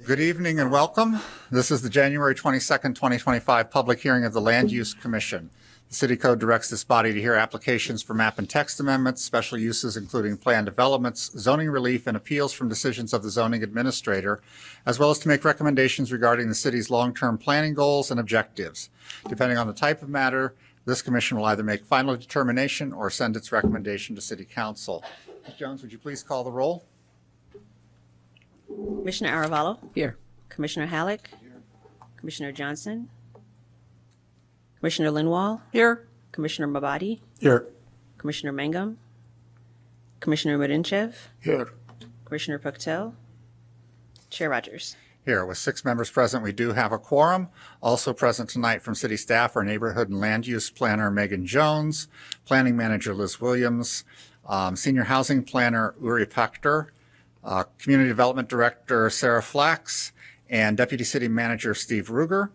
Good evening and welcome. This is the January 22nd, 2025 public hearing of the Land Use Commission. The City Code directs this body to hear applications for map and text amendments, special uses including plan developments, zoning relief, and appeals from decisions of the zoning administrator, as well as to make recommendations regarding the city's long-term planning goals and objectives. Depending on the type of matter, this commission will either make final determination or send its recommendation to City Council. Ms. Jones, would you please call the roll? Commissioner Aravallo? Here. Commissioner Halleck? Here. Commissioner Johnson? Commissioner Linwall? Here. Commissioner Mabadi? Here. Commissioner Mangum? Commissioner Murinchev? Here. Commissioner Puctel? Chair Rogers? Here, with 6 members present, we do have a quorum. Also present tonight from city staff are neighborhood and land use planner Megan Jones, planning manager Liz Williams, senior housing planner Uri Pachter, community development director Sarah Flax, and deputy city manager Steve Ruger.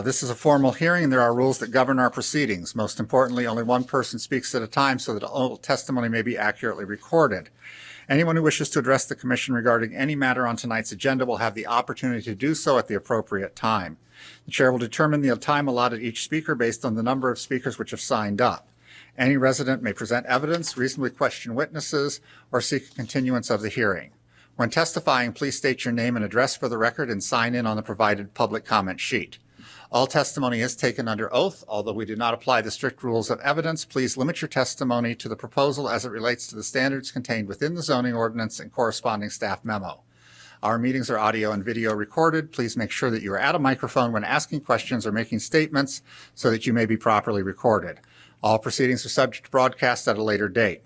This is a formal hearing, and there are rules that govern our proceedings. Most importantly, only one person speaks at a time so that all testimony may be accurately recorded. Anyone who wishes to address the commission regarding any matter on tonight's agenda will have the opportunity to do so at the appropriate time. The chair will determine the time allotted each speaker based on the number of speakers which have signed up. Any resident may present evidence, reasonably question witnesses, or seek a continuance of the hearing. When testifying, please state your name and address for the record and sign in on the provided public comment sheet. All testimony is taken under oath. Although we do not apply the strict rules of evidence, please limit your testimony to the proposal as it relates to the standards contained within the zoning ordinance and corresponding staff memo. Our meetings are audio and video recorded. Please make sure that you are at a microphone when asking questions or making statements so that you may be properly recorded. All proceedings are subject to broadcast at a later date.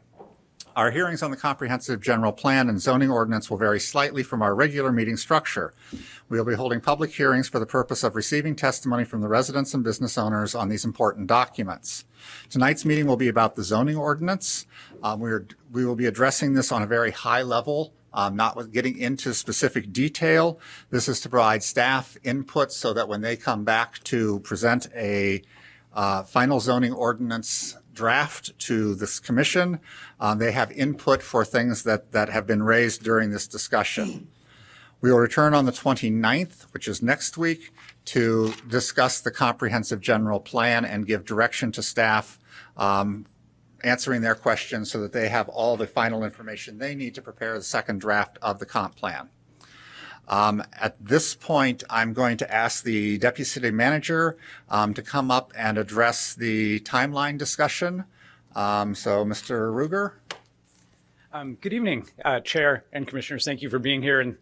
Our hearings on the comprehensive general plan and zoning ordinance will vary slightly from our regular meeting structure. We will be holding public hearings for the purpose of receiving testimony from the residents and business owners on these important documents. Tonight's meeting will be about the zoning ordinance. We will be addressing this on a very high level, not getting into specific detail. This is to provide staff input so that when they come back to present a final zoning ordinance draft to this commission, they have input for things that have been raised during this discussion. We will return on the 29th, which is next week, to discuss the comprehensive general plan and give direction to staff, answering their questions so that they have all the final information they need to prepare the second draft of the comp plan. At this point, I'm going to ask the deputy city manager to come up and address the timeline discussion. So, Mr. Ruger. Good evening, Chair and Commissioners. Thank you for being here. And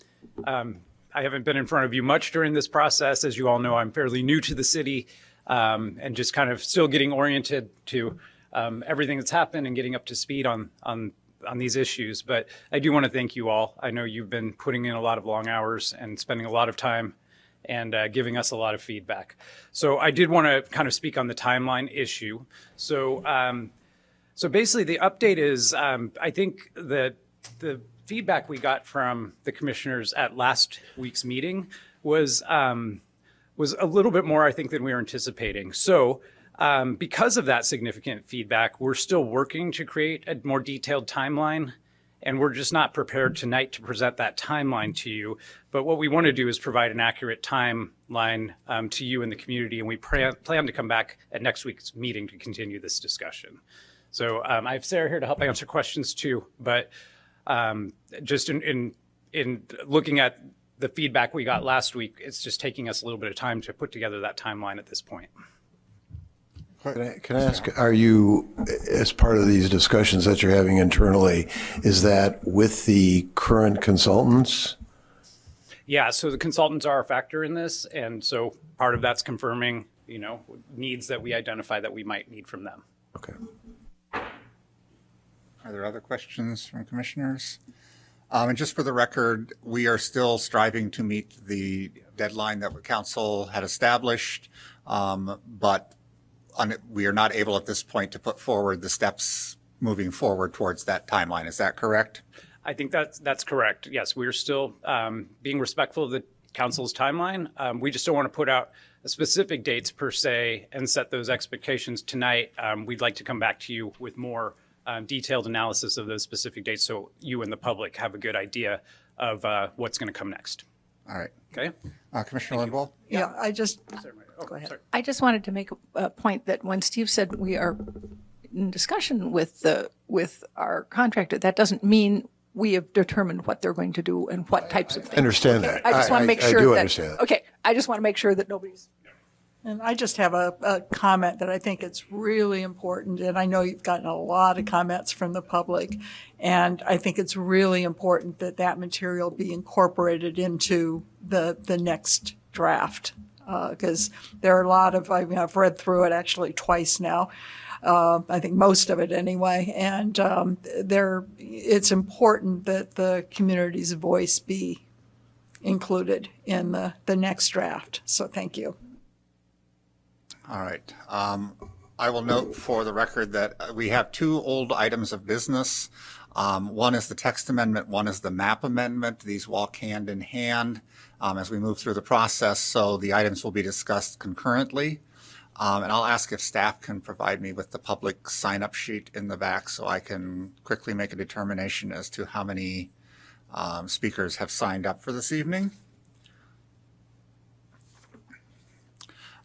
I haven't been in front of you much during this process. As you all know, I'm fairly new to the city and just kind of still getting oriented to everything that's happened and getting up to speed on these issues. But I do want to thank you all. I know you've been putting in a lot of long hours and spending a lot of time and giving us a lot of feedback. So I did want to kind of speak on the timeline issue. So basically the update is, I think that the feedback we got from the commissioners at last week's meeting was a little bit more, I think, than we were anticipating. So because of that significant feedback, we're still working to create a more detailed timeline, and we're just not prepared tonight to present that timeline to you. But what we want to do is provide an accurate timeline to you and the community, and we plan to come back at next week's meeting to continue this discussion. So I have Sarah here to help answer questions too, but just in looking at the feedback we got last week, it's just taking us a little bit of time to put together that timeline at this point. Can I ask, are you, as part of these discussions that you're having internally, is that with the current consultants? Yeah, so the consultants are a factor in this, and so part of that's confirming, needs that we identify that we might need from them. Okay. Are there other questions from commissioners? And just for the record, we are still striving to meet the deadline that the council had established, but we are not able at this point to put forward the steps moving forward towards that timeline. Is that correct? I think that's correct. Yes, we're still being respectful of the council's timeline. We just don't want to put out specific dates per se and set those expectations tonight. We'd like to come back to you with more detailed analysis of those specific dates so you and the public have a good idea of what's going to come next. All right. Okay. Commissioner Lindwall? Yeah, I just, Go ahead. I just wanted to make a point that when Steve said we are in discussion with our contractor, that doesn't mean we have determined what they're going to do and what types of things. I understand that. I just want to make sure I do that. understand that. Okay, I just want to make sure that nobody's. and I just have a comment that I think it's really important, and I know you've gotten a lot of comments from the public, and I think it's really important that that material be incorporated into the next draft. Because there are a lot of, I've read through it actually twice now. I think most of it anyway. And it's important that the community's voice be included in the next draft. So thank you. All right. I will note for the record that we have two old items of business. One is the text amendment, one is the map amendment. These walk hand in hand as we move through the process, so the items will be discussed concurrently. And I'll ask if staff can provide me with the public sign-up sheet in the back so I can quickly make a determination as to how many speakers have signed up for this evening.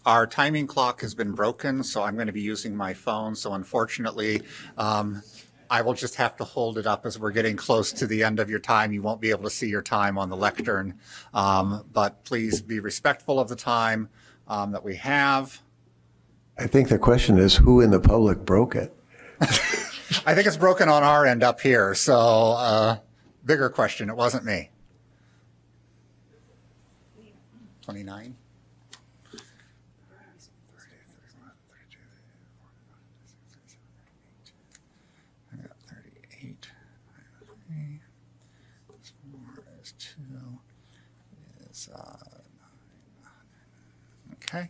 Our timing clock has been broken, so I'm going to be using my phone. So unfortunately, I will just have to hold it up as we're getting close to the end of your time. You won't be able to see your time on the lectern, but please be respectful of the time that we have. I think the question is who in the public broke it? I think it's broken on our end up here, so bigger question, it wasn't me. 29? I got 38. 3 is 4 is 2 is okay.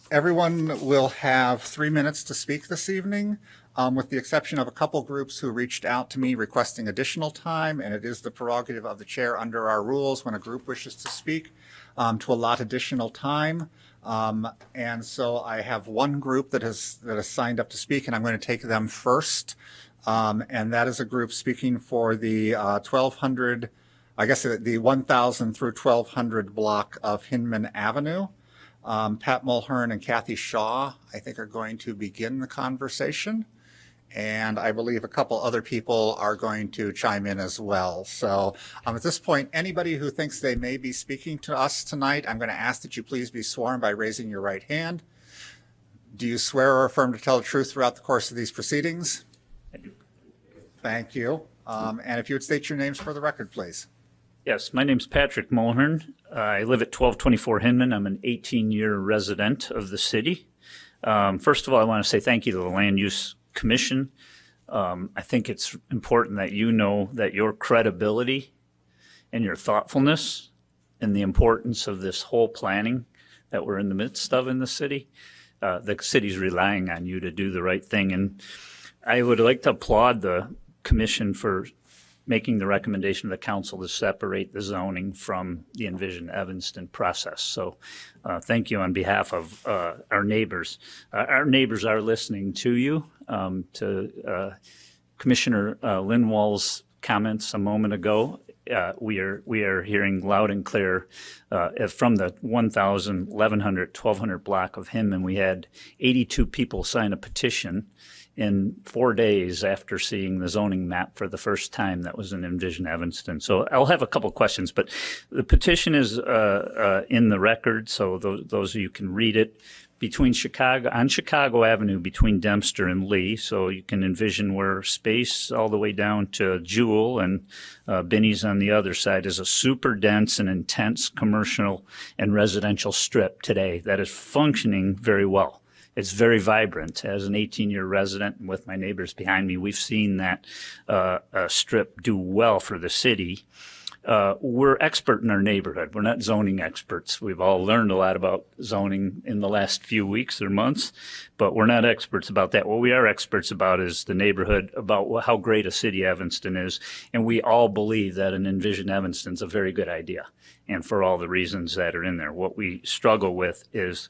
Everyone will have 3 minutes to speak this evening, with the exception of a couple groups who reached out to me requesting additional time, and it is the prerogative of the chair under our rules when a group wishes to speak to allot additional time. And so I have one group that has signed up to speak, and I'm going to take them first. And that is a group speaking for the 1,200, I guess the 1,000 through 1,200 block of Hinman Avenue. Pat Mulhern and Kathy Shaw, I think, are going to begin the conversation. And I believe a couple other people are going to chime in as well. So at this point, anybody who thinks they may be speaking to us tonight, I'm going to ask that you please be sworn by raising your right hand. Do you swear or affirm to tell the truth throughout the course of these proceedings? I do. Thank you. And if you would state your names for the record, please. Yes, my name's Patrick Mulhern. I live at 1224 Hinman. I'm an 18-year resident of the city. First of all, I want to say thank you to the Land Use Commission. I think it's important that you know that your credibility and your thoughtfulness and the importance of this whole planning that we're in the midst of in the city's relying on you to do the right thing. And I would like to applaud the commission for making the recommendation of the council to separate the zoning from the Envision Evanston process. So thank you on behalf of our neighbors. Our neighbors are listening to you, to Commissioner Lindwall's comments a moment ago. We are hearing loud and clear from the 1,000, 1,100, 1,200 block of Hinman. We had 82 people sign a petition in 4 days after seeing the zoning map for the first time that was in Envision Evanston. So I'll have a couple questions, but the petition is in the record, so those of you can read it. On Chicago Avenue between Dempster and Lee, so you can envision where Space all the way down to Jewel and Binney's on the other side is a super dense and intense commercial and residential strip today that is functioning very well. It's very vibrant. As an 18-year resident and with my neighbors behind me, we've seen that strip do well for the city. We're expert in our neighborhood. We're not zoning experts. We've all learned a lot about zoning in the last few weeks or months, but we're not experts about that. What we are experts about is the neighborhood, about how great a city Evanston is, and we all believe that an Envision Evanston is a very good idea. and for all the reasons that are in there. What we struggle with is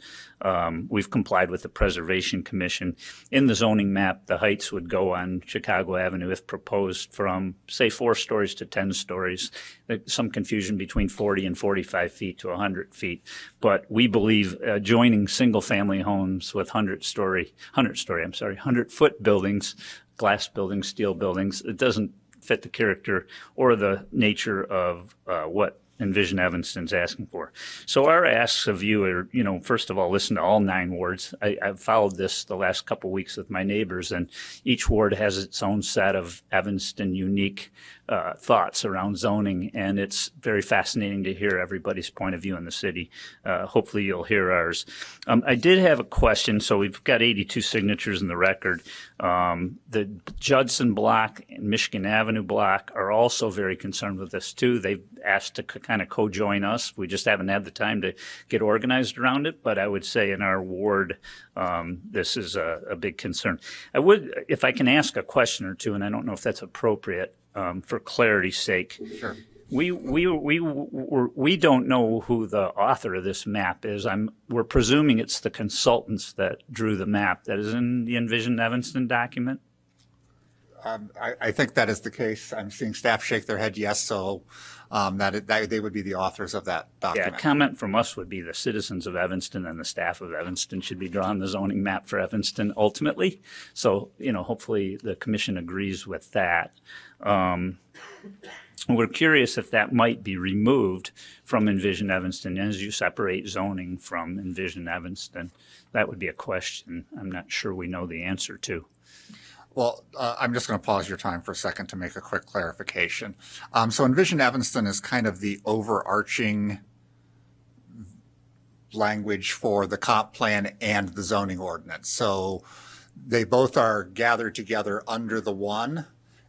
we've complied with the Preservation Commission. In the zoning map, the heights would go on Chicago Avenue if proposed from, say, 4 stories to 10 stories. Some confusion between 40 and 45 feet to 100 feet. But we believe joining single-family homes with 100-foot buildings, glass buildings, steel buildings, it doesn't fit the character or the nature of what Envision Evanston's asking for. So our asks of you are, first of all, listen to all 9 wards. I've followed this the last couple of weeks with my neighbors, and each ward has its own set of Evanston unique thoughts around zoning, and it's very fascinating to hear everybody's point of view in the city. Hopefully you'll hear ours. I did have a question. So we've got 82 signatures in the record. The Judson block and Michigan Avenue block are also very concerned with this too. They've asked to kind of co-join us. We just haven't had the time to get organized around it, but I would say in our ward, this is a big concern. I would, if I can ask a question or two, and I don't know if that's appropriate, for clarity's sake. Sure. We don't know who the author of this map is. We're presuming it's the consultants that drew the map that is in the Envision Evanston document. I think that is the case. I'm seeing staff shake their head yes, so that they would be the authors of that Yeah, a document. comment from us would be the citizens of Evanston and the staff of Evanston should be drawing the zoning map for Evanston ultimately. So, hopefully the commission agrees with that. We're curious if that might be removed from Envision Evanston as you separate zoning from Envision Evanston. That would be a question I'm not sure we know the answer to. Well, I'm just going to pause your time for a second to make a quick clarification. So Envision Evanston is kind of the overarching language for the comp plan and the zoning ordinance. So they both are gathered together under the one,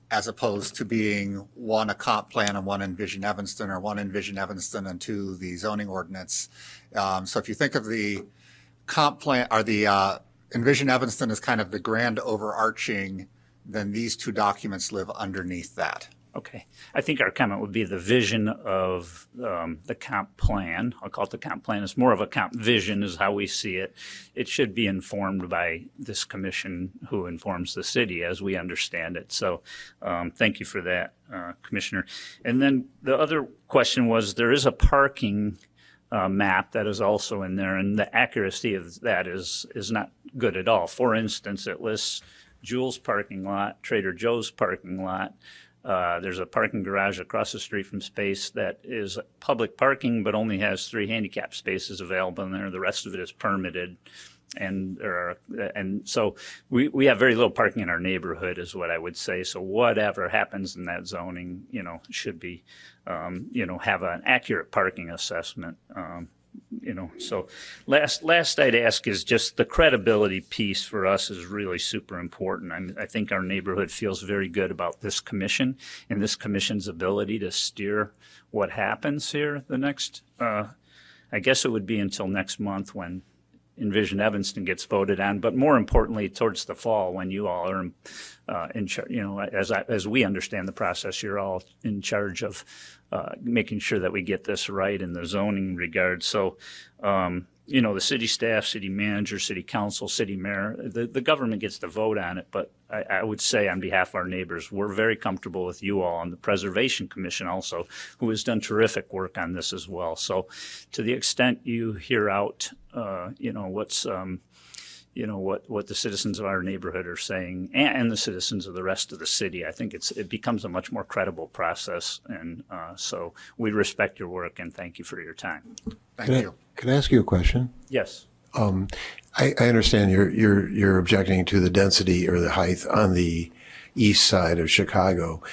as opposed to being one a comp plan and one Envision Evanston, or one Envision Evanston and 2 the zoning ordinance. So if you think of the comp plan or the Envision Evanston as kind of the grand overarching, then these 2 documents live underneath that. Okay. I think our comment would be the vision of the comp plan. I'll call it the comp plan. It's more of a comp vision is how we see it. It should be informed by this commission who informs the city as we understand it. So thank you for that, Commissioner. And then the other question was there is a parking map that is also in there, and the accuracy of that is not good at all. For instance, it lists Jules parking lot, Trader Joe's parking lot. There's a parking garage across the street from Space that is public parking, but only has 3 handicap spaces available in there. The rest of it is permitted. And so we have very little parking in our neighborhood is what I would say. So whatever happens in that zoning, should be, have an accurate parking assessment. So last I'd ask is just the credibility piece for us is really super important. I think our neighborhood feels very good about this commission and this commission's ability to steer what happens here the next, I guess it would be until next month when Envision Evanston gets voted on, but more importantly, towards the fall when you all are in charge, as we understand the process, you're all in charge of making sure that we get this right in the zoning regard. So, the city staff, city manager, city council, city mayor, the government gets to vote on it. But I would say on behalf of our neighbors, we're very comfortable with you all and the Preservation Commission also, who has done terrific work on this as well. So to the extent you hear out, what's, what the citizens of our neighborhood are saying and the citizens of the rest of the city, I think it becomes a much more credible process. And so we respect your work and thank you for your time. Thank you. Can I ask you a question? Yes. I understand you're objecting to the density or the height on the east side of Chicago.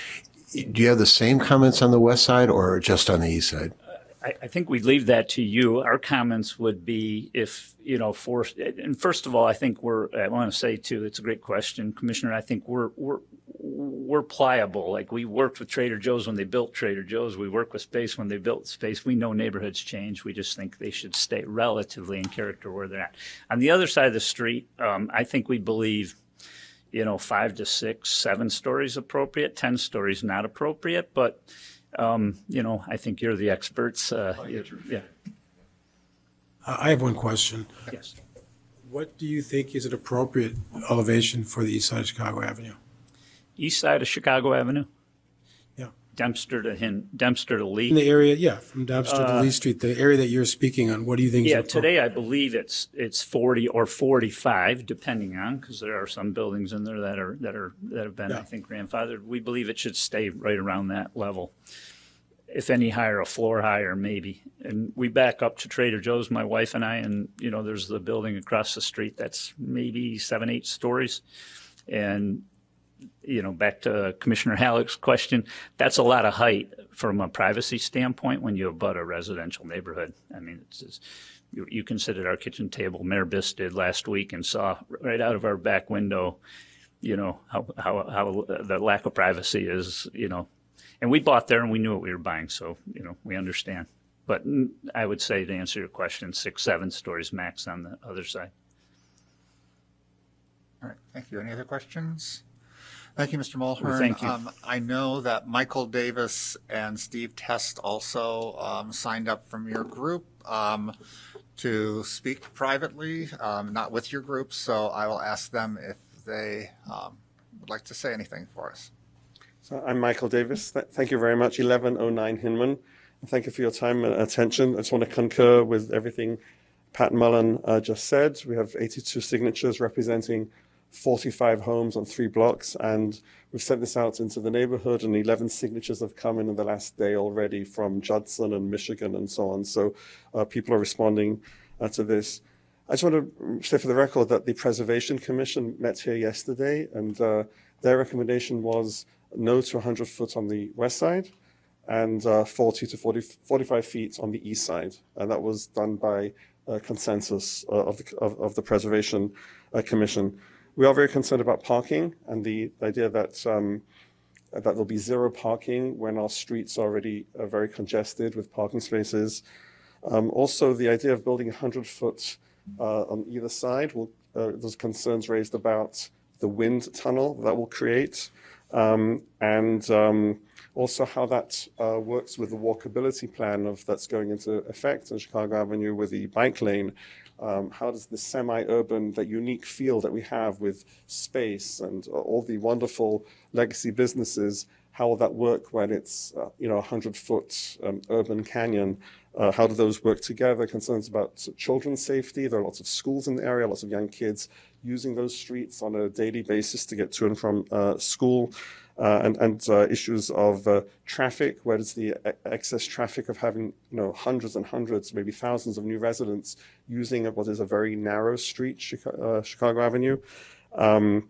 Do you have the same comments on the west side or just on the east side? I think we'd leave that to you. Our comments would be if, and first of all, I think I want to say too, it's a great question, Commissioner. I think we're pliable. Like we worked with Trader Joe's when they built Trader Joe's. We work with Space when they built Space. We know neighborhoods change. We just think they should stay relatively in character where they're at. On the other side of the street, I think we believe 5 to 6, 7 stories appropriate, 10 stories not appropriate, but I think you're the experts. Yeah. I have one question. Yes. What do you think is an appropriate elevation for the east side of Chicago Avenue? East side of Chicago Avenue, Yeah. Dempster to Lee. In the area, yeah, from Dempster to Lee Street, the area that you're speaking on, what do you think? Yeah, is appropriate? today I believe it's 40 or 45, depending on, because there are some buildings in there that have been, Yeah. I think, grandfathered. We believe it should stay right around that level. If any higher, a floor higher, maybe. And we back up to Trader Joe's, my wife and I, and there's the building across the street that's maybe 7-8 stories. And back to Commissioner Halleck's question, that's a lot of height from a privacy standpoint when you abut a residential neighborhood. I mean, it's just, you can sit at our kitchen table. Mayor Biss did last week and saw right out of our back window, how the lack of privacy is, And we bought there and we knew what we were buying, so, we understand. But I would say, to answer your question, 6-7 stories max on the other side. All right, thank you. Any other questions? Thank you, Mr. Mulhern. Thank you. I know that Michael Davis and Steve Test also signed up from your group to speak privately, not with your group, so I will ask them if they would like to say anything for us. So I'm Michael Davis. Thank you very much. 1109 Hinman. Thank you for your time and attention. I just want to concur with everything Pat Mullen just said. We have 82 signatures representing 45 homes on 3 blocks, and we've sent this out into the neighborhood, and 11 signatures have come in the last day already from Judson and Michigan and so on. So people are responding to this. I just want to say for the record that the Preservation Commission met here yesterday, and their recommendation was no to 100 foot on the west side and 40 to 45 feet on the east side. And that was done by consensus of the Preservation Commission. We are very concerned about parking and the idea that that there'll be zero parking when our streets are already very congested with parking spaces. Also, the idea of building 100 foot on either side, there's concerns raised about the wind tunnel that will create, and also how that works with the walkability plan that's going into effect on Chicago Avenue with the bike lane. How does the semi-urban, that unique feel that we have with space and all the wonderful legacy businesses, how will that work when it's, 100-foot urban canyon? How do those work together? Concerns about children's safety. There are lots of schools in the area, lots of young kids using those streets on a daily basis to get to and from school. And issues of traffic. Where does the excess traffic of having hundreds and hundreds, maybe thousands of new residents using what is a very narrow street, Chicago Avenue, and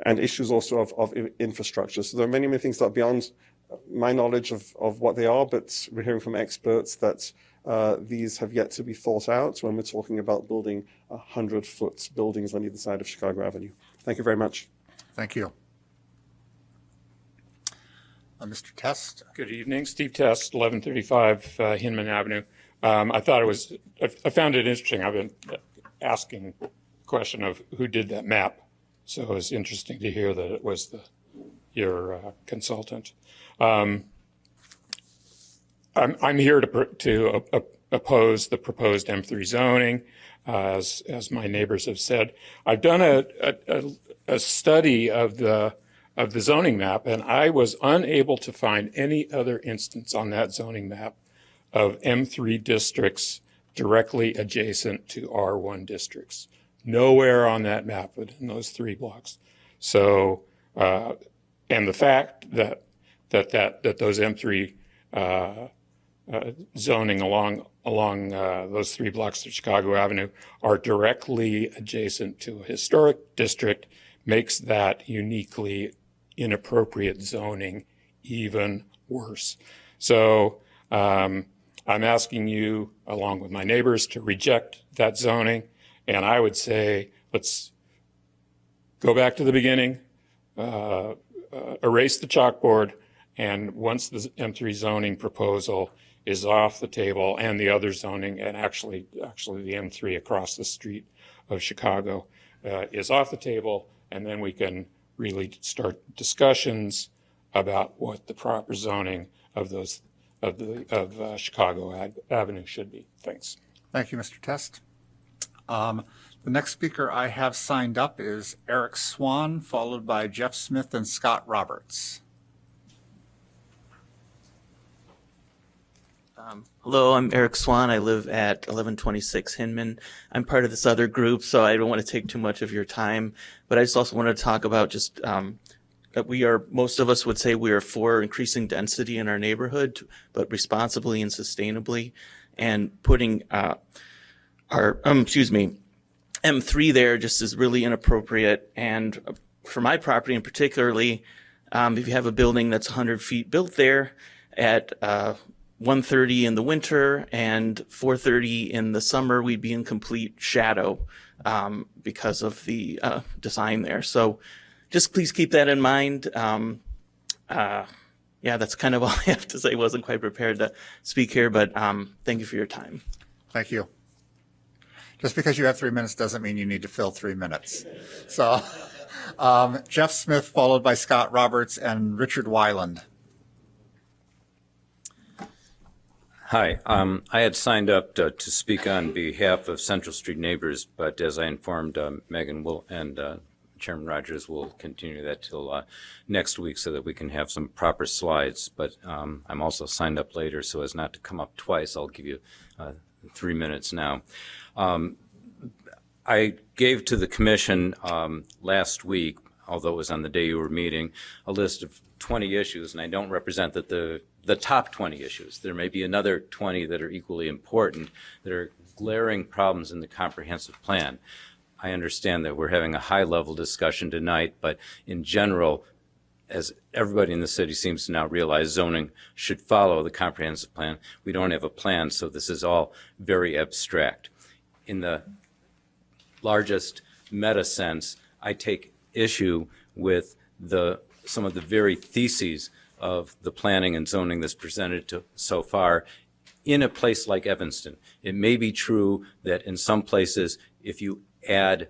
issues also of infrastructure. So there are many, many things that are beyond my knowledge of what they are, but we're hearing from experts that these have yet to be thought out when we're talking about building 100-foot buildings on either side of Chicago Avenue. Thank you very much. Thank you. Mr. Test? Good evening, Steve Test, 1135 Hinman Avenue. I found it interesting. I've been asking the question of who did that map. So it was interesting to hear that it was your consultant. I'm here to oppose the proposed M3 zoning, as my neighbors have said. I've done a study of the zoning map, and I was unable to find any other instance on that zoning map of M3 districts directly adjacent to R1 districts. Nowhere on that map but in those 3 blocks. So, and the fact that those M3 zoning along those 3 blocks of Chicago Avenue are directly adjacent to a historic district makes that uniquely inappropriate zoning even worse. So I'm asking you, along with my neighbors, to reject that zoning. And I would say, let's go back to the beginning, erase the chalkboard, and once the M3 zoning proposal is off the table and the other zoning, and actually the M3 across the street of Chicago is off the table, and then we can really start discussions about what the proper zoning of those of Chicago Avenue should be. Thanks. Thank you, Mr. Test. The next speaker I have signed up is Eric Swan, followed by Jeff Smith and Scott Roberts. Hello, I'm Eric Swan. I live at 1126 Hinman. I'm part of this other group, so I don't want to take too much of your time. But I just also wanted to talk about just that most of us would say we are for increasing density in our neighborhood, but responsibly and sustainably, and putting M3 there just is really inappropriate. And for my property in particularly, if you have a building that's 100 feet built there at 1:30 in the winter and 4:30 in the summer, we'd be in complete shadow because of the design there. So just please keep that in mind. Yeah, that's kind of all I have to say. Wasn't quite prepared to speak here, but thank you for your time. Thank you. Just because you have 3 minutes doesn't mean you need to fill 3 minutes. So Jeff Smith, followed by Scott Roberts and Richard Weiland. Hi, I had signed up to speak on behalf of Central Street Neighbors, but as I informed Megan and Chairman Rogers, will continue that till next week so that we can have some proper slides. But I'm also signed up later, so as not to come up twice, I'll give you 3 minutes now. I gave to the commission last week, although it was on the day you were meeting, a list of 20 issues, and I don't represent that the top 20 issues. There may be another 20 that are equally important, that are glaring problems in the comprehensive plan. I understand that we're having a high-level discussion tonight, but in general, as everybody in the city seems to now realize, zoning should follow the comprehensive plan. We don't have a plan, so this is all very abstract. In the largest meta sense, I take issue with some of the very theses of the planning and zoning that's presented so far in a place like Evanston. It may be true that in some places, if you add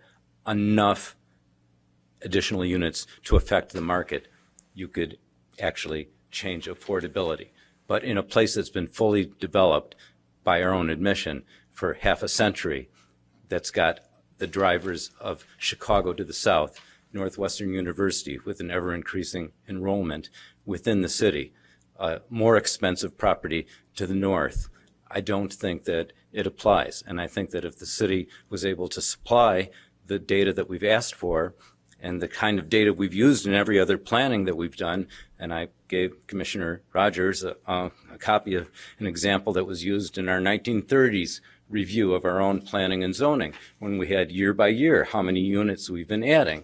enough additional units to affect the market, you could actually change affordability. But in a place that's been fully developed by our own admission for half a century, that's got the drivers of Chicago to the south, Northwestern University with an ever-increasing enrollment within the city, more expensive property to the north, I don't think that it applies. And I think that if the city was able to supply the data that we've asked for and the kind of data we've used in every other planning that we've done, and I gave Commissioner Rogers a copy of an example that was used in our 1930s review of our own planning and zoning, when we had year by year how many units we've been adding.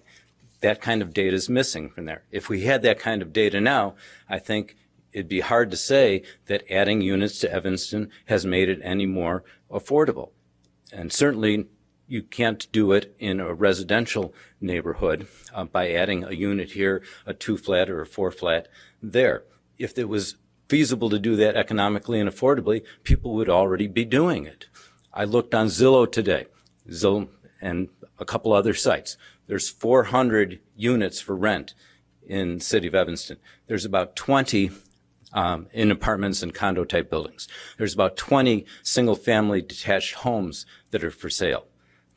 That kind of data is missing from there. If we had that kind of data now, I think it'd be hard to say that adding units to Evanston has made it any more affordable. And certainly you can't do it in a residential neighborhood by adding a unit here, a 2-flat or a 4-flat there. If it was feasible to do that economically and affordably, people would already be doing it. I looked on Zillow today, Zillow and a couple other sites. There's 400 units for rent in the city of Evanston. There's about 20 in apartments and condo type buildings. There's about 20 single family detached homes that are for sale.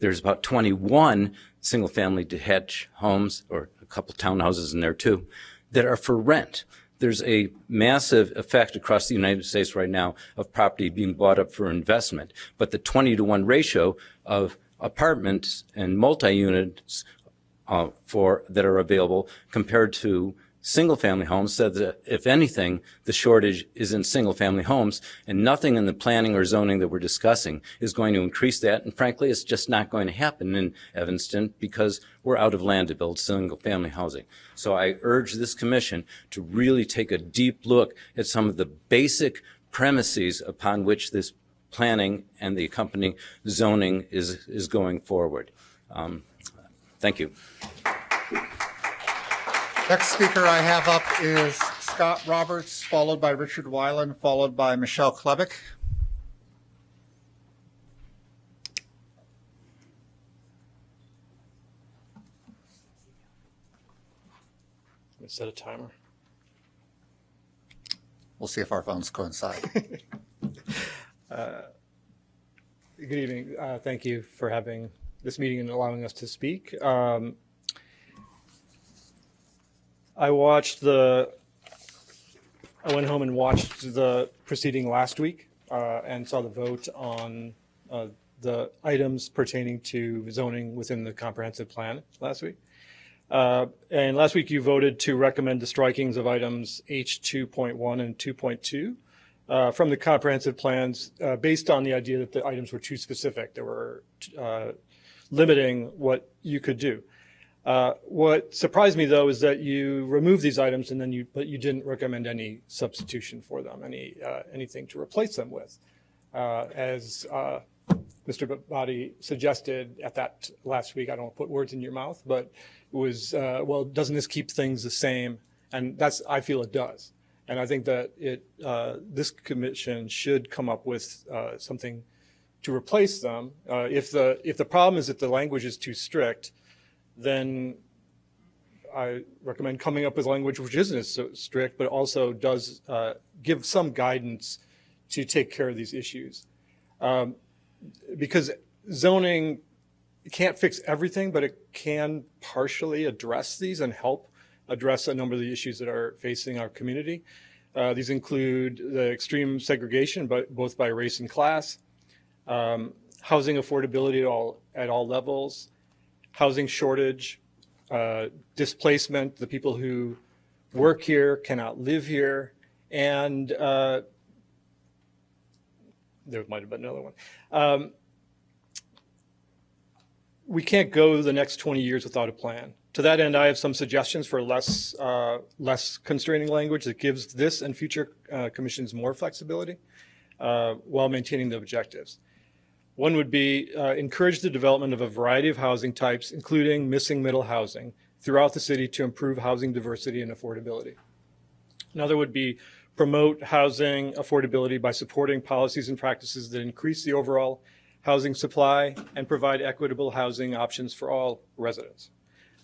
There's about 21 single family detached homes, or a couple townhouses in there too, that are for rent. There's a massive effect across the United States right now of property being bought up for investment, but the 20-to-1 ratio of apartments and multi-units that are available compared to single-family homes said that, if anything, the shortage is in single-family homes, and nothing in the planning or zoning that we're discussing is going to increase that. And frankly, it's just not going to happen in Evanston because we're out of land to build single-family housing. So I urge this commission to really take a deep look at some of the basic premises upon which this planning and the accompanying zoning is going forward. Thank you. Next speaker I have up is Scott Roberts, followed by Richard Weiland, followed by Michelle Klebick. Set a timer. We'll see if our phones coincide. Good evening. Thank you for having this meeting and allowing us to speak. I went home and watched the proceeding last week and saw the vote on the items pertaining to zoning within the comprehensive plan last week. And last week you voted to recommend the strikings of items H2.1 and 2.2 from the comprehensive plans based on the idea that the items were too specific. They were limiting what you could do. What surprised me, though, is that you removed these items and but you didn't recommend any substitution for them, anything to replace them with. As Mr. Body suggested at that last week, I don't want to put words in your mouth, but it was, well, doesn't this keep things the same? And I feel it does. And I think that this commission should come up with something to replace them. If the problem is that the language is too strict, then I recommend coming up with language which isn't as so strict, but also does give some guidance to take care of these issues. Because zoning can't fix everything, but it can partially address these and help address a number of the issues that are facing our community. These include the extreme segregation, but both by race and class, housing affordability at all levels, housing shortage, displacement, the people who work here cannot live here, and there might have been another one. We can't go the next 20 years without a plan. To that end, I have some suggestions for less constraining language that gives this and future commissions more flexibility while maintaining the objectives. One would be encourage the development of a variety of housing types, including missing middle housing, throughout the city to improve housing diversity and affordability. Another would be promote housing affordability by supporting policies and practices that increase the overall housing supply and provide equitable housing options for all residents.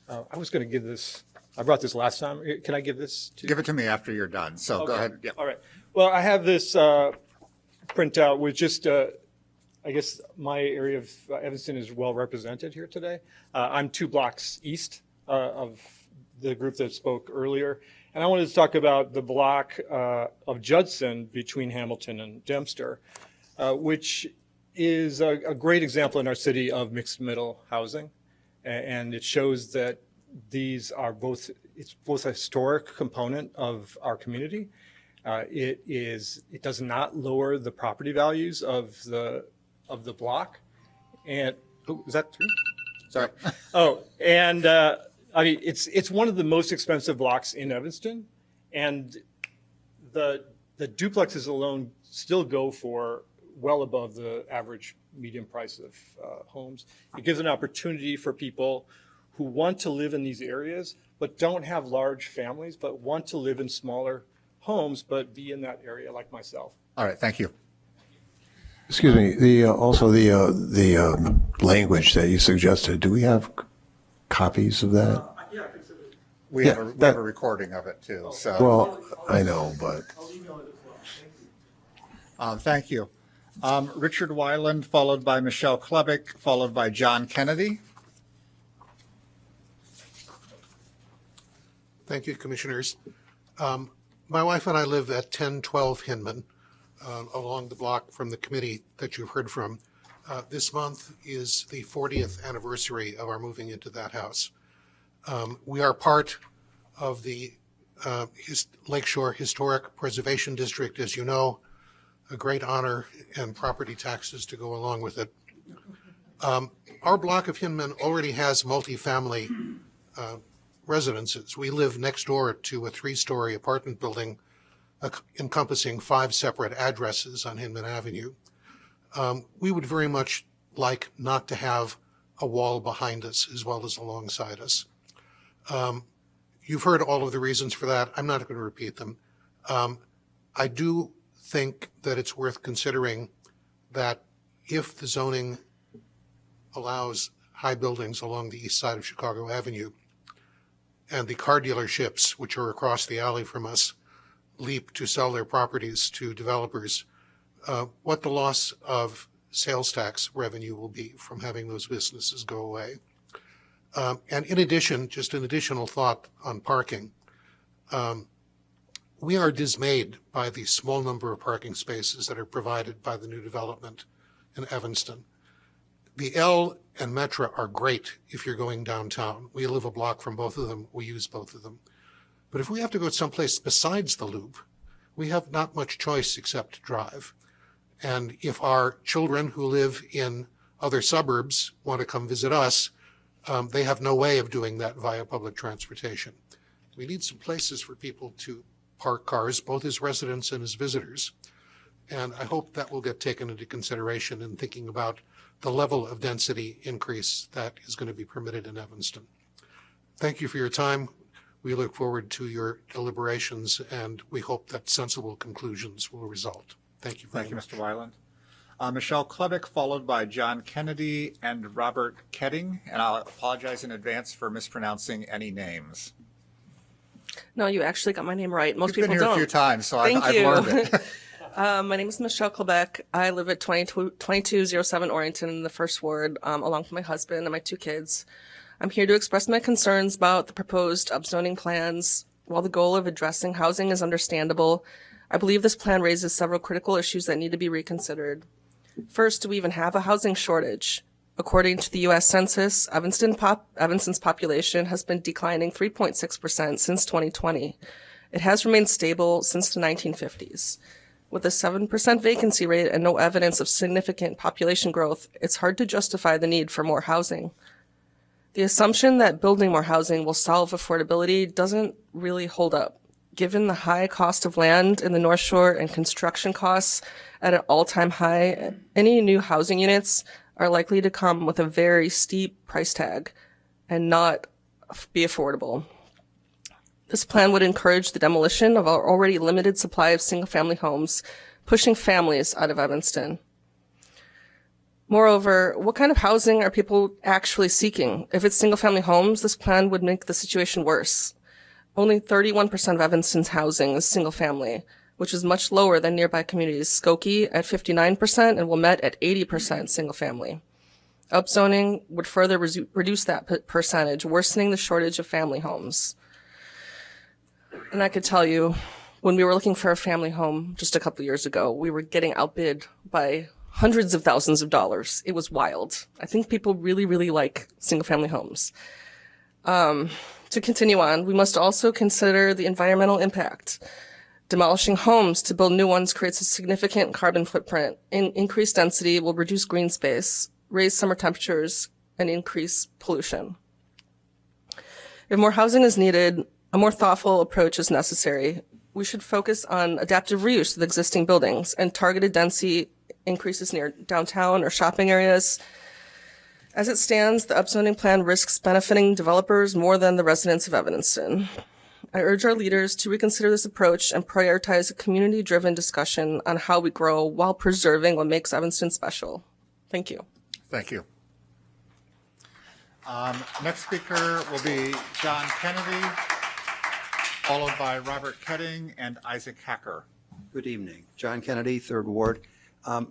I was going to give this, I brought this last time. Can I give this to you? Give it to me after you're done. So Okay. go ahead. Yep. All right. Well, I have this printout with just, I guess my area of Evanston is well represented here today. I'm 2 blocks east of the group that spoke earlier. And I wanted to talk about the block of Judson between Hamilton and Dempster, which is a great example in our city of mixed middle housing. And it shows that these are it's both a historic component of our community. It does not lower the property values of the block. And, oh, is that 3? Sorry. Oh, and I mean, it's one of the most expensive blocks in Evanston. And the duplexes alone still go for well above the average median price of homes. It gives an opportunity for people who want to live in these areas, but don't have large families, but want to live in smaller homes, but be in that area like myself. All right. Thank you. Excuse me, also the language that you suggested, do we have copies of that? We Yeah, have a that- recording of it too. So Well, I know, but thank you. Richard Weiland, followed by Michelle Klebick, followed by John Kennedy. Thank you, Commissioners. My wife and I live at 1012 Hinman, along the block from the committee that you've heard from. This month is the 40th anniversary of our moving into that house. We are part of the Lakeshore Historic Preservation District, as you know, a great honor and property taxes to go along with it. Our block of Hinman already has multifamily residences. We live next door to a 3-story apartment building encompassing 5 separate addresses on Hinman Avenue. We would very much like not to have a wall behind us as well as alongside us. You've heard all of the reasons for that. I'm not going to repeat them. I do think that it's worth considering that if the zoning allows high buildings along the east side of Chicago Avenue and the car dealerships, which are across the alley from us, leap to sell their properties to developers, what the loss of sales tax revenue will be from having those businesses go away. And in addition, just an additional thought on parking. We are dismayed by the small number of parking spaces that are provided by the new development in Evanston. The L and Metra are great if you're going downtown. We live a block from both of them. We use both of them. But if we have to go someplace besides the loop, we have not much choice except to drive. And if our children who live in other suburbs want to come visit us, they have no way of doing that via public transportation. We need some places for people to park cars, both as residents and as visitors. And I hope that will get taken into consideration in thinking about the level of density increase that is going to be permitted in Evanston. Thank you for your time. We look forward to your deliberations, and we hope that sensible conclusions will result. Thank you very much. Thank you, Mr. Weiland. Michelle Klebick, followed by John Kennedy and Robert Ketting, and I'll apologize in advance for mispronouncing any names. No, you actually got my name right. Most You've people been here don't. a few times, so Thank I've you. learned it. My name is Michelle Klebeck. I live at 2207 Orrington in the First Ward, along with my husband and my 2 kids. I'm here to express my concerns about the proposed upzoning plans. While the goal of addressing housing is understandable, I believe this plan raises several critical issues that need to be reconsidered. First, do we even have a housing shortage? According to the U.S. Census, Evanston's population has been declining 3.6% since 2020. It has remained stable since the 1950s. With a 7% vacancy rate and no evidence of significant population growth, it's hard to justify the need for more housing. The assumption that building more housing will solve affordability doesn't really hold up. Given the high cost of land in the North Shore and construction costs at an all-time high, any new housing units are likely to come with a very steep price tag and not be affordable. This plan would encourage the demolition of our already limited supply of single-family homes, pushing families out of Evanston. Moreover, what kind of housing are people actually seeking? If it's single-family homes, this plan would make the situation worse. Only 31% of Evanston's housing is single-family, which is much lower than nearby communities Skokie at 59% and Wilmette at 80% single-family. Upzoning would further reduce that percentage, worsening the shortage of family homes. And I could tell you, when we were looking for a family home just a couple years ago, we were getting outbid by hundreds of thousands of dollars. It was wild. I think people really, really like single-family homes. To continue on, we must also consider the environmental impact. Demolishing homes to build new ones creates a significant carbon footprint. Increased density will reduce green space, raise summer temperatures, and increase pollution. If more housing is needed, a more thoughtful approach is necessary. We should focus on adaptive reuse of existing buildings and targeted density increases near downtown or shopping areas. As it stands, the upzoning plan risks benefiting developers more than the residents of Evanston. I urge our leaders to reconsider this approach and prioritize a community-driven discussion on how we grow while preserving what makes Evanston special. Thank you. Thank you. Next speaker will be John Kennedy, followed by Robert Ketting and Isaac Hacker. Good evening. John Kennedy, 3rd Ward.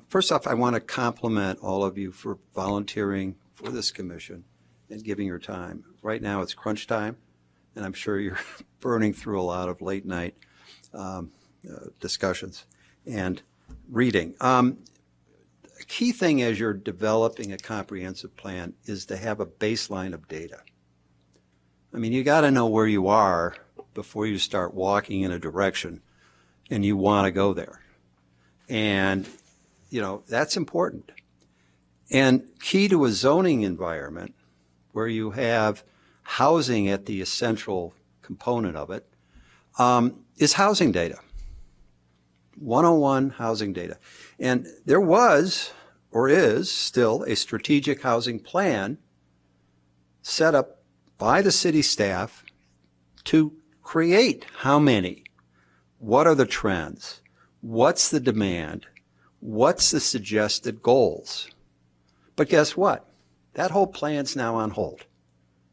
First off, I want to compliment all of you for volunteering for this commission and giving your time. Right now, it's crunch time, and I'm sure you're burning through a lot of late night discussions and reading. A key thing as you're developing a comprehensive plan is to have a baseline of data. I mean, you got to know where you are before you start walking in a direction and you want to go there. And, you know, that's important. And key to a zoning environment where you have housing at the essential component of it is housing data. 101 housing data. And there was, or is still, a strategic housing plan set up by the city staff to create how many, what are the trends, what's the demand, what's the suggested goals. But guess what? That whole plan's now on hold.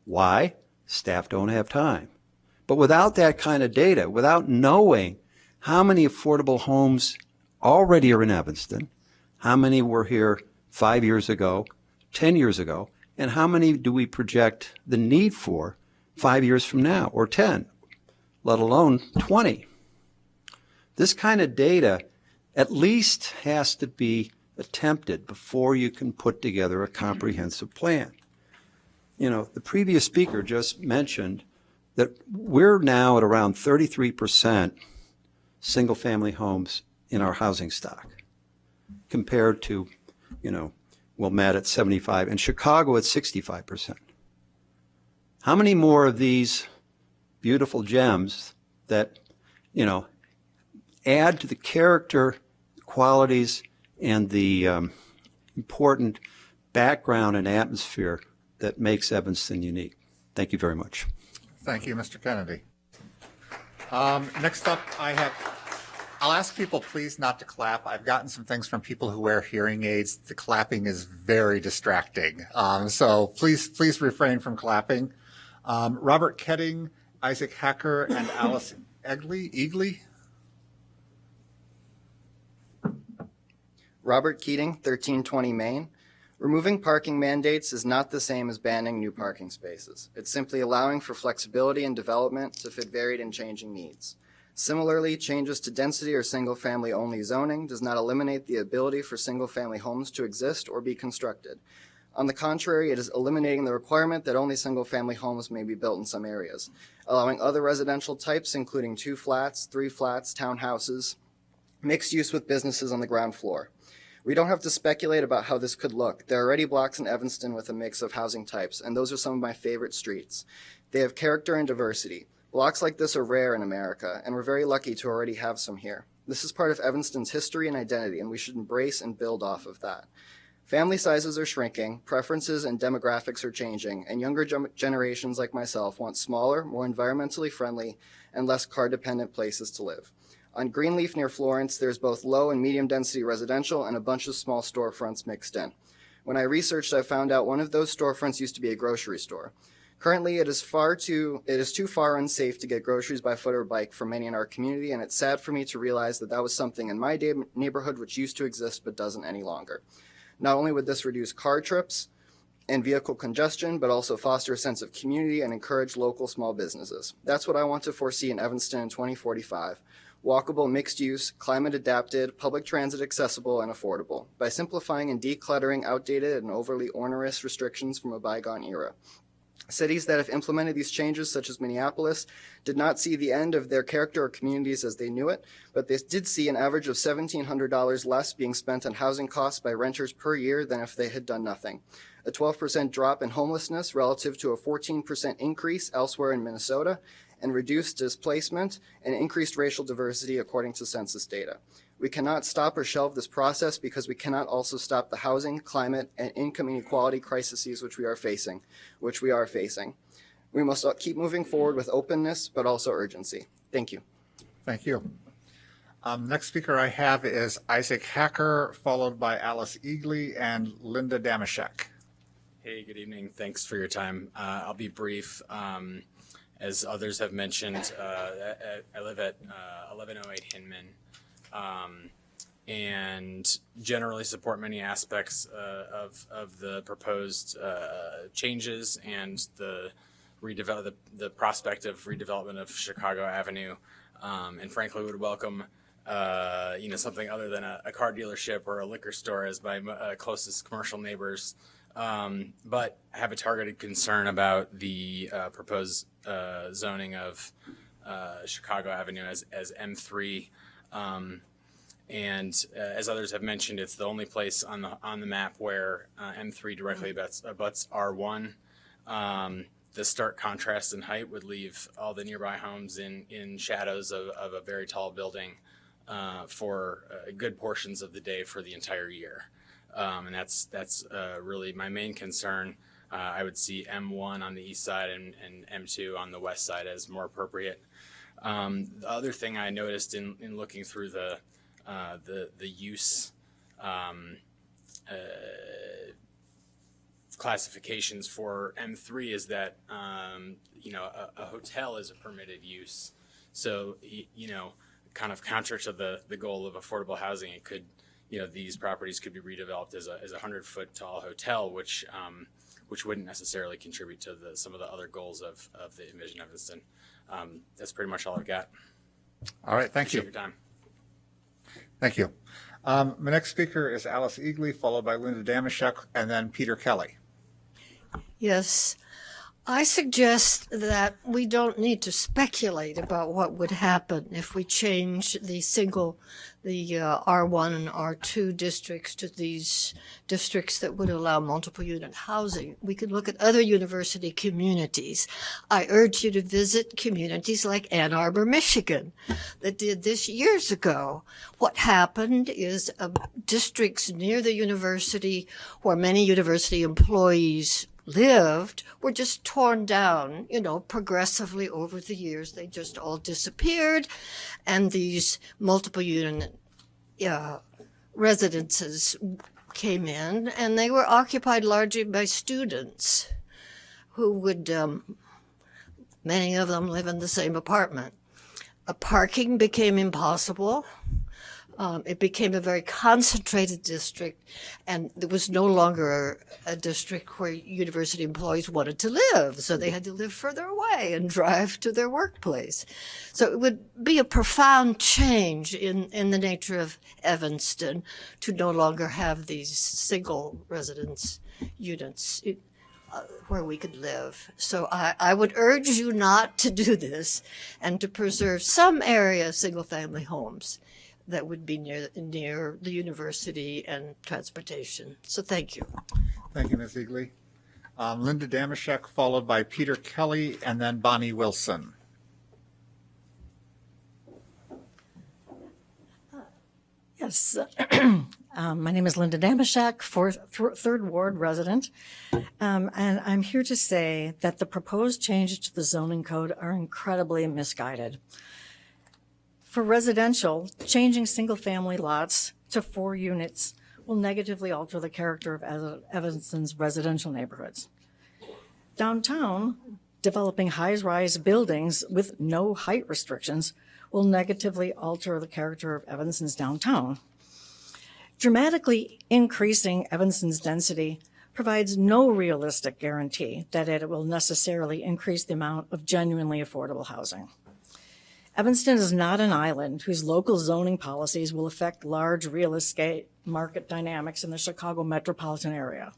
Why? Staff don't have time. But without that kind of data, without knowing how many affordable homes already are in Evanston? How many were here 5 years ago, 10 years ago? And how many do we project the need for 5 years from now, or 10, let alone 20? This kind of data at least has to be attempted before you can put together a comprehensive plan. You know, the previous speaker just mentioned that we're now at around 33% single-family homes in our housing stock compared to, Wilmette at 75 and Chicago at 65%. How many more of these beautiful gems that, add to the character, qualities, and the important background and atmosphere that makes Evanston unique? Thank you very much. Thank you, Mr. Kennedy. Next up, I'll ask people please not to clap. I've gotten some things from people who wear hearing aids. The clapping is very distracting. So please refrain from clapping. Robert Ketting, Isaac Hacker, and Alice Eagley. Robert Keating, 1320 Main. Removing parking mandates is not the same as banning new parking spaces. It's simply allowing for flexibility and development to fit varied and changing needs. Similarly, changes to density or single-family only zoning does not eliminate the ability for single-family homes to exist or be constructed. On the contrary, it is eliminating the requirement that only single-family homes may be built in some areas, allowing other residential types, including 2 flats, 3 flats, townhouses, mixed use with businesses on the ground floor. We don't have to speculate about how this could look. There are already blocks in Evanston with a mix of housing types, and those are some of my favorite streets. They have character and diversity. Blocks like this are rare in America, and we're very lucky to already have some here. This is part of Evanston's history and identity, and we should embrace and build off of that. Family sizes are shrinking, preferences and demographics are changing, and younger generations like myself want smaller, more environmentally friendly, and less car-dependent places to live. On Greenleaf near Florence, there's both low and medium density residential and a bunch of small storefronts mixed in. When I researched, I found out one of those storefronts used to be a grocery store. Currently, it is too far unsafe to get groceries by foot or bike for many in our community, and it's sad for me to realize that that was something in my neighborhood which used to exist but doesn't any longer. Not only would this reduce car trips and vehicle congestion, but also foster a sense of community and encourage local small businesses. That's what I want to foresee in Evanston in 2045. Walkable, mixed use, climate adapted, public transit accessible and affordable, by simplifying and decluttering outdated and overly onerous restrictions from a bygone era. Cities that have implemented these changes, such as Minneapolis, did not see the end of their character or communities as they knew it, but they did see an average of $1,700 less being spent on housing costs by renters per year than if they had done nothing. A 12% drop in homelessness relative to a 14% increase elsewhere in Minnesota, and reduced displacement and increased racial diversity according to census data. We cannot stop or shelve this process because we cannot also stop the housing, climate, and income inequality crises which we are facing. We must keep moving forward with openness, but also urgency. Thank you. Thank you. Next speaker I have is Isaac Hacker, followed by Alice Eagley and Linda Damashek. Hey, good evening. Thanks for your time. I'll be brief. As others have mentioned, I live at 1108 Hinman, and generally support many aspects of the proposed changes and the prospect of redevelopment of Chicago Avenue, and frankly would welcome something other than a car dealership or a liquor store as my closest commercial neighbors. But I have a targeted concern about the proposed zoning of Chicago Avenue as M3. And as others have mentioned, it's the only place on the map where M3 directly abuts R1. The stark contrast in height would leave all the nearby homes in shadows of a very tall building for good portions of the day for the entire year. And that's really my main concern. I would see M1 on the east side and M2 on the west side as more appropriate. The other thing I noticed in looking through the use classifications for M3 is that a hotel is a permitted use. So kind of counter to the goal of affordable housing. It could, these properties could be redeveloped as a 100-foot tall hotel, which wouldn't necessarily contribute to some of the other goals of the Envision Evanston. That's pretty much all I've got. All right, thank you. Appreciate your time. Thank you. My next speaker is Alice Eagley, followed by Linda Damashek, and then Peter Kelly. Yes, I suggest that we don't need to speculate about what would happen if we change the R1 and R2 districts to these districts that would allow multiple unit housing. We could look at other university communities. I urge you to visit communities like Ann Arbor, Michigan, that did this years ago. What happened is districts near the university where many university employees lived were just torn down, progressively over the years. They just all disappeared, and these multiple unit residences came in, and they were occupied largely by students who would, many of them live in the same apartment. Parking became impossible. It became a very concentrated district, and there was no longer a district where university employees wanted to live, so they had to live further away and drive to their workplace. So it would be a profound change in the nature of Evanston to no longer have these single residence units where we could live. So I would urge you not to do this and to preserve some area of single-family homes that would be near the university and transportation. So thank you. Thank you, Ms. Eagley. Linda Damashek, followed by Peter Kelly, and then Bonnie Wilson. Yes. My name is Linda Damashek, Third Ward resident. And I'm here to say that the proposed changes to the zoning code are incredibly misguided. For residential, changing single-family lots to 4 units will negatively alter the character of Evanston's residential neighborhoods. Downtown, developing high-rise buildings with no height restrictions will negatively alter the character of Evanston's downtown. Dramatically increasing Evanston's density provides no realistic guarantee that it will necessarily increase the amount of genuinely affordable housing. Evanston is not an island whose local zoning policies will affect large real estate market dynamics in the Chicago metropolitan area.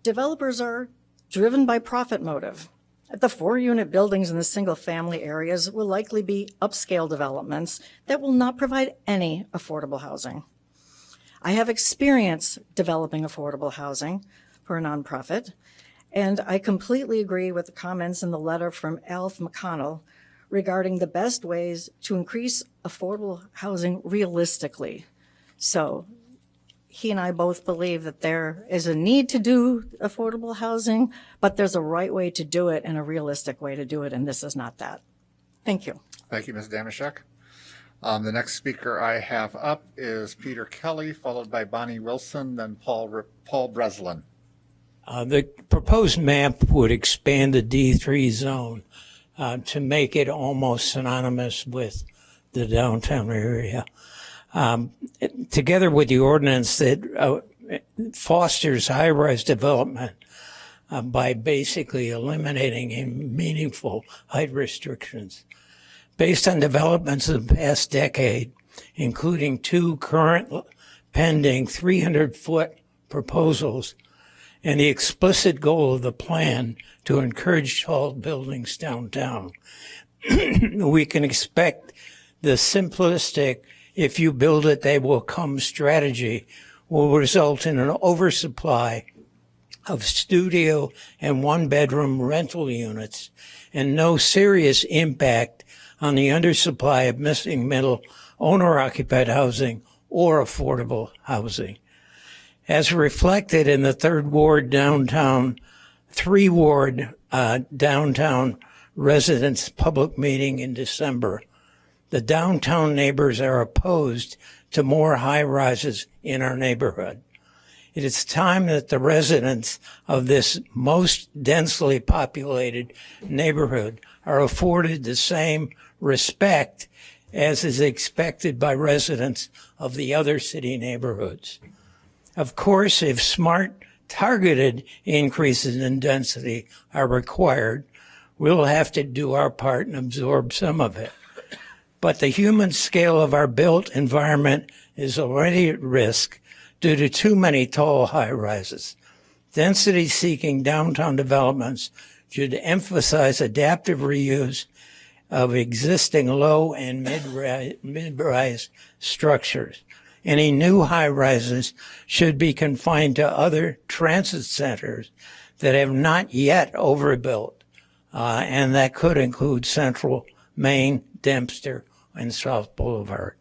Developers are driven by profit motive. The 4-unit buildings in the single-family areas will likely be upscale developments that will not provide any affordable housing. I have experience developing affordable housing for a nonprofit, and I completely agree with the comments in the letter from Alf McConnell regarding the best ways to increase affordable housing realistically. So he and I both believe that there is a need to do affordable housing, but there's a right way to do it and a realistic way to do it, and this is not that. Thank you. Thank you, Ms. Damashek. The next speaker I have up is Peter Kelly, followed by Bonnie Wilson, then Paul Breslin. The proposed map would expand the D3 zone to make it almost synonymous with the downtown area. Together with the ordinance that fosters high-rise development by basically eliminating any meaningful height restrictions. Based on developments of the past decade, including 2 current pending 300-foot proposals, and the explicit goal of the plan to encourage tall buildings downtown, we can expect the simplistic, if you build it, they will come strategy will result in an oversupply of studio and 1-bedroom rental units and no serious impact on the undersupply of missing middle owner-occupied housing or affordable housing. As reflected in the 3rd Ward downtown, 3-Ward downtown residents public meeting in December, the downtown neighbors are opposed to more high-rises in our neighborhood. It is time that the residents of this most densely populated neighborhood are afforded the same respect as is expected by residents of the other city neighborhoods. Of course, if smart, targeted increases in density are required, we'll have to do our part and absorb some of it. But the human scale of our built environment is already at risk due to too many tall high-rises. Density-seeking downtown developments should emphasize adaptive reuse of existing low and mid-rise structures. Any new high-rises should be confined to other transit centers that have not yet overbuilt, and that could include Central, Main, Dempster, and South Boulevard.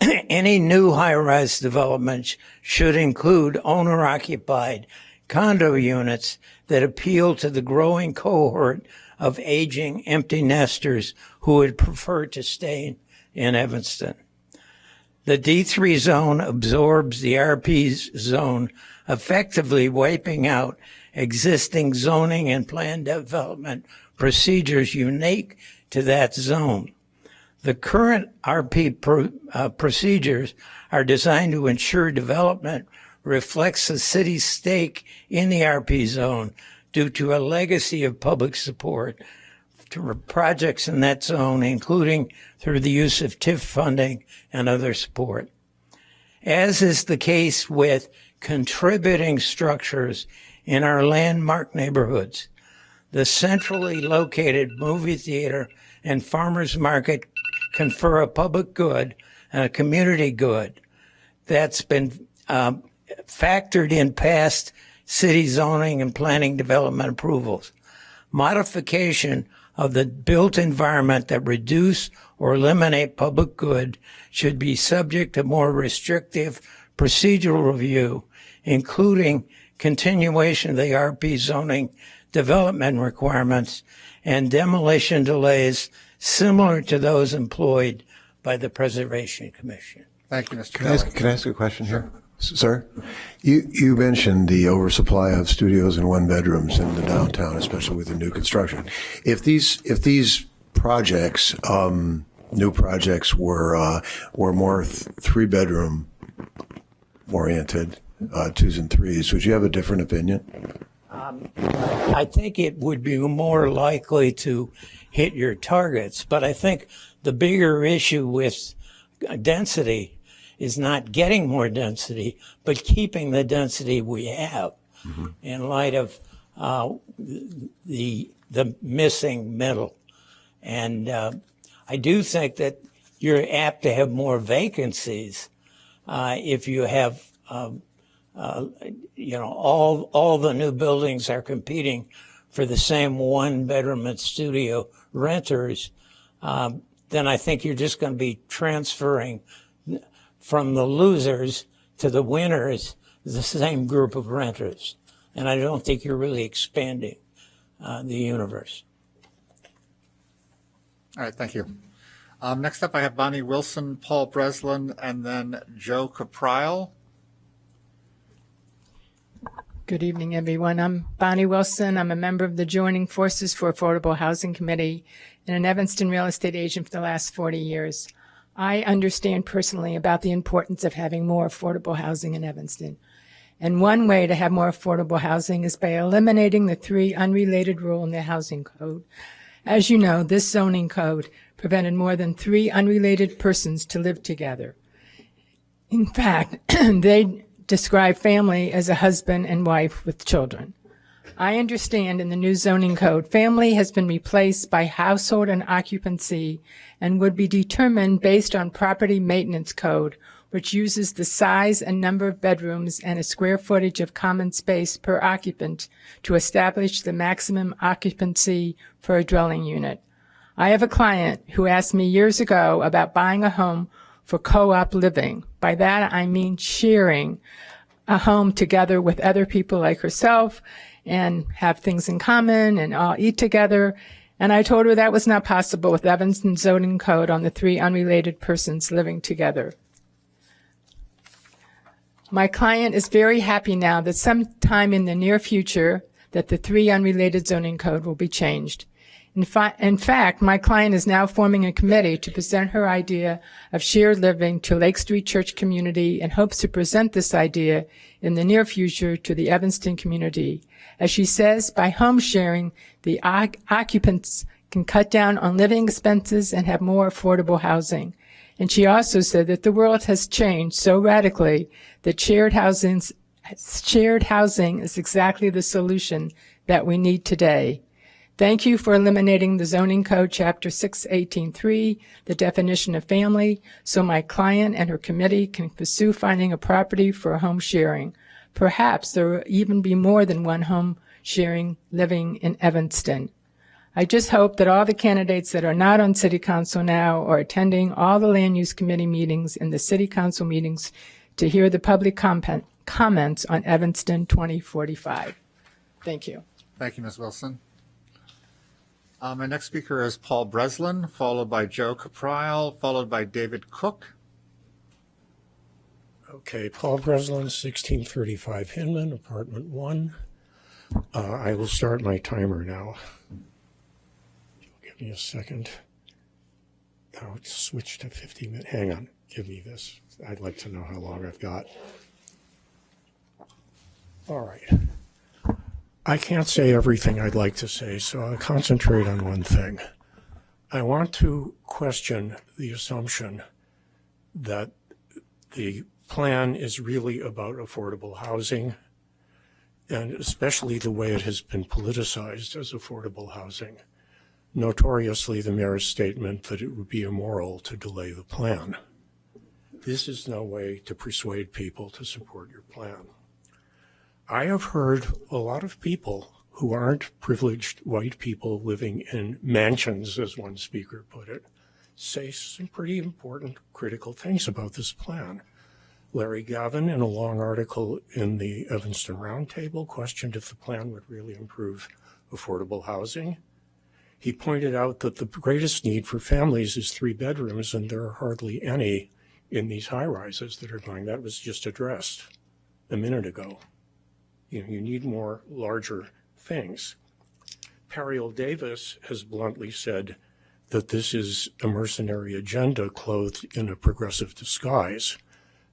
Any new high-rise developments should include owner-occupied condo units that appeal to the growing cohort of aging empty nesters who would prefer to stay in Evanston. The D3 zone absorbs the RP zone, effectively wiping out existing zoning and plan development procedures unique to that zone. The current RP procedures are designed to ensure development reflects the city's stake in the RP zone due to a legacy of public support to projects in that zone, including through the use of TIF funding and other support. As is the case with contributing structures in our landmark neighborhoods, the centrally located movie theater and farmers market confer a public good and a community good that's been factored in past city zoning and planning development approvals. Modification of the built environment that reduce or eliminate public good should be subject to more restrictive procedural review, including continuation of the RP zoning development requirements and demolition delays similar to those employed by the Preservation Commission. Thank you, Mr. Can I ask a question here? Sir, you mentioned the oversupply of studios and one-bedrooms in the downtown, especially with the new construction. If these projects, new projects, were more three-bedroom oriented, twos and threes, would you have a different opinion? I think it would be more likely to hit your targets, but I think the bigger issue with density is not getting more density, but keeping the density we have in light of the missing middle. And I do think that you're apt to have more vacancies if you have, all the new buildings are competing for the same one-bedroom and studio renters. Then I think you're just going to be transferring from the losers to the winners, the same group of renters. And I don't think you're really expanding the universe. All right, thank you. Next up, I have Bonnie Wilson, Paul Breslin, and then Joe Caprile. Good evening, everyone. I'm Bonnie Wilson. I'm a member of the Joining Forces for Affordable Housing Committee and an Evanston real estate agent for the last 40 years. I understand personally about the importance of having more affordable housing in Evanston. And one way to have more affordable housing is by eliminating the 3 unrelated rules in the housing code. As you know, this zoning code prevented more than 3 unrelated persons to live together. In fact, they describe family as a husband and wife with children. I understand in the new zoning code, family has been replaced by household and occupancy and would be determined based on property maintenance code, which uses the size and number of bedrooms and a square footage of common space per occupant to establish the maximum occupancy for a dwelling unit. I have a client who asked me years ago about buying a home for co-op living. By that, I mean sharing a home together with other people like herself and have things in common and all eat together. And I told her that was not possible with Evanston zoning code on the 3 unrelated persons living together. My client is very happy now that sometime in the near future, that the 3 unrelated zoning code will be changed. In fact, my client is now forming a committee to present her idea of shared living to Lake Street Church community and hopes to present this idea in the near future to the Evanston community. As she says, by home sharing, the occupants can cut down on living expenses and have more affordable housing. And she also said that the world has changed so radically that shared housing is exactly the solution that we need today. Thank you for eliminating the zoning code chapter 618.3, the definition of family, so my client and her committee can pursue finding a property for home sharing. Perhaps there will even be more than one home sharing living in Evanston. I just hope that all the candidates that are not on city council now are attending all the land use committee meetings and the city council meetings to hear the public comments on Evanston 2045. Thank you. Thank you, Ms. Wilson. My next speaker is Paul Breslin, followed by Joe Caprile, followed by David Cook. Okay, Paul Breslin, 1635 Hinman, apartment 1. I will start my timer now. Give me a second. Now it's switched to 50 minutes. Hang on, give me this. I'd like to know how long I've got. All right. I can't say everything I'd like to say, so I'll concentrate on one thing. I want to question the assumption that the plan is really about affordable housing, and especially the way it has been politicized as affordable housing. Notoriously, the mayor's statement that it would be immoral to delay the plan. This is no way to persuade people to support your plan. I have heard a lot of people who aren't privileged white people living in mansions, as one speaker put it, say some pretty important critical things about this plan. Larry Gavin, in a long article in the Evanston Roundtable, questioned if the plan would really improve affordable housing. He pointed out that the greatest need for families is 3 bedrooms, and there are hardly any in these high-rises that are going. That was just addressed a minute ago. You need more larger things. Periel Davis has bluntly said that this is a mercenary agenda clothed in a progressive disguise,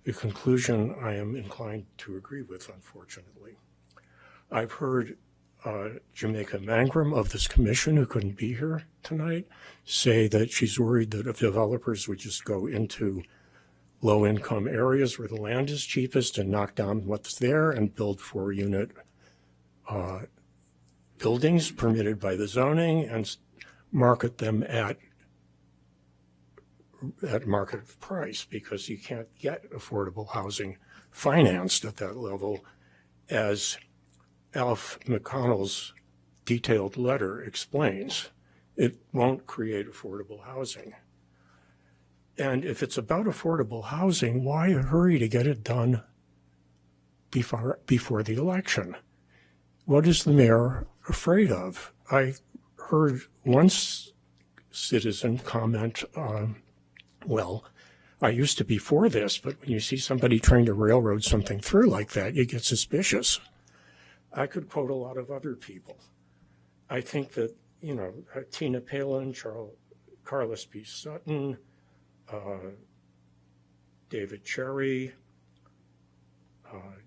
a conclusion I am inclined to agree with, unfortunately. I've heard Jamaica Mangrum of this commission, who couldn't be here tonight, say that she's worried that if developers would just go into low-income areas where the land is cheapest and knock down what's there and build 4-unit buildings permitted by the zoning and market them at market price, because you can't get affordable housing financed at that level, as Alf McConnell's detailed letter explains. It won't create affordable housing. And if it's about affordable housing, why a hurry to get it done before the election? What is the mayor afraid of? I heard one citizen comment, well, I used to be for this, but when you see somebody trying to railroad something through like that, you get suspicious. I could quote a lot of other people. I think that, Tina Palin, Carlos P. Sutton, David Cherry,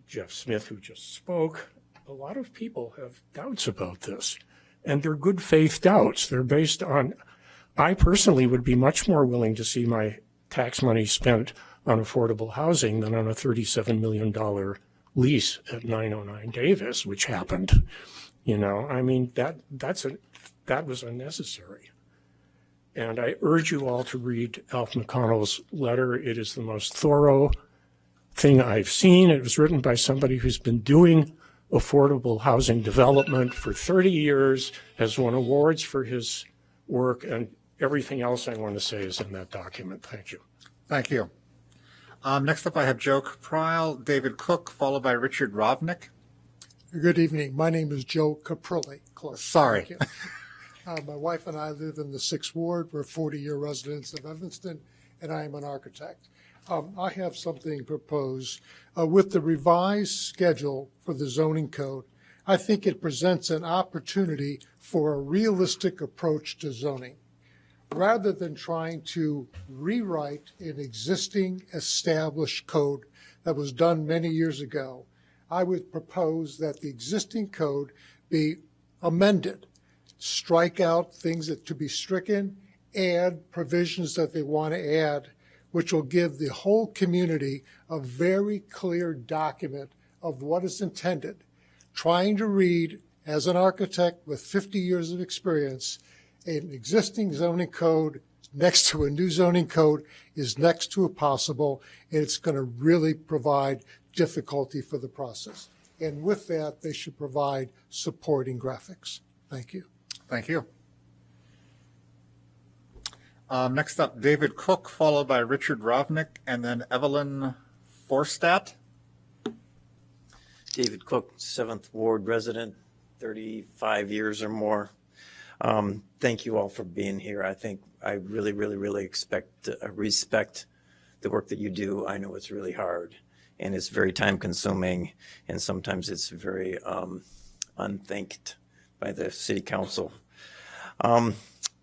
Jeff Smith, who just spoke, a lot of people have doubts about this. And they're good faith doubts. They're based on, I personally would be much more willing to see my tax money spent on affordable housing than on a $37 million lease at 909 Davis, which happened. That was unnecessary. And I urge you all to read Alf McConnell's letter. It is the most thorough thing I've seen. It was written by somebody who's been doing affordable housing development for 30 years, has won awards for his work, and everything else I want to say is in that document. Thank you. Thank you. Next up, I have Joe Caprile, David Cook, followed by Richard Rovnick. Good evening. My name is Joe Caprilli. Close. Sorry. Thank you. My wife and I live in the 6th Ward. We're 40-year residents of Evanston, and I am an architect. I have something proposed. With the revised schedule for the zoning code, I think it presents an opportunity for a realistic approach to zoning. Rather than trying to rewrite an existing established code that was done many years ago, I would propose that the existing code be amended, strike out things that to be stricken, add provisions that they want to add, which will give the whole community a very clear document of what is intended. Trying to read, as an architect with 50 years of experience, an existing zoning code next to a new zoning code is next to impossible, and it's going to really provide difficulty for the process. And with that, they should provide supporting graphics. Thank you. Thank you. Next up, David Cook, followed by Richard Rovnick, and then Evelyn Forstat. David Cook, 7th Ward resident, 35 years or more. Thank you all for being here. I think I really, really, really respect the work that you do. I know it's really hard, and it's very time consuming, and sometimes it's very unthanked by the city council. I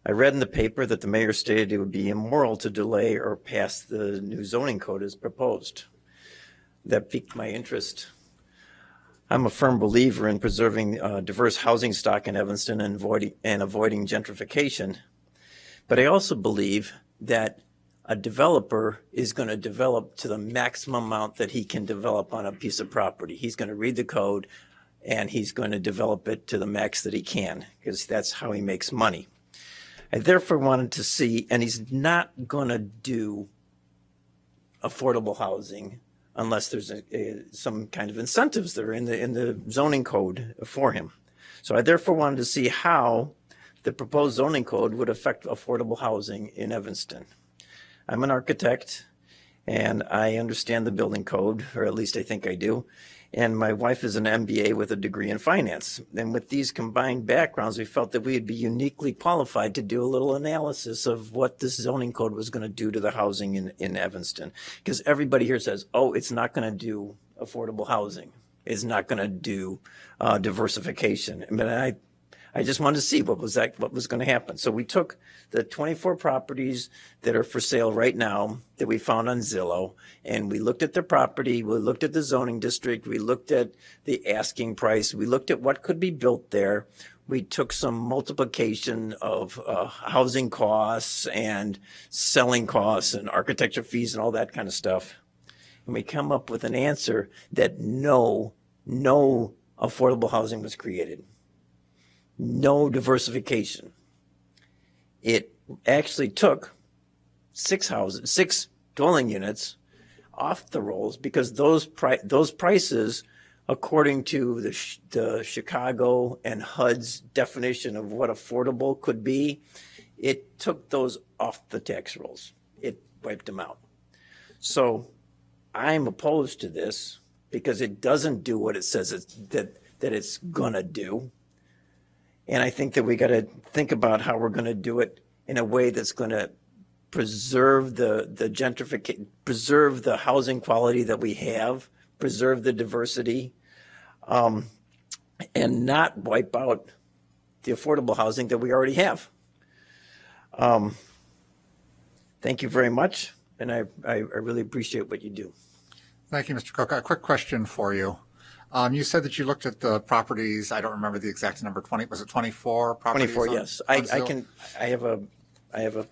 read in the paper that the mayor stated it would be immoral to delay or pass the new zoning code as proposed. That piqued my interest. I'm a firm believer in preserving diverse housing stock in Evanston and avoiding gentrification. But I also believe that a developer is going to develop to the maximum amount that he can develop on a piece of property. He's going to read the code and he's going to develop it to the max that he can, because that's how he makes money. I therefore wanted to see, and he's not going to do affordable housing unless there's some kind of incentives that are in the zoning code for him. So I therefore wanted to see how the proposed zoning code would affect affordable housing in Evanston. I'm an architect, and I understand the building code, or at least I think I do. And my wife is an MBA with a degree in finance. And with these combined backgrounds, we felt that we'd be uniquely qualified to do a little analysis of what this zoning code was going to do to the housing in Evanston. Because everybody here says, oh, it's not going to do affordable housing. It's not going to do diversification. But I just wanted to see what was going to happen. So we took the 24 properties that are for sale right now that we found on Zillow, and we looked at their property, we looked at the zoning district, we looked at the asking price, we looked at what could be built there. We took some multiplication of housing costs and selling costs and architecture fees and all that kind of stuff. And we come up with an answer that no affordable housing was created. No diversification. It actually took 6 dwelling units off the rolls because those prices, according to the Chicago and HUD's definition of what affordable could be, it took those off the tax rolls. It wiped them out. So I'm opposed to this because it doesn't do what it says that it's gonna do. And I think that we got to think about how we're going to do it in a way that's going to preserve the gentrification, preserve the housing quality that we have, preserve the diversity, and not wipe out the affordable housing that we already have. Thank you very much, and I really appreciate what you do. Thank you, Mr. Cook. A quick question for you. You said that you looked at the properties. I don't remember the exact number. 20, was it 24 properties? 24, yes. I have a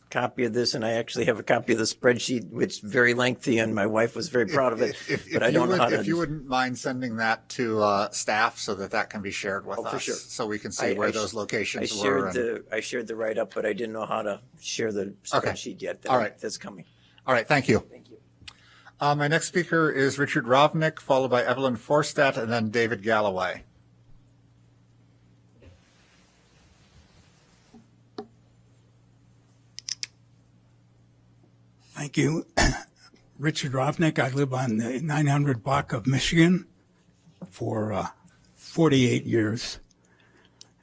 copy of this, and I actually have a copy of the spreadsheet, which is very lengthy, and my wife was very proud of it. But I don't know how to. If you wouldn't mind sending that to staff so that can be shared with us, for sure. So we can see where those locations were. I shared the write-up, but I didn't know how to share the spreadsheet yet. All right. That's coming. All right. Thank you. Thank you. My next speaker is Richard Rovnick, followed by Evelyn Forstat, and then David Galloway. Thank you. Richard Rovnick. I live on the 900 block of Michigan for 48 years.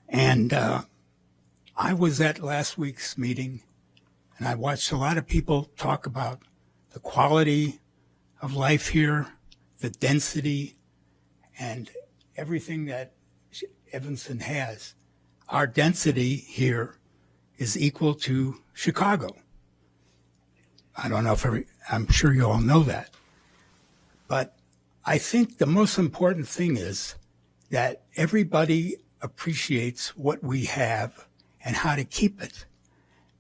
And I was at last week's meeting, and I watched a lot of people talk about the quality of life here, the density, and everything that Evanston has. Our density here is equal to Chicago. I don't know if I'm sure you all know that. But I think the most important thing is that everybody appreciates what we have and how to keep it.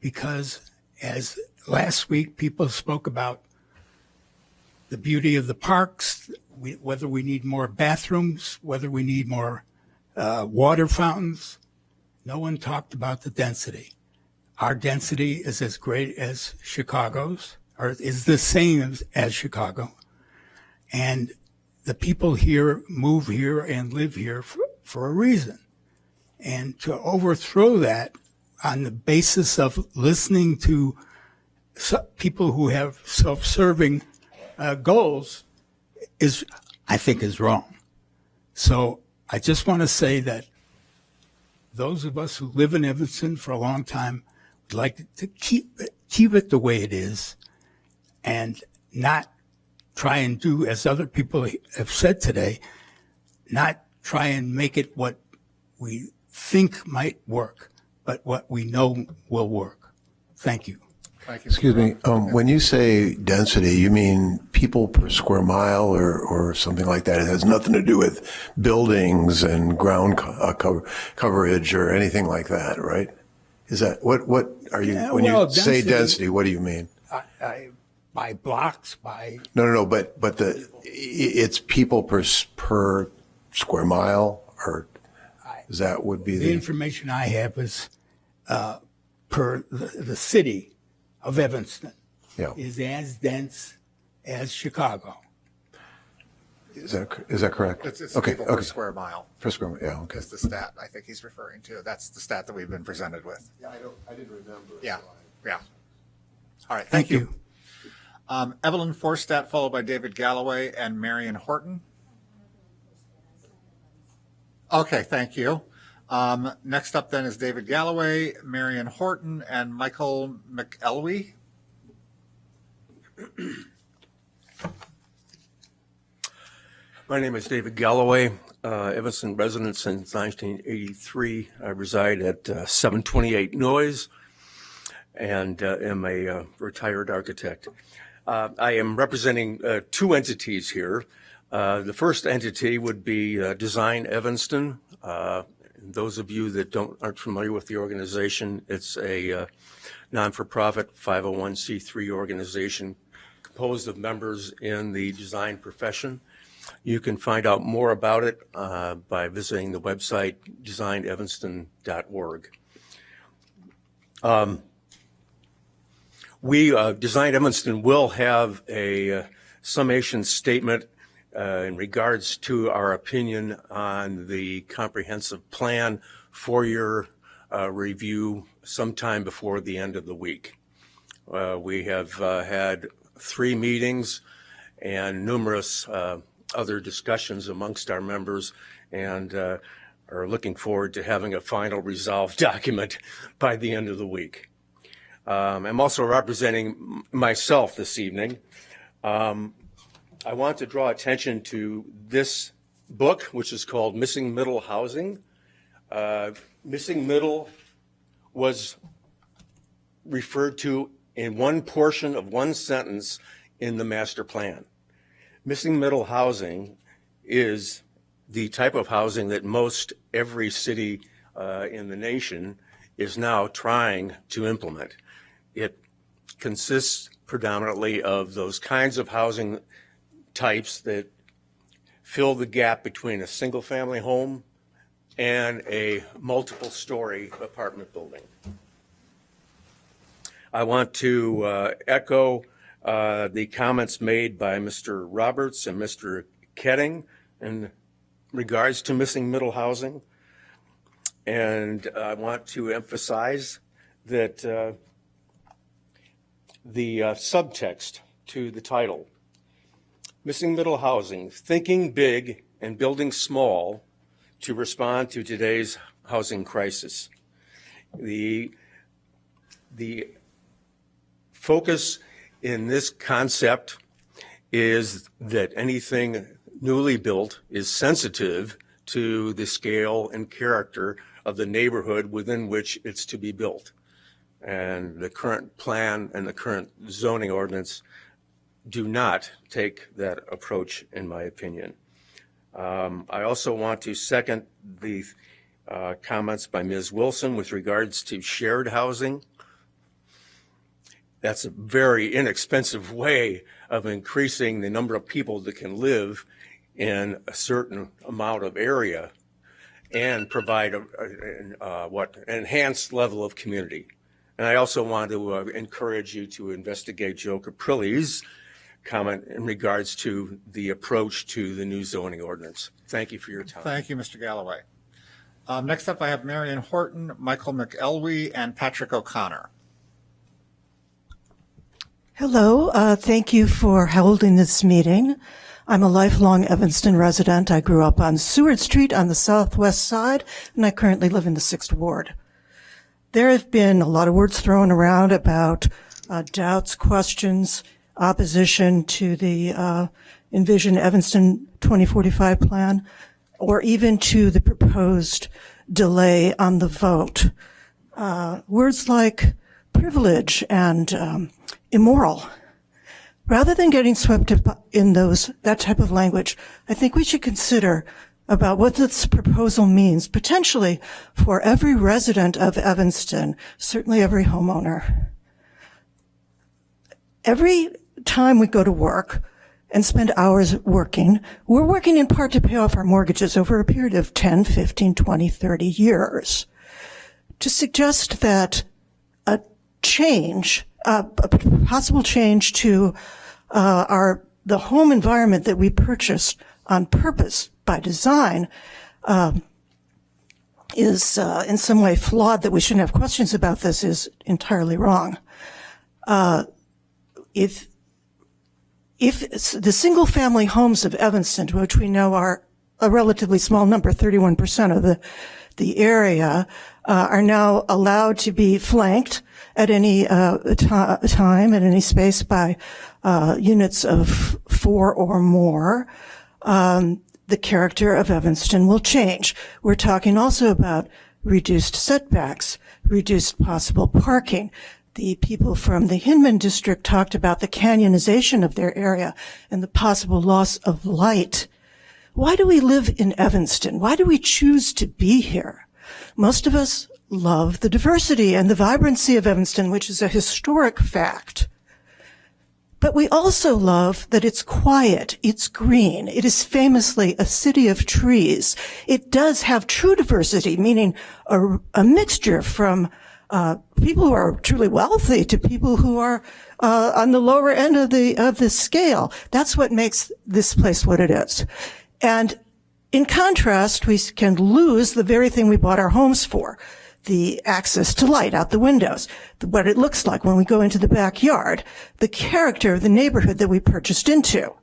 Because as last week people spoke about the beauty of the parks, whether we need more bathrooms, whether we need more water fountains, no one talked about the density. Our density is as great as Chicago's, or is the same as Chicago. And the people here move here and live here for a reason. And to overthrow that on the basis of listening to people who have self-serving goals I think is wrong. So I just want to say that those of us who live in Evanston for a long time would like to keep it the way it is and not try and do, as other people have said today, not try and make it what we think might work, but what we know will work. Thank you. Thank you. Excuse me, when you say density, you mean people per square mile or something like that? It has nothing to do with buildings and ground coverage or anything like that, right? Is that, what are you, when you say density, what do you mean? By blocks, by... No, but it's people per square mile, or is that would be the information I have is per the city of Evanston is as dense as Chicago. Is that correct? It's okay, people per square mile. Per square mile, yeah, okay. Is the stat I think he's referring to. That's the stat that we've been presented with. Yeah, I didn't remember. Yeah, yeah. All right, thank you. Evelyn Forstat, followed by David Galloway and Marion Horton. Okay, thank you. Next up then is David Galloway, Marion Horton, and Michael McElwee. My name is David Galloway, Evanston resident since 1983. I reside at 728 Noyes and am a retired architect. I am representing two entities here. The first entity would be Design Evanston. Those of you that aren't familiar with the organization, it's a non-for-profit 501c3 organization composed of members in the design profession. You can find out more about it by visiting the website designevanston.org. Design Evanston will have a summation statement in regards to our opinion on the comprehensive plan for your review sometime before the end of the week. We have had 3 meetings and numerous other discussions amongst our members, and are looking forward to having a final resolved document by the end of the week. I'm also representing myself this evening. I want to draw attention to this book, which is called Missing Middle Housing. Missing middle was referred to in one portion of one sentence in the master plan. Missing middle housing is the type of housing that most every city in the nation is now trying to implement. It consists predominantly of those kinds of housing types that fill the gap between a single-family home and a multiple-story apartment building. I want to echo the comments made by Mr. Roberts and Mr. Ketting in regards to missing middle housing. And I want to emphasize that the subtext to the title, Missing Middle Housing, Thinking Big and Building Small to Respond to Today's Housing Crisis. The focus in this concept is that anything newly built is sensitive to the scale and character of the neighborhood within which it's to be built. And the current plan and the current zoning ordinance do not take that approach, in my opinion. I also want to second the comments by Ms. Wilson with regards to shared housing. That's a very inexpensive way of increasing the number of people that can live in a certain amount of area and provide an enhanced level of community. And I also want to encourage you to investigate Joe Caprilli's comment in regards to the approach to the new zoning ordinance. Thank you for your time. Thank you, Mr. Galloway. Next up, I have Marion Horton, Michael McElwee, and Patrick O'Connor. Hello, thank you for holding this meeting. I'm a lifelong Evanston resident. I grew up on Seward Street on the southwest side, and I currently live in the 6th Ward. There have been a lot of words thrown around about doubts, questions, opposition to the Envision Evanston 2045 plan, or even to the proposed delay on the vote. Words like privilege and immoral. Rather than getting swept up in that type of language, I think we should consider about what this proposal means potentially for every resident of Evanston, certainly every homeowner. Every time we go to work and spend hours working, we're working in part to pay off our mortgages over a period of 10, 15, 20, 30 years. To suggest that a possible change to the home environment that we purchased on purpose by design is in some way flawed, that we shouldn't have questions about this, is entirely wrong. If the single-family homes of Evanston, which we know are a relatively small number, 31% of the area, are now allowed to be flanked at any time, at any space, by units of 4 or more, the character of Evanston will change. We're talking also about reduced setbacks, reduced possible parking. The people from the Hinman district talked about the canyonization of their area and the possible loss of light. Why do we live in Evanston? Why do we choose to be here? Most of us love the diversity and the vibrancy of Evanston, which is a historic fact. But we also love that it's quiet, it's green, it is famously a city of trees. It does have true diversity, meaning a mixture from people who are truly wealthy to people who are on the lower end of the scale. That's what makes this place what it is. And in contrast, we can lose the very thing we bought our homes for, the access to light out the windows, what it looks like when we go into the backyard, the character of the neighborhood that we purchased into.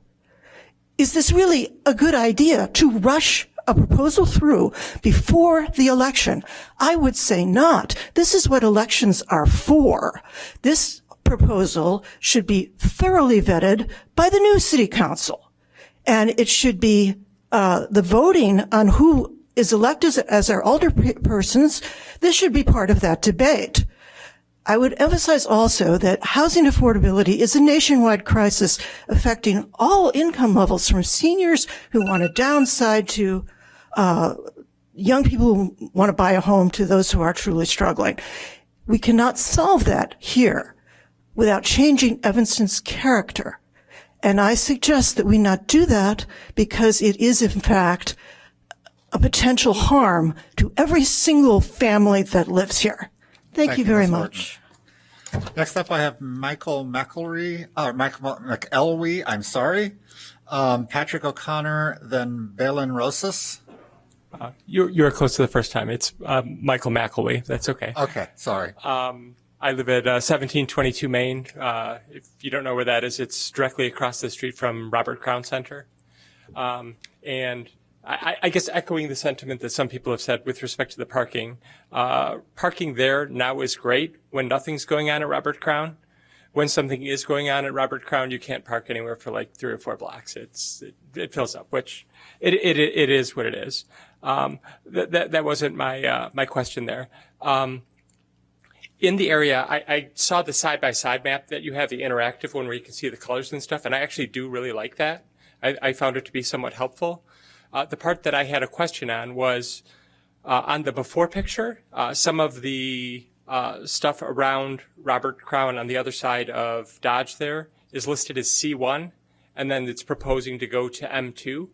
Is this really a good idea to rush a proposal through before the election? I would say not. This is what elections are for. This proposal should be thoroughly vetted by the new city council, and it should be the voting on who is elected as our alderpersons. This should be part of that debate. I would emphasize also that housing affordability is a nationwide crisis affecting all income levels, from seniors who want to downside to young people who want to buy a home to those who are truly struggling. We cannot solve that here without changing Evanston's character. And I suggest that we not do that because it is, in fact, a potential harm to every single family that lives here. Thank you very Ms. much. Horton. Next up, I have Michael McElwee, Patrick O'Connor, then Balin Rosas. You're close to the first time. It's Michael McElwee. That's okay. Okay, sorry. I live at 1722 Main. If you don't know where that is, it's directly across the street from Robert Crown Center. And I guess echoing the sentiment that some people have said with respect to the parking, parking there now is great when nothing's going on at Robert Crown. when something is going on at Robert Crown, you can't park anywhere for like 3 or 4 blocks. It fills up, which it is what it is. That wasn't my question there. In the area, I saw the side-by-side map that you have, the interactive one where you can see the colors and stuff, and I actually do really like that. I found it to be somewhat helpful. The part that I had a question on was on the before picture, some of the stuff around Robert Crown on the other side of Dodge there is listed as C1, and then it's proposing to go to M2.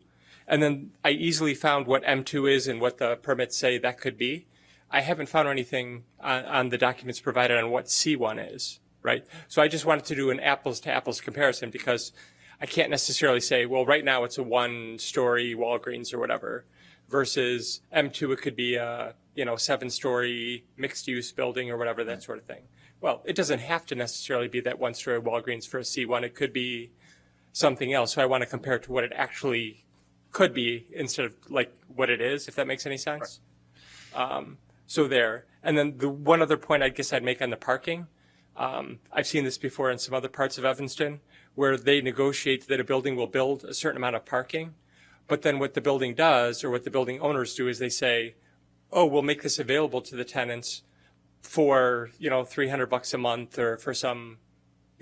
And then I easily found what M2 is and what the permits say that could be. I haven't found anything on the documents provided on what C1 is, right? So I just wanted to do an apples to apples comparison because I can't necessarily say, well, right now it's a 1-story Walgreens or whatever, versus M2, it could be a 7-story mixed use building or whatever, that sort of thing. Well, it doesn't have to necessarily be that 1-story Walgreens for a C1. It could be something else. So I want to compare it to what it actually could be instead of like what it is, if that makes any sense. Right. So there. And then the one other point I guess I'd make on the parking, I've seen this before in some other parts of Evanston, where they negotiate that a building will build a certain amount of parking, but then what the building does, or what the building owners do, is they say, oh, we'll make this available to the tenants for, $300 a month or for some,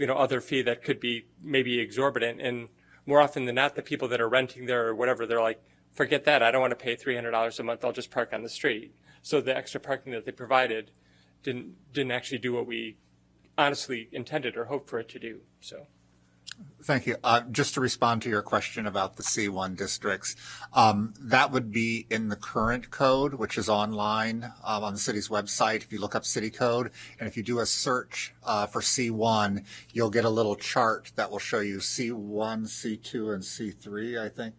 other fee that could be maybe exorbitant. And more often than not, the people that are renting there or whatever, they're like, forget that. I don't want to pay $300 a month. I'll just park on the street. So the extra parking that they provided didn't actually do what we honestly intended or hoped for it to do. So. Thank you. Just to respond to your question about the C1 districts, that would be in the current code, which is online on the city's website. If you look up city code, and if you do a search for C1, you'll get a little chart that will show you C1, C2, and C3, I think,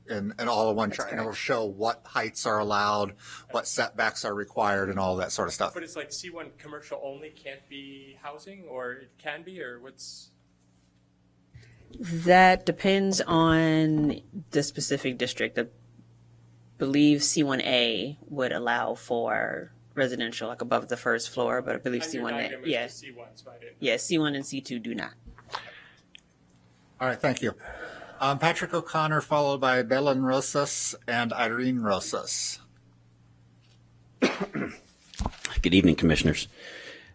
and all in one chart. And it will show what heights are allowed, what setbacks are required, and all that sort of stuff. But it's like C1 commercial only can't be housing, or it can be, or what's... That depends on the specific district. I believe C1A would allow for residential, like above the first floor, but I believe C1A, yes. Yeah, C1 and C2 do not. All right, thank you. Patrick O'Connor, followed by Belen Rosas and Irene Rosas. Good evening, Commissioners.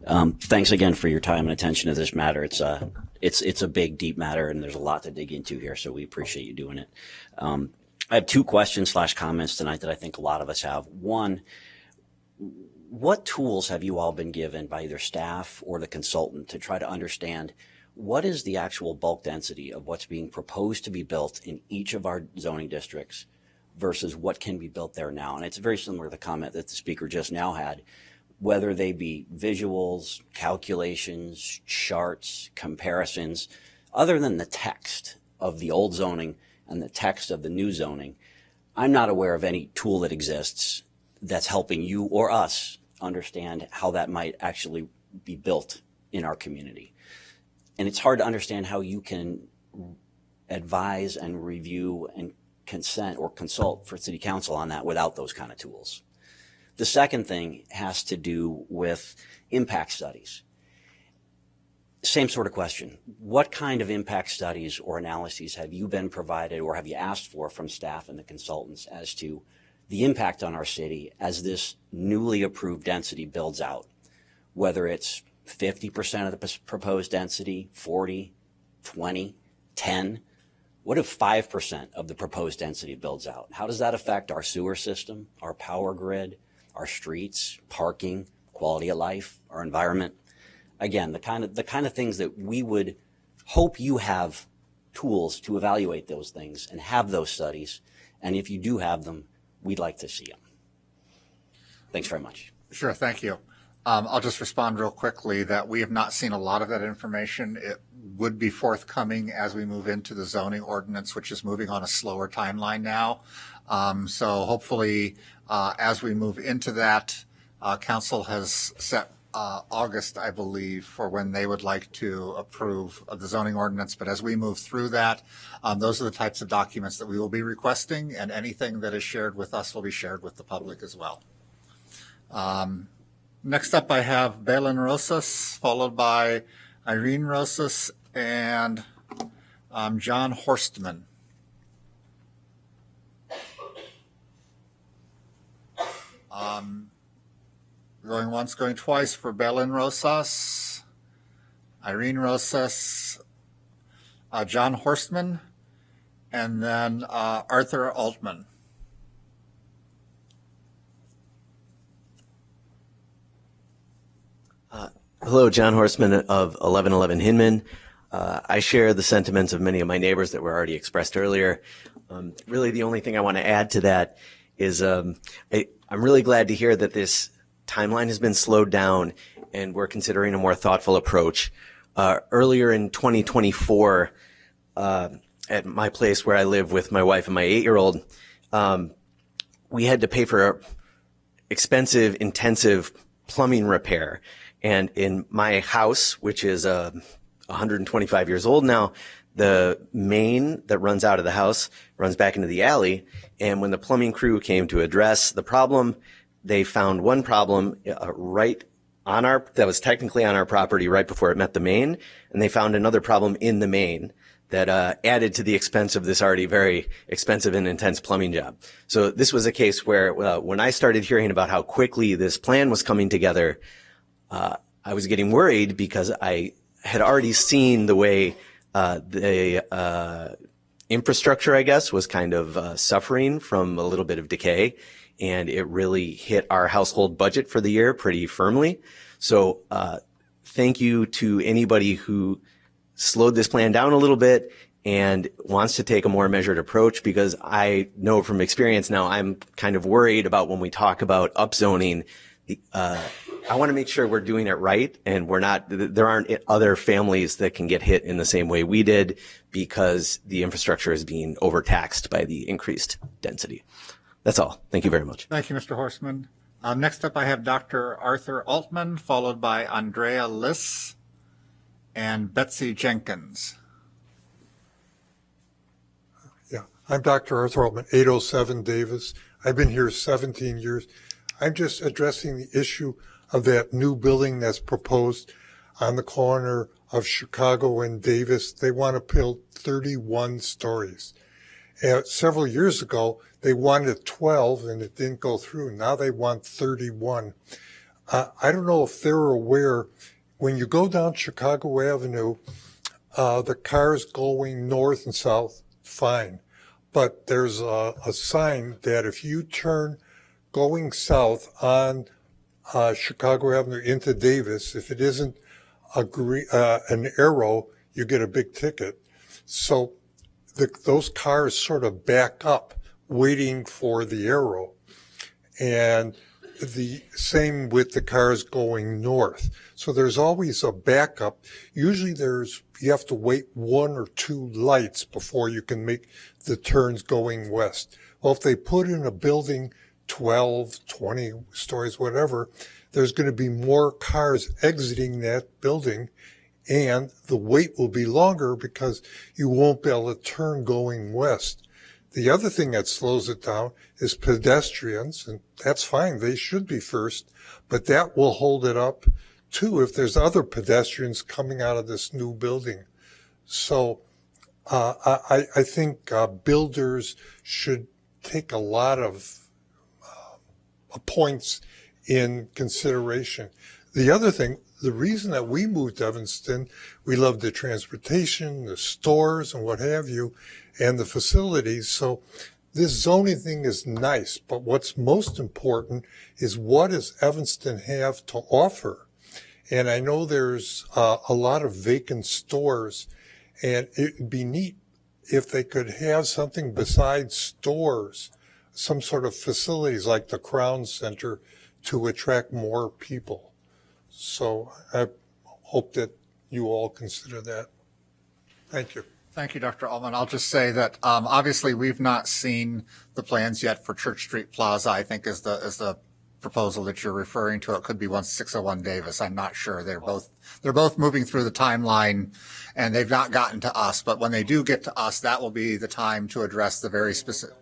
Thanks again for your time and attention to this matter. It's a big, deep matter, and there's a lot to dig into here, so we appreciate you doing it. I have 2 questions/comments tonight that I think a lot of us have. One, what tools have you all been given by either staff or the consultant to try to understand what is the actual bulk density of what's being proposed to be built in each of our zoning districts versus what can be built there now? And it's very similar to the comment that the speaker just now had, whether they be visuals, calculations, charts, comparisons, other than the text of the old zoning and the text of the new zoning. I'm not aware of any tool that exists that's helping you or us understand how that might actually be built in our community. And it's hard to understand how you can advise and review and consent or consult for city council on that without those kind of tools. The second thing has to do with impact studies. Same sort of question. What kind of impact studies or analyses have you been provided or have you asked for from staff and the consultants as to the impact on our city as this newly approved density builds out? Whether it's 50% of the proposed density, 40, 20, 10. What if 5% of the proposed density builds out? How does that affect our sewer system, our power grid, our streets, parking, quality of life, our environment? Again, the kind of things that we would hope you have tools to evaluate those things and have those studies. And if you do have them, we'd like to see them. Thanks very much. Sure, thank you. I'll just respond real quickly that we have not seen a lot of that information. It would be forthcoming as we move into the zoning ordinance, which is moving on a slower timeline now. So hopefully, as we move into that, council has set August, I believe, for when they would like to approve of the zoning ordinance. But as we move through that, those are the types of documents that we will be requesting, and anything that is shared with us will be shared with the public as well. Next up, I have Belen Rosas, followed by Irene Rosas, and John Horstman. Going once, going twice for Belén Rosas, Irene Rosas, John Horstman, and then Arthur Altman. Hello, John Horstman of 1111 Hinman. I share the sentiments of many of my neighbors that were already expressed earlier. Really, the only thing I want to add to that is I'm really glad to hear that this timeline has been slowed down and we're considering a more thoughtful approach. Earlier in 2024, at my place where I live with my wife and my 8-year-old, we had to pay for expensive, intensive plumbing repair. And in my house, which is 125 years old now, the main that runs out of the house runs back into the alley. And when the plumbing crew came to address the problem, they found one problem right on that was technically on our property right before it met the main. And they found another problem in the main that added to the expense of this already very expensive and intense plumbing job. So this was a case where when I started hearing about how quickly this plan was coming together, I was getting worried because I had already seen the way the infrastructure, I guess, was kind of suffering from a little bit of decay, and it really hit our household budget for the year pretty firmly. So thank you to anybody who slowed this plan down a little bit and wants to take a more measured approach, because I know from experience now I'm kind of worried about when we talk about upzoning. I want to make sure we're doing it right, and there aren't other families that can get hit in the same way we did because the infrastructure is being overtaxed by the increased density. That's all. Thank you very much. Thank you, Mr. Horstman. Next up, I have Dr. Arthur Altman, followed by Andrea Liss and Betsy Jenkins. Yeah, I'm Dr. Arthur Altman, 807 Davis. I've been here 17 years. I'm just addressing the issue of that new building that's proposed on the corner of Chicago and Davis. They want to build 31 stories. Several years ago, they wanted 12 and it didn't go through. Now they want 31. I don't know if they're aware, when you go down Chicago Avenue, the cars going north and south, fine. But there's a sign that if you turn going south on Chicago Avenue into Davis, if it isn't an arrow, you get a big ticket. So those cars sort of back up waiting for the arrow. And the same with the cars going north. So there's always a backup. Usually you have to wait 1 or 2 lights before you can make the turns going west. Well, if they put in a building 12, 20 stories, whatever, there's going to be more cars exiting that building, and the wait will be longer because you won't be able to turn going west. The other thing that slows it down is pedestrians, and that's fine. They should be first, but that will hold it up too if there's other pedestrians coming out of this new building. So I think builders should take a lot of points in consideration. The other thing, the reason that we moved to Evanston, we love the transportation, the stores and what have you, and the facilities. So this zoning thing is nice, but what's most important is what does Evanston have to offer? And I know there's a lot of vacant stores, and it'd be neat if they could have something besides stores, some sort of facilities like the Crown Center to attract more people. So I hope that you all consider that. Thank you. Thank you, Dr. Altman. I'll just say that obviously we've not seen the plans yet for Church Street Plaza, I think is the proposal that you're referring to. It could be 1601 Davis. I'm not sure. They're both moving through the timeline, and they've not gotten to us. But when they do get to us, that will be the time to address the very specific.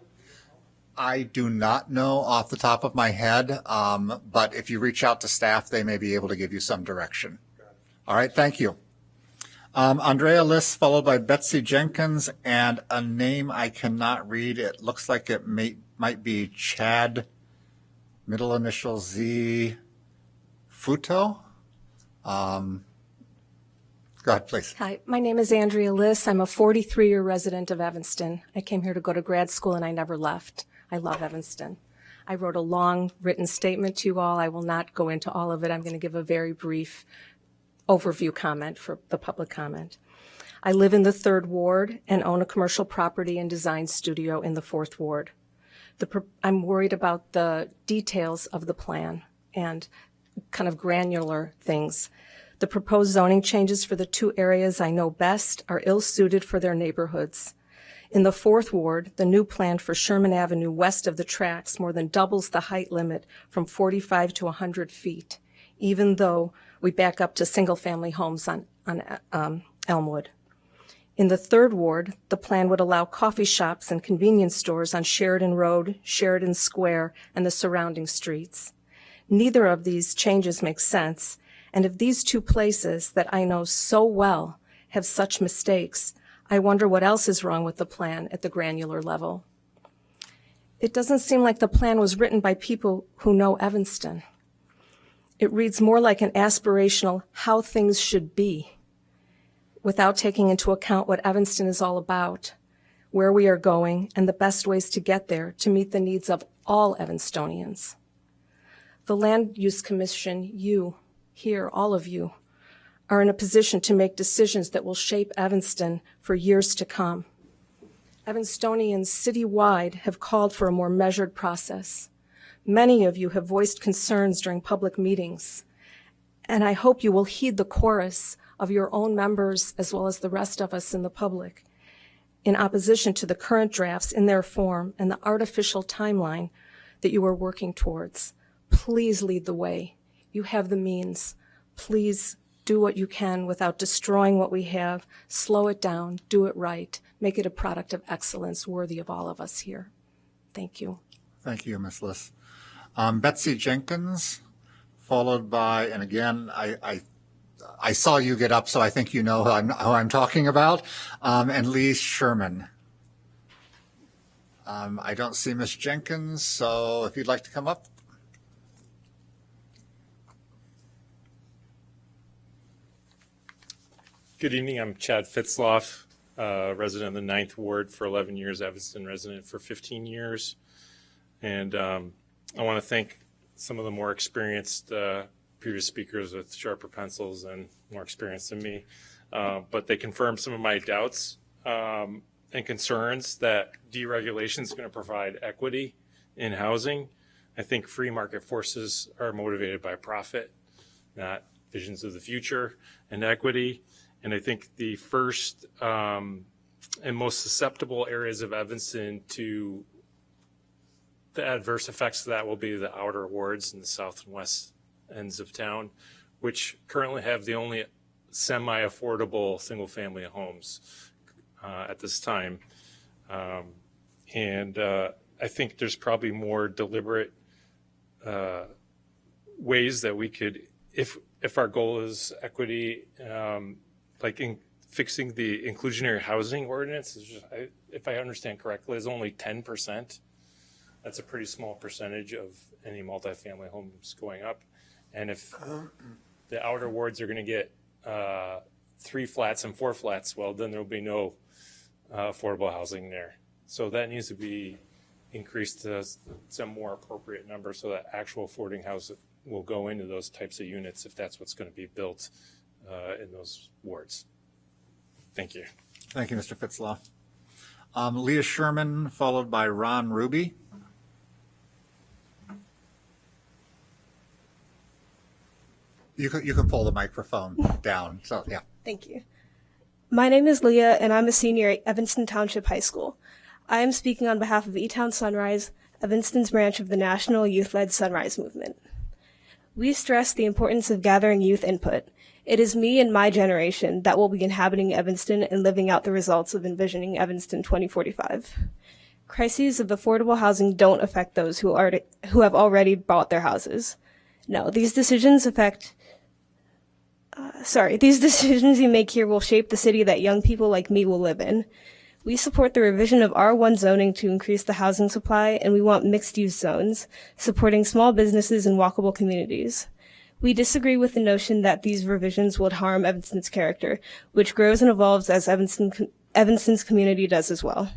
I do not know off the top of my head, but if you reach out to staff, they may be able to give you some direction. All right, thank you. Andrea Liss, followed by Betsy Jenkins, and a name I cannot read. It looks like it might be Chad, middle initial Z, Futo. Go ahead, please. Hi, my name is Andrea Liss. I'm a 43-year resident of Evanston. I came here to go to grad school and I never left. I love Evanston. I wrote a long written statement to you all. I will not go into all of it. I'm going to give a very brief overview comment for the public comment. I live in the 3rd Ward and own a commercial property and design studio in the 4th Ward. I'm worried about the details of the plan and kind of granular things. The proposed zoning changes for the 2 areas I know best are ill-suited for their neighborhoods. In the 4th Ward, the new plan for Sherman Avenue west of the tracks more than doubles the height limit from 45 to 100 feet, even though we back up to single-family homes on Elmwood. In the 3rd Ward, the plan would allow coffee shops and convenience stores on Sheridan Road, Sheridan Square, and the surrounding streets. Neither of these changes make sense, and if these 2 places that I know so well have such mistakes, I wonder what else is wrong with the plan at the granular level. It doesn't seem like the plan was written by people who know Evanston. It reads more like an aspirational how things should be, without taking into account what Evanston is all about, where we are going, and the best ways to get there to meet the needs of all Evanstonians. The Land Use Commission, you, here, all of you, are in a position to make decisions that will shape Evanston for years to come. Evanstonians citywide have called for a more measured process. Many of you have voiced concerns during public meetings, and I hope you will heed the chorus of your own members as well as the rest of us in the public in opposition to the current drafts in their form and the artificial timeline that you are working towards. Please lead the way. You have the means. Please do what you can without destroying what we have. Slow it down. Do it right. Make it a product of excellence worthy of all of us here. Thank you. Thank you, Ms. Liss. Betsy Jenkins, followed by, and again, I saw you get up, so I think you know who I'm talking about, and Lee Sherman. I don't see Ms. Jenkins, so if you'd like to come up. Good evening. I'm Chad Fitzloff, resident of the 9th Ward for 11 years, Evanston resident for 15 years. And I want to thank some of the more experienced previous speakers with sharper pencils and more experience than me. But they confirmed some of my doubts and concerns that deregulation is going to provide equity in housing. I think free market forces are motivated by profit, not visions of the future and equity. And I think the first and most susceptible areas of Evanston to the adverse effects of that will be the outer wards and the south and west ends of town, which currently have the only semi-affordable single-family homes at this time. And I think there's probably more deliberate ways that we could, if our goal is equity, like in fixing the inclusionary housing ordinance, if I understand correctly, is only 10%. That's a pretty small percentage of any multifamily homes going up. And if the outer wards are going to get 3 flats and 4 flats, well, then there'll be no affordable housing there. So that needs to be increased to some more appropriate number so that actual affording housing will go into those types of units if that's what's going to be built in those wards. Thank you. Thank you, Mr. Fitzloff. Leah Sherman, followed by Ron Ruby. You can pull the microphone down. So, yeah. Thank you. My name is Leah, and I'm a senior at Evanston Township High School. I am speaking on behalf of E-Town Sunrise, Evanston's branch of the National Youth-Led Sunrise Movement. We stress the importance of gathering youth input. It is me and my generation that will be inhabiting Evanston and living out the results of envisioning Evanston 2045. Crises of affordable housing don't affect those who have already bought their houses. No, these decisions affect These decisions you make here will shape the city that young people like me will live in. We support the revision of R1 zoning to increase the housing supply, and we want mixed-use zones, supporting small businesses and walkable communities. We disagree with the notion that these revisions would harm Evanston's character, which grows and evolves as Evanston's community does as well.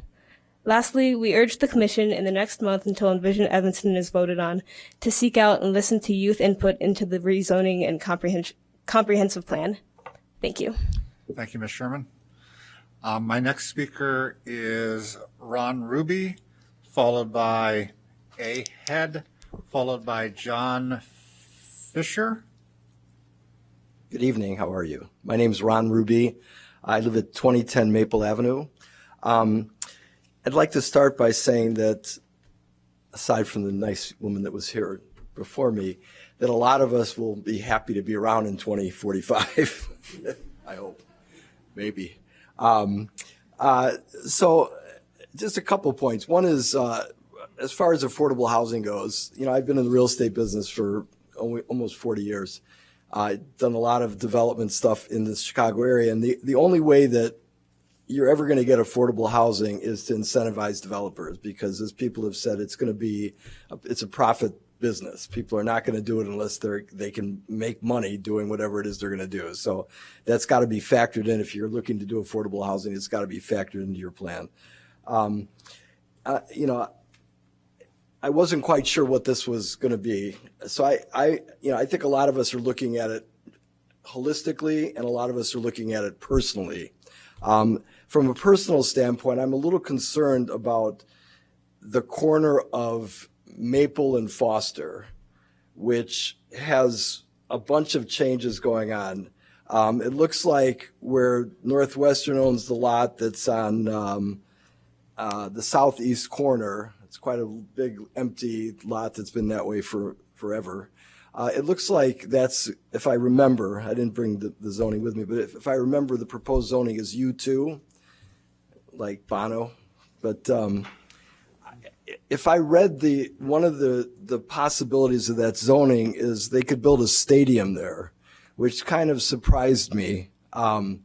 Lastly, we urge the Commission in the next month until Envision Evanston is voted on to seek out and listen to youth input into the rezoning and comprehensive plan. Thank you. Thank you, Ms. Sherman. My next speaker is Ron Ruby, followed by A. Head, followed by John Fisher. Good evening. How are you? My name is Ron Ruby. I live at 2010 Maple Avenue. I'd like to start by saying that, aside from the nice woman that was here before me, that a lot of us will be happy to be around in 2045. I hope. Maybe. So just a couple of points. One is, as far as affordable housing goes, I've been in the real estate business for almost 40 years. I've done a lot of development stuff in the Chicago area, and the only way that you're ever going to get affordable housing is to incentivize developers, because as people have said, it's a profit business. People are not going to do it unless they can make money doing whatever it is they're going to do. So that's got to be factored in. If you're looking to do affordable housing, it's got to be factored into your plan. I wasn't quite sure what this was going to be. So I think a lot of us are looking at it holistically, and a lot of us are looking at it personally. From a personal standpoint, I'm a little concerned about the corner of Maple and Foster, which has a bunch of changes going on. It looks like where Northwestern owns the lot that's on the southeast corner. It's quite a big empty lot that's been that way for forever. It looks like that's, if I remember, I didn't bring the zoning with me, but if I remember, the proposed zoning is U2, like Bono. But if I read one of the possibilities of that zoning is they could build a stadium there, which kind of surprised me. I'm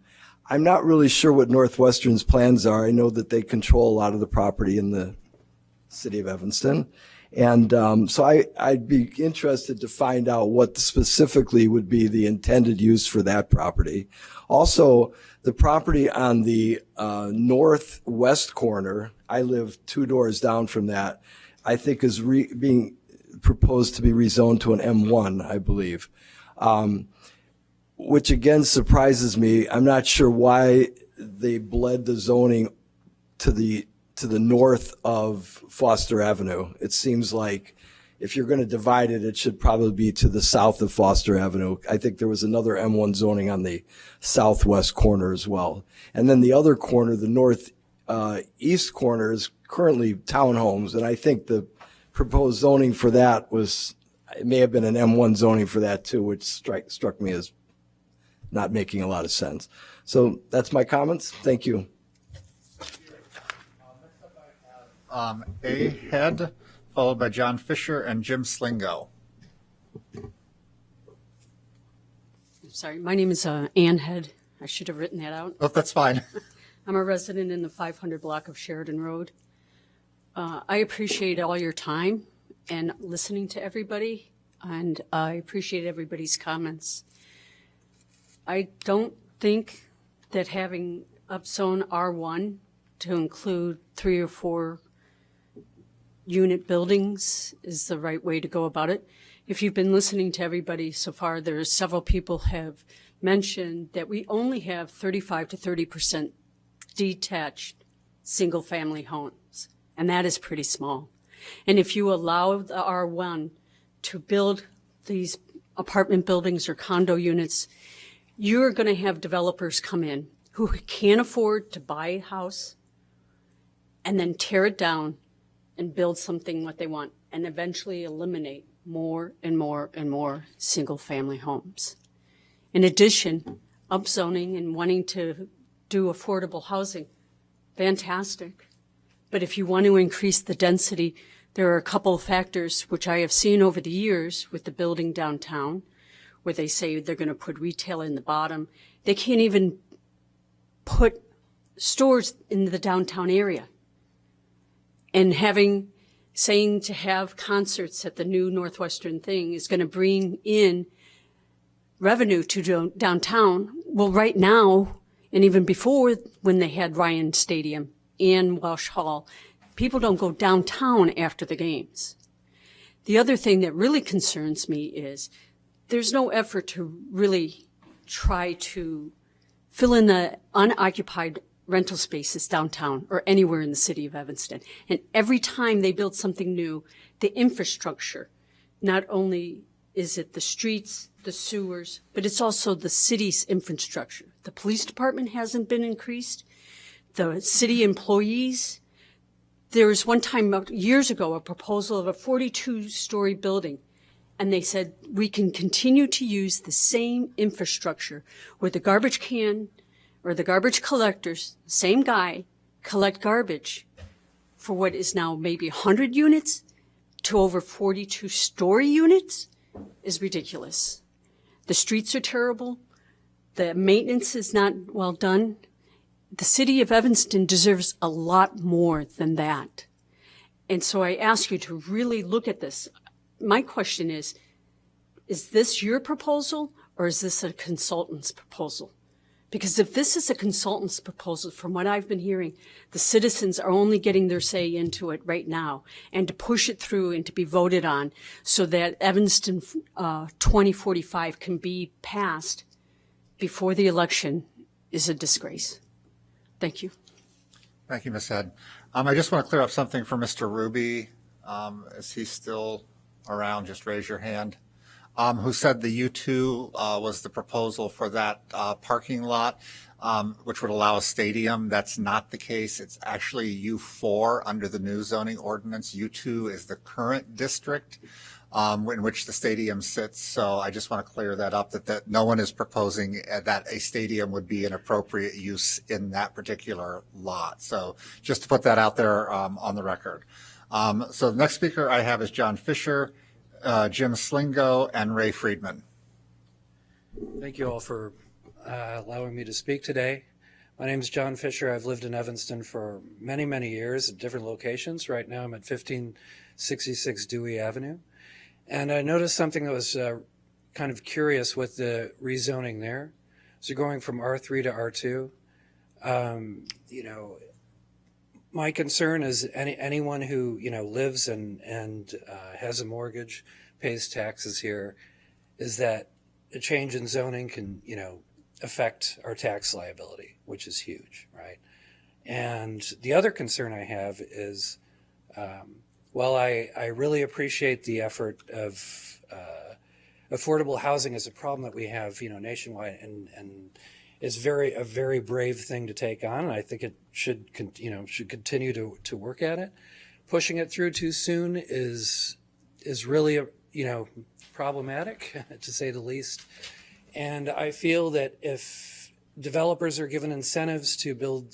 not really sure what Northwestern's plans are. I know that they control a lot of the property in the city of Evanston. And so I'd be interested to find out what specifically would be the intended use for that property. Also, the property on the northwest corner, I live 2 doors down from that, I think is being proposed to be rezoned to an M1, I believe, which again surprises me. I'm not sure why they bled the zoning to the north of Foster Avenue. It seems like if you're going to divide it, it should probably be to the south of Foster Avenue. I think there was another M1 zoning on the southwest corner as well. And then the other corner, the northeast corner, is currently townhomes. And I think the proposed zoning for that it may have been an M1 zoning for that too, which struck me as not making a lot of sense. So that's my comments. Thank you. A. Head, followed by John Fisher and Jim Slingo. Sorry, my name is Ann Head. I should have written that out. Oh, that's fine. I'm a resident in the 500 block of Sheridan Road. I appreciate all your time and listening to everybody, and I appreciate everybody's comments. I don't think that having upzone R1 to include 3 or 4 unit buildings is the right way to go about it. If you've been listening to everybody so far, there are several people have mentioned that we only have 35 to 30% detached single-family homes, and that is pretty small. And if you allow the R1 to build these apartment buildings or condo units, you're going to have developers come in who can't afford to buy a house and then tear it down and build something what they want, and eventually eliminate more and more and more single-family homes. In addition, upzoning and wanting to do affordable housing, fantastic. But if you want to increase the density, there are a couple of factors which I have seen over the years with the building downtown, where they say they're going to put retail in the bottom. They can't even put stores in the downtown area. And saying to have concerts at the new Northwestern thing is going to bring in revenue to downtown. Well, right now, and even before when they had Ryan Stadium and Welsh Hall, people don't go downtown after the games. The other thing that really concerns me is there's no effort to really try to fill in the unoccupied rental spaces downtown or anywhere in the city of Evanston. And every time they build something new, the infrastructure, not only is it the streets, the sewers, but it's also the city's infrastructure. The police department hasn't been increased. The city employees, there was one time years ago a proposal of a 42-story building, and they said we can continue to use the same infrastructure where the garbage can or the garbage collectors, same guy, collect garbage for what is now maybe 100 units to over 42-story units is ridiculous. The streets are terrible. The maintenance is not well done. The city of Evanston deserves a lot more than that. And so I ask you to really look at this. My question is this your proposal or is this a consultant's proposal? Because if this is a consultant's proposal, from what I've been hearing, the citizens are only getting their say into it right now, and to push it through and to be voted on so that Evanston 2045 can be passed before the election is a disgrace. Thank you. Thank you, Ms. Head. I just want to clear up something for Mr. Ruby. Is he still around? Just raise your hand. Who said the U2 was the proposal for that parking lot, which would allow a stadium. That's not the case. It's actually U4 under the new zoning ordinance. U2 is the current district in which the stadium sits. So I just want to clear that up, that no one is proposing that a stadium would be an appropriate use in that particular lot. So just to put that out there on the record. So the next speaker I have is John Fisher, Jim Slingo, and Ray Friedman. Thank you all for allowing me to speak today. My name is John Fisher. I've lived in Evanston for many, many years at different locations. Right now I'm at 1566 Dewey Avenue. And I noticed something that was kind of curious with the rezoning there. So going from R3 to R2, my concern is anyone who, lives and has a mortgage, pays taxes here, is that a change in zoning can, affect our tax liability, which is huge, right? And the other concern I have is, while I really appreciate the effort of affordable housing as a problem that we have, nationwide, and is a very brave thing to take on, and I think it should continue to work at it. Pushing it through too soon is really problematic, to say the least. And I feel that if developers are given incentives to build,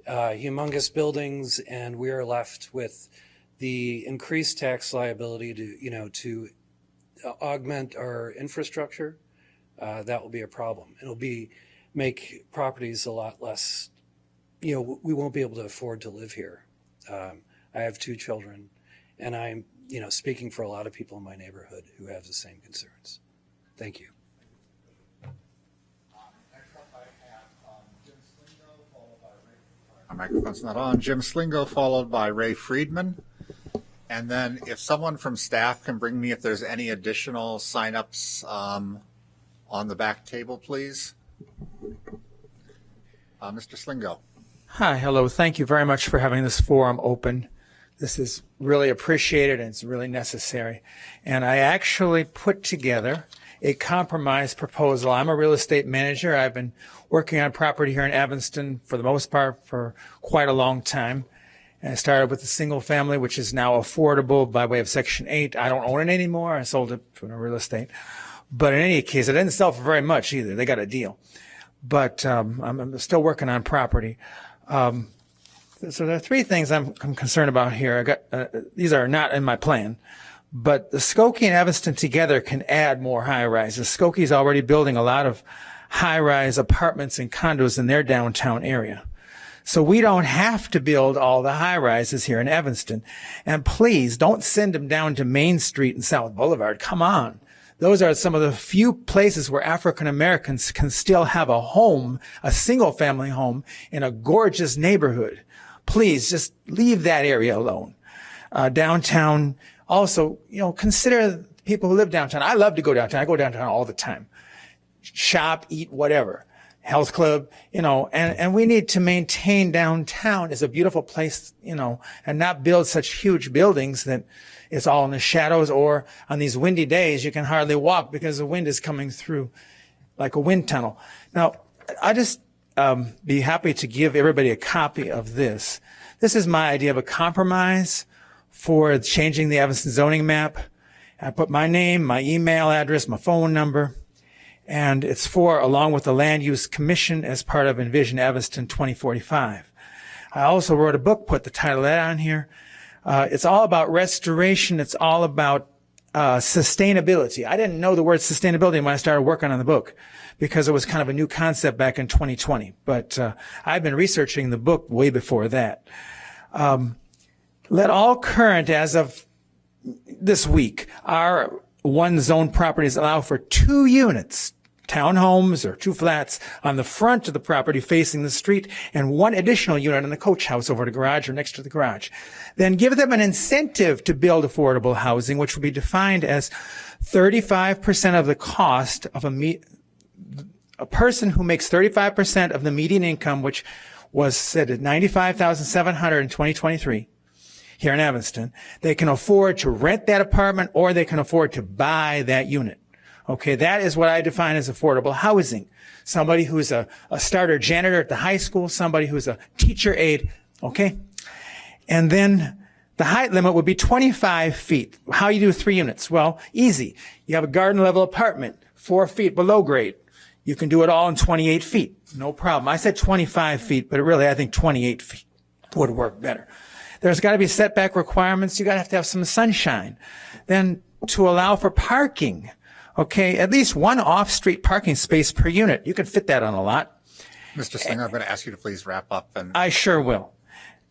humongous buildings, and we are left with the increased tax liability to augment our infrastructure, that will be a problem. It'll make properties a lot less, we won't be able to afford to live here. I have 2 children, and I'm, speaking for a lot of people in my neighborhood who have the same concerns. Thank you. My microphone's not on. Jim Slingo, followed by Ray Friedman. And then if someone from staff can bring me if there's any additional signups on the back table, please. Mr. Slingo. Hi, hello. Thank you very much for having this forum open. This is really appreciated and it's really necessary. And I actually put together a compromise proposal. I'm a real estate manager. I've been working on property here in Evanston for the most part for quite a long time. And I started with a single family, which is now affordable by way of Section 8. I don't own it anymore. I sold it for real estate. But in any case, I didn't sell for very much either. They got a deal. But I'm still working on property. So there are 3 things I'm concerned about here. These are not in my plan, but the Skokie and Evanston together can add more high-rises. Skokie's already building a lot of high-rise apartments and condos in their downtown area. So we don't have to build all the high-rises here in Evanston. And please don't send them down to Main Street and South Boulevard. Come on. Those are some of the few places where African Americans can still have a home, a single family home in a gorgeous neighborhood. Please just leave that area alone. Downtown, also, consider people who live downtown. I love to go downtown. I go downtown all the time. Shop, eat, whatever. Health club, and we need to maintain downtown as a beautiful place, and not build such huge buildings that it's all in the shadows, or on these windy days, you can hardly walk because the wind is coming through like a wind tunnel. Now, I just be happy to give everybody a copy of this. This is my idea of a compromise for changing the Evanston zoning map. I put my name, my email address, my phone number, and it's along with the Land Use Commission as part of Envision Evanston 2045. I also wrote a book, put the title of that on here. It's all about restoration. It's all about sustainability. I didn't know the word sustainability when I started working on the book because it was kind of a new concept back in 2020. But I've been researching the book way before that. Let all current, as of this week, our one zone properties allow for 2 units, townhomes or 2 flats on the front of the property facing the street, and 1 additional unit in the coach house over the garage or next to the garage. Then give them an incentive to build affordable housing, which will be defined as 35% of the cost of a person who makes 35% of the median income, which was set at $95,700 in 2023. Here in Evanston, they can afford to rent that apartment or they can afford to buy that unit. Okay, that is what I define as affordable housing. Somebody who's a starter janitor at the high school, somebody who's a teacher aide, okay? And then the height limit would be 25 feet. How you do 3 units? Well, easy. You have a garden level apartment, 4 feet below grade. You can do it all in 28 feet. No problem. I said 25 feet, but really I think 28 feet would work better. There's got to be setback requirements. You got to have some sunshine. Then to allow for parking, okay, at least 1 off-street parking space per unit. You can fit that on a lot. Mr. Slinger, I'm going to ask you to please wrap up. And I sure will.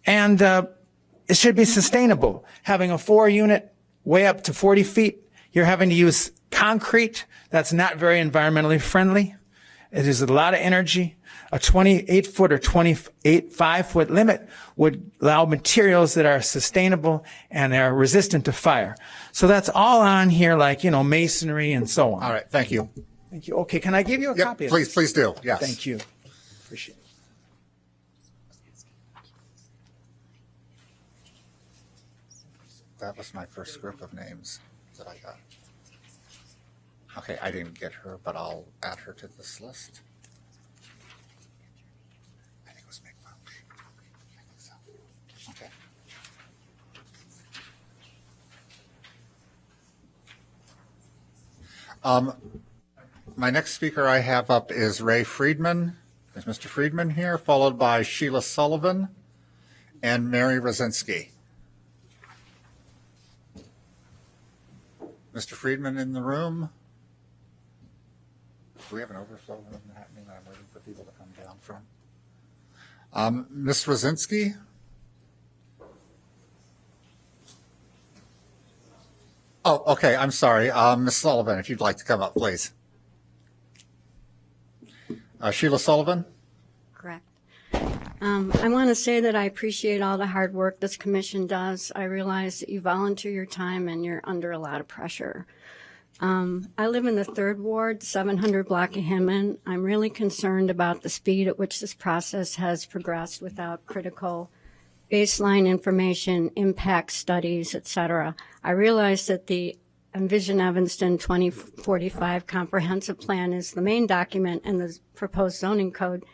And it should be sustainable. Having a 4-unit way up to 40 feet, you're having to use concrete. That's not very environmentally friendly. It is a lot of energy. A 28-foot or 5-foot limit would allow materials that are sustainable and are resistant to fire. So that's all on here, like, masonry and so on. all right, thank you. Thank you. Okay, can I give you a copy of this? Please do. Yes. Thank you. Appreciate it. That was my first group of names that I got. Okay, I didn't get her, but I'll add her to this list. I think it was Mick Welch. I think so. Okay. My next speaker I have up is Ray Friedman. Is Mr. Friedman here, followed by Sheila Sullivan and Mary Rosinski. Mr. Friedman in the room. Do we have an overflow room happening that I'm waiting for people to come down from? Ms. Rosinski? Oh, okay, I'm sorry. Ms. Sullivan, if you'd like to come up, please. Sheila Sullivan? Correct. I want to say that I appreciate all the hard work this commission does. I realize that you volunteer your time and you're under a lot of pressure. I live in the 3rd Ward, 700 block of Hinman. I'm really concerned about the speed at which this process has progressed without critical baseline information, impact studies, et cetera. I realize that the Envision Evanston 2045 comprehensive plan is the main document, and the proposed zoning code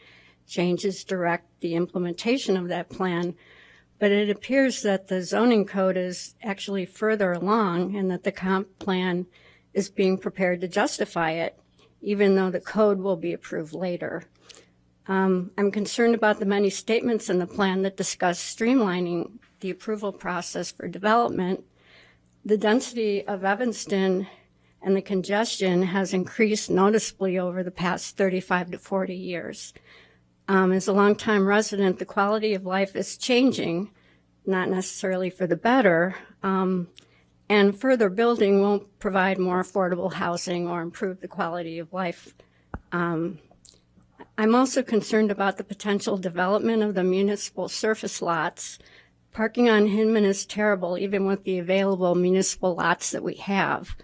changes direct the implementation of that plan. But it appears that the zoning code is actually further along and that the comp plan is being prepared to justify it, even though the code will be approved later. I'm concerned about the many statements in the plan that discuss streamlining the approval process for development, The density of Evanston and the congestion has increased noticeably over the past 35 to 40 years. As a longtime resident, the quality of life is changing, not necessarily for the better, and further building won't provide more affordable housing or improve the quality of life. I'm also concerned about the potential development of the municipal surface lots. Parking on Hinman is terrible, even with the available municipal lots that we have.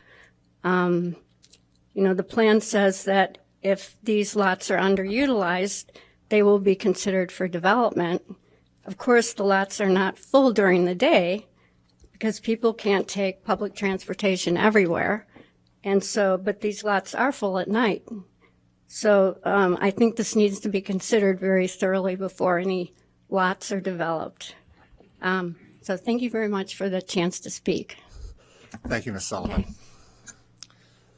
The plan says that if these lots are underutilized, they will be considered for development. Of course, the lots are not full during the day because people can't take public transportation everywhere. But these lots are full at night. So I think this needs to be considered very thoroughly before any lots are developed. So thank you very much for the chance to speak. Thank you, Ms. Sullivan.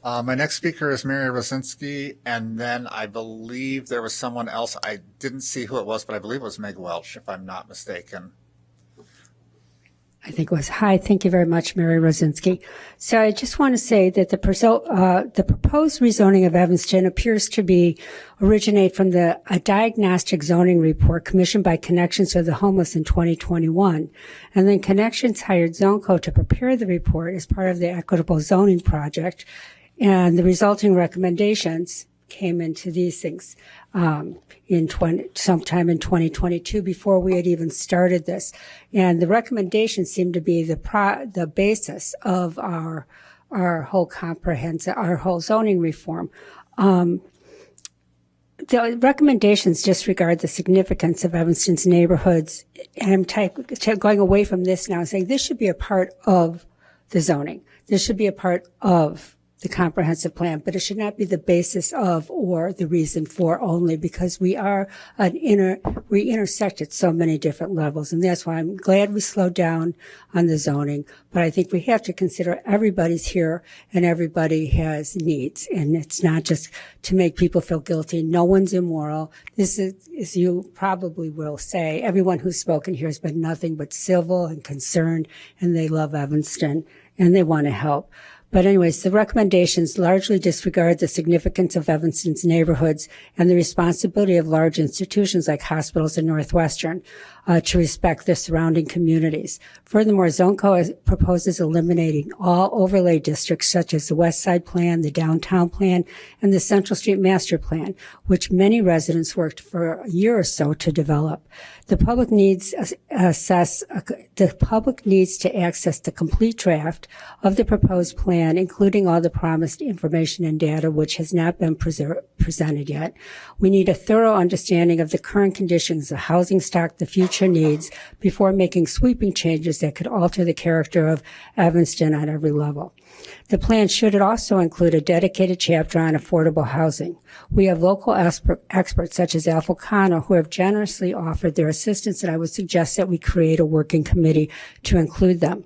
My next speaker is Mary Rosinski, and then I believe there was someone else. I didn't see who it was, but I believe it was Meg Welch, if I'm not mistaken. I think it was. Hi, thank you very much, Mary Rosinski. So I just want to say that the proposed rezoning of Evanston appears to originate from a diagnostic zoning report commissioned by Connections for the Homeless in 2021. And then Connections hired ZoneCo to prepare the report as part of the Equitable Zoning Project. And the resulting recommendations came into these things sometime in 2022 before we had even started this. And the recommendations seem to be the basis of our whole zoning reform. The recommendations disregard the significance of Evanston's neighborhoods. And I'm going away from this now and saying this should be a part of the zoning. This should be a part of the comprehensive plan, but it should not be the basis of or the reason for only, because we intersect at so many different levels. And that's why I'm glad we slowed down on the zoning, but I think we have to consider everybody's here and everybody has needs. And it's not just to make people feel guilty. No one's immoral. This is, as you probably will say, everyone who's spoken here has been nothing but civil and concerned, and they love Evanston and they want to help. But anyways, the recommendations largely disregard the significance of Evanston's neighborhoods and the responsibility of large institutions like hospitals and Northwestern to respect the surrounding communities. Furthermore, ZoneCo proposes eliminating all overlay districts such as the West Side Plan, the Downtown Plan, and the Central Street Master Plan, which many residents worked for a year or so to develop. The public needs to access the complete draft of the proposed plan, including all the promised information and data, which has not been presented yet. We need a thorough understanding of the current conditions, the housing stock, the future needs, before making sweeping changes that could alter the character of Evanston on every level. The plan should also include a dedicated chapter on affordable housing. We have local experts such as Alpha Cano who have generously offered their assistance, and I would suggest that we create a working committee to include them.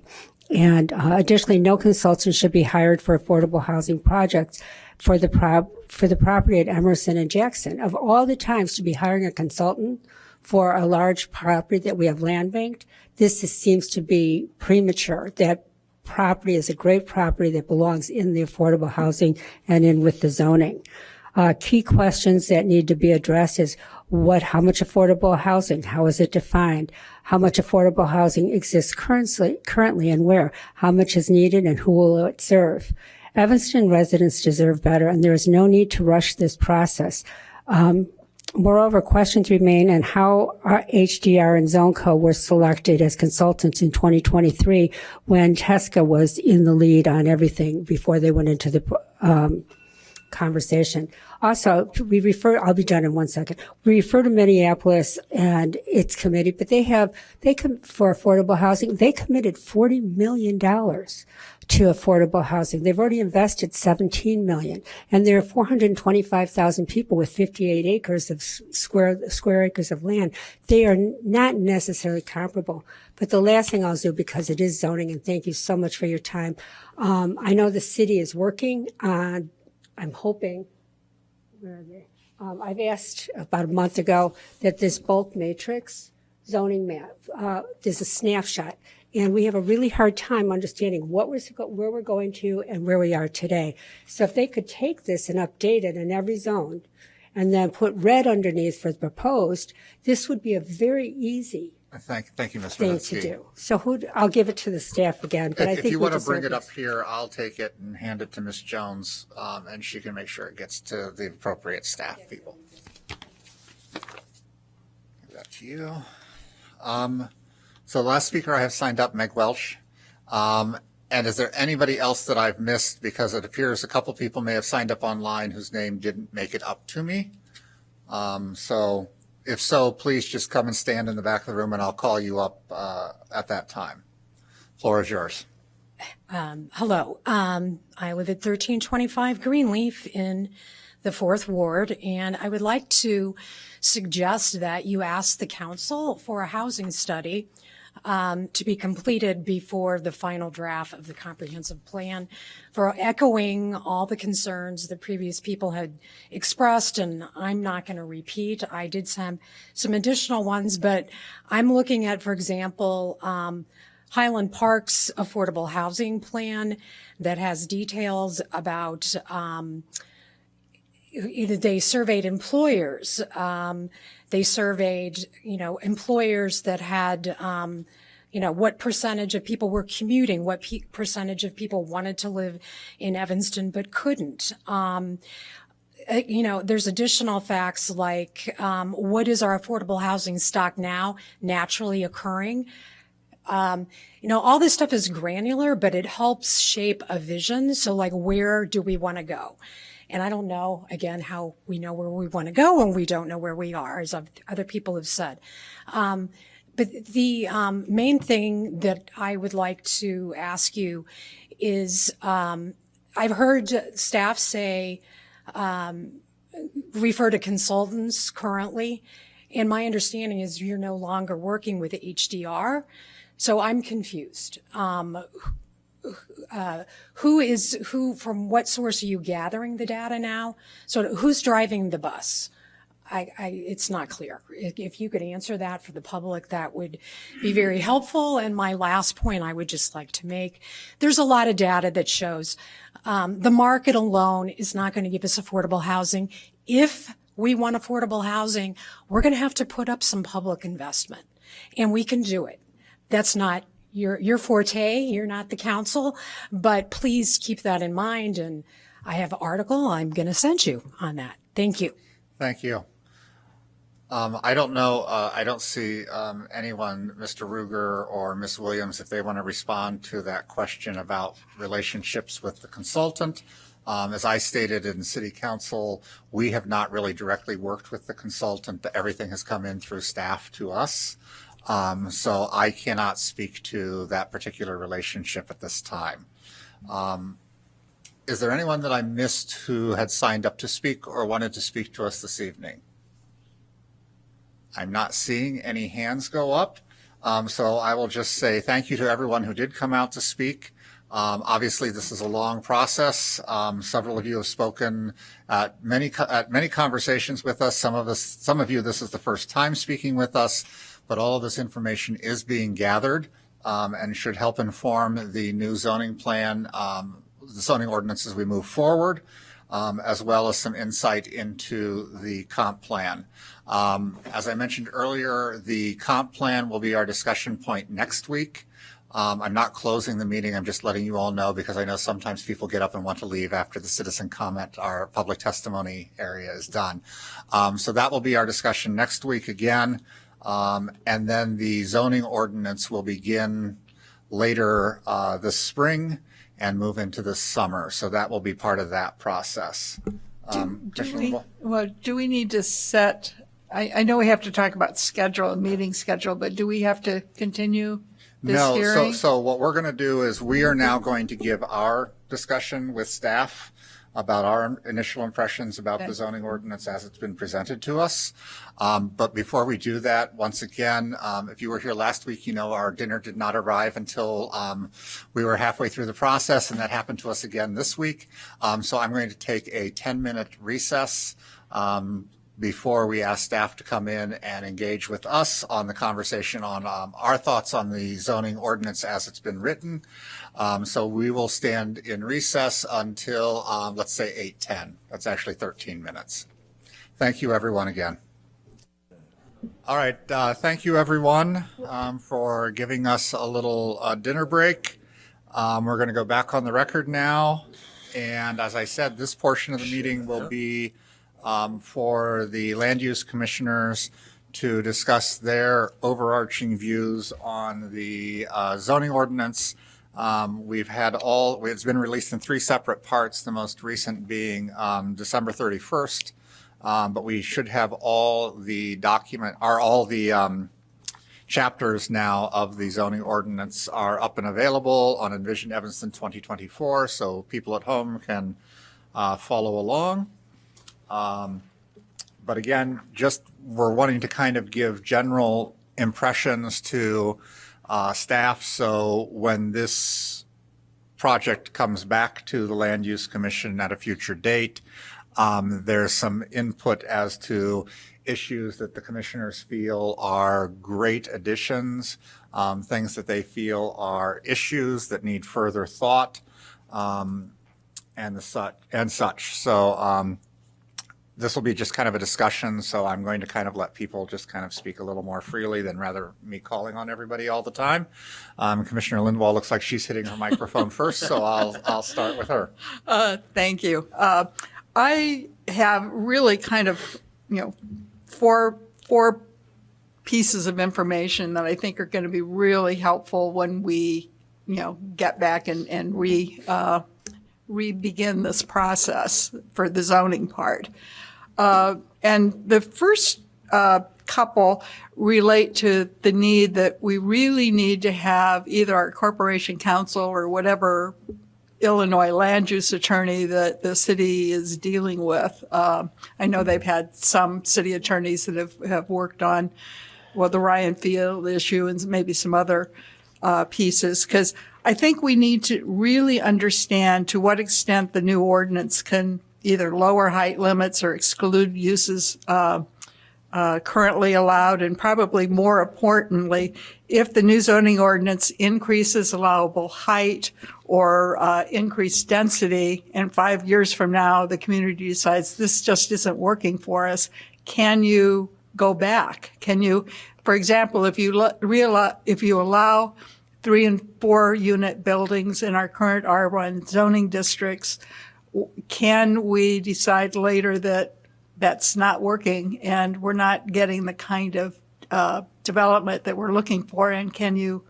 And additionally, no consultant should be hired for affordable housing projects for the property at Emerson and Jackson. Of all the times to be hiring a consultant for a large property that we have land banked, this seems to be premature. That property is a great property that belongs in the affordable housing and in with the zoning. Key questions that need to be addressed is how much affordable housing, how is it defined, how much affordable housing exists currently and where, how much is needed and who will it serve. Evanston residents deserve better, and there is no need to rush this process. Moreover, questions remain on how our HDR and ZoneCo were selected as consultants in 2023 when Tesca was in the lead on everything before they went into the conversation. Also, I'll be done in 1 second. We refer to Minneapolis and its committee, but for affordable housing, they committed $40 million to affordable housing. They've already invested $17 million, and there are 425,000 people with 58 acres of square acres of land. They are not necessarily comparable. But the last thing I'll do, because it is zoning, and thank you so much for your time. I know the city is working on, I'm hoping, where are they? I've asked about a month ago that this bulk matrix zoning map, there's a snapshot. And we have a really hard time understanding where we're going to and where we are today. So if they could take this and update it in every zone and then put red underneath for the proposed, this would be a very easy Thank you, Ms. thing Ruditsky. to do. So I'll give it to the staff again, but I think If you we want to deserve bring it up this. here, I'll take it and hand it to Ms. Jones, and she can make sure it gets to the appropriate staff people. Give that to you. So the last speaker I have signed up, Meg Welch. And is there anybody else that I've missed? Because it appears a couple people may have signed up online whose name didn't make it up to me. So if so, please just come and stand in the back of the room and I'll call you up at that time. Floor is yours. Hello. I live at 1325 Greenleaf in the 4th Ward, and I would like to suggest that you ask the council for a housing study to be completed before the final draft of the comprehensive plan, for echoing all the concerns that previous people had expressed, and I'm not going to repeat. I did some additional ones, but I'm looking at, for example, Highland Park's affordable housing plan that has details about they surveyed employers. They surveyed, employers that had, what percentage of people were commuting, what percentage of people wanted to live in Evanston but couldn't. There's additional facts like what is our affordable housing stock now naturally occurring? All this stuff is granular, but it helps shape a vision. So like, where do we want to go? And I don't know, again, how we know where we want to go when we don't know where we are, as other people have said. But the main thing that I would like to ask you is, I've heard staff say, refer to consultants currently, and my understanding is you're no longer working with HDR. So I'm confused. Who, from what source are you gathering the data now? So who's driving the bus? It's not clear. If you could answer that for the public, that would be very helpful. And my last point I would just like to make, there's a lot of data that shows the market alone is not going to give us affordable housing. If we want affordable housing, we're going to have to put up some public investment, and we can do it. That's not your forte. You're not the council, but please keep that in mind. And I have an article I'm going to send you on that. Thank you. Thank you. I don't know. I don't see anyone, Mr. Ruger or Ms. Williams, if they want to respond to that question about relationships with the consultant. As I stated in City Council, we have not really directly worked with the consultant. Everything has come in through staff to us. So I cannot speak to that particular relationship at this time. Is there anyone that I missed who had signed up to speak or wanted to speak to us this evening? I'm not seeing any hands go up. So I will just say thank you to everyone who did come out to speak. Obviously, this is a long process. Several of you have spoken at many conversations with us. Some of you, this is the first time speaking with us, but all of this information is being gathered and should help inform the new zoning plan, the zoning ordinance as we move forward, as well as some insight into the comp plan. As I mentioned earlier, the comp plan will be our discussion point next week. I'm not closing the meeting. I'm just letting you all know because I know sometimes people get up and want to leave after the citizen comment, our public testimony area is done. So that will be our discussion next week again. And then the zoning ordinance will begin later this spring and move into the summer. So that will be part of that process. Do we need to set, I know we have to talk about schedule, meeting schedule, but do we have to continue this hearing? So what we're going to do is we are now going to give our discussion with staff about our initial impressions about the zoning ordinance as it's been presented to us. But before we do that, once again, if you were here last week, you know our dinner did not arrive until we were halfway through the process, and that happened to us again this week. So I'm going to take a 10-minute recess before we ask staff to come in and engage with us on the conversation on our thoughts on the zoning ordinance as it's been written. So we will stand in recess until, let's say 8:10. That's actually 13 minutes. Thank you, everyone, again. All right. Thank you, everyone, for giving us a little dinner break. We're going to go back on the record now. And as I said, this portion of the meeting will be for the land use commissioners to discuss their overarching views on the zoning ordinance. It's been released in 3 separate parts, the most recent being December 31st. But we should have all the chapters now of the zoning ordinance are up and available on Envision Evanston 2024, so people at home can follow along. But again, just we're wanting to kind of give general impressions to staff, so when this project comes back to the Land Use Commission at a future date, there's some input as to issues that the commissioners feel are great additions, things that they feel are issues that need further thought, and such. So this will be just kind of a discussion, so I'm going to kind of let people just kind of speak a little more freely than rather me calling on everybody all the time. Commissioner Lindwall looks like she's hitting her microphone first, so I'll start with her. Thank you. I have really kind of, four pieces of information that I think are going to be really helpful when we, get back and re-begin this process for the zoning part. And the first couple relate to the need that we really need to have either our corporation counsel or whatever Illinois land use attorney that the city is dealing with. I know they've had some city attorneys that have worked on, the Ryan Field issue and maybe some other pieces, because I think we need to really understand to what extent the new ordinance can either lower height limits or exclude uses currently allowed, and probably more importantly, if the new zoning ordinance increases allowable height or increased density, and 5 years from now the community decides this just isn't working for us, can you go back? Can you, for example, if you allow 3 and 4 unit buildings in our current R1 zoning districts, can we decide later that that's not working and we're not getting the kind of development that we're looking for, and can you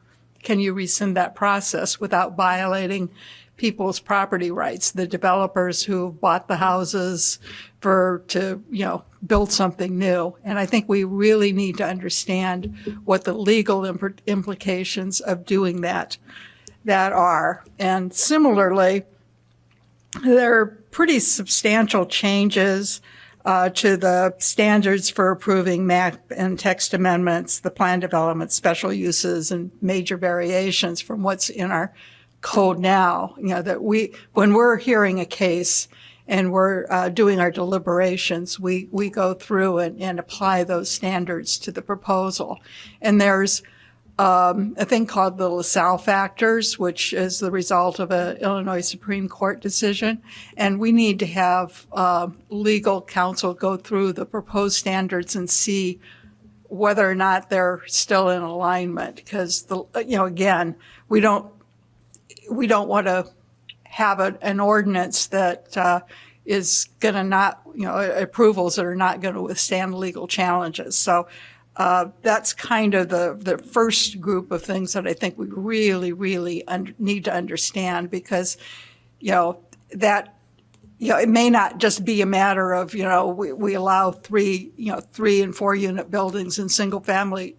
rescind that process without violating people's property rights, the developers who bought the houses to build something new? And I think we really need to understand what the legal implications of doing that are. And similarly, there are pretty substantial changes to the standards for approving map and text amendments, the plan development, special uses, and major variations from what's in our code now. That when we're hearing a case and we're doing our deliberations, we go through and apply those standards to the proposal. And there's a thing called the LaSalle factors, which is the result of an Illinois Supreme Court decision. And we need to have legal counsel go through the proposed standards and see whether or not they're still in alignment. Because, again, we don't want to have an ordinance that is going to not, approvals that are not going to withstand legal challenges. So that's kind of the first group of things that I think we really, really need to understand, because, it may not just be a matter of, we allow 3 and 4 unit buildings in single family,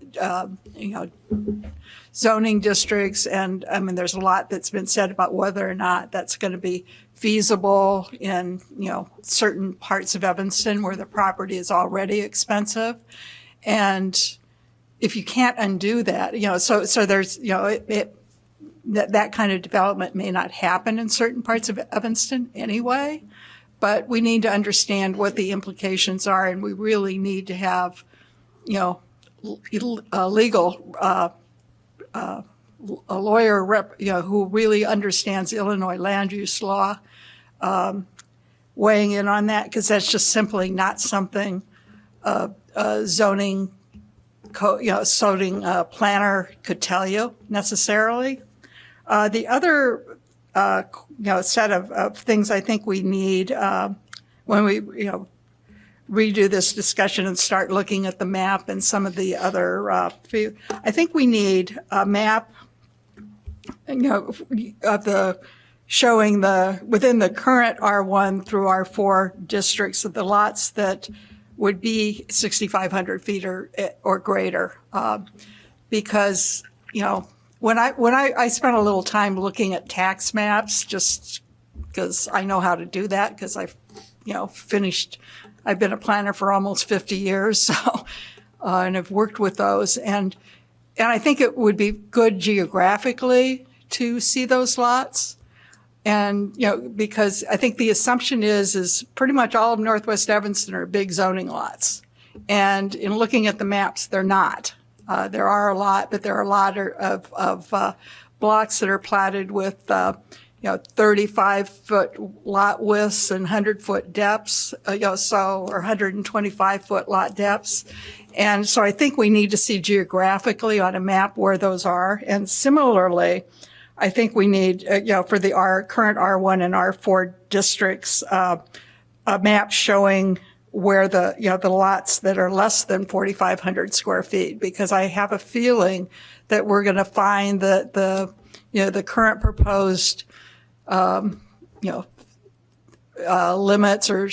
zoning districts. And I mean, there's a lot that's been said about whether or not that's going to be feasible in, certain parts of Evanston where the property is already expensive. And if you can't undo that, so there's, that kind of development may not happen in certain parts of Evanston anyway. but we need to understand what the implications are, and we really need to have, a legal, a lawyer who really understands Illinois land use law, weighing in on that, because that's just simply not something a zoning planner could tell you necessarily. The other set of things I think we need when we redo this discussion and start looking at the map and some of the other I think we need a map of the showing within the current R1 through R4 districts of the lots that would be 6,500 feet or greater, because when I spent a little time looking at tax maps, just because I know how to do that, because I've been a planner for almost 50 years, so and I've worked with those, and I think it would be good geographically to see those lots. And, because I think the assumption is pretty much all of Northwest Evanston are big zoning lots. And in looking at the maps, they're not. There are a lot, but there are a lot of blocks that are platted with, 35-foot lot widths and 100-foot depths, or 125-foot lot depths. And so I think we need to see geographically on a map where those are. And similarly, I think we need, for the current R1 and R4 districts, a map showing where the lots that are less than 4,500 square feet, because I have a feeling that we're going to find that the current proposed, limits or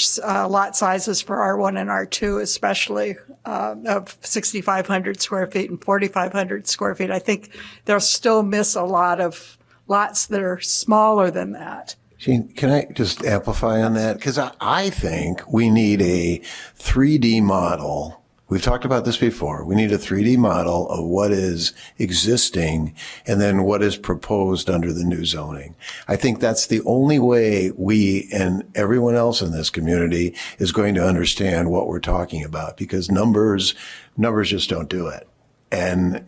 lot sizes for R1 and R2, especially of 6,500 square feet and 4,500 square feet. I think they'll still miss a lot of lots that are smaller than that. Jean, can I just amplify on that? Because I think we need a 3D model. We've talked about this before. We need a 3D model of what is existing and then what is proposed under the new zoning. I think that's the only way we and everyone else in this community is going to understand what we're talking about, because numbers just don't do it. And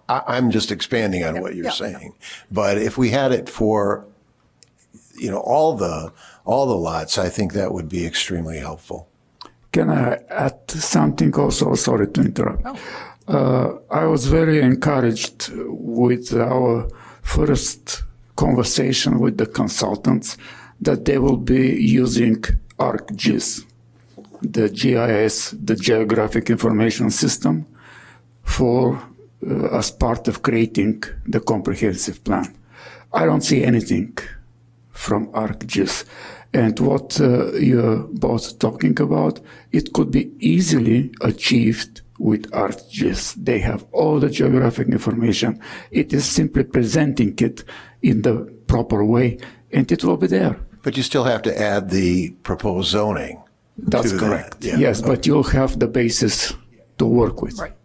I'm just expanding on what you're saying. But if we had it for, all the lots, I think that would be extremely helpful. Can I add something also? Sorry to interrupt. I was very encouraged with our first conversation with the consultants that they will be using ArcGIS, the GIS, the Geographic Information System, as part of creating the comprehensive plan. I don't see anything from ArcGIS. And what you're both talking about, it could be easily achieved with ArcGIS. They have all the geographic information. It is simply presenting it in the proper way, and it will be there. But you still have to add the proposed zoning. That's correct. Yes, but you'll have the basis to work with. Right.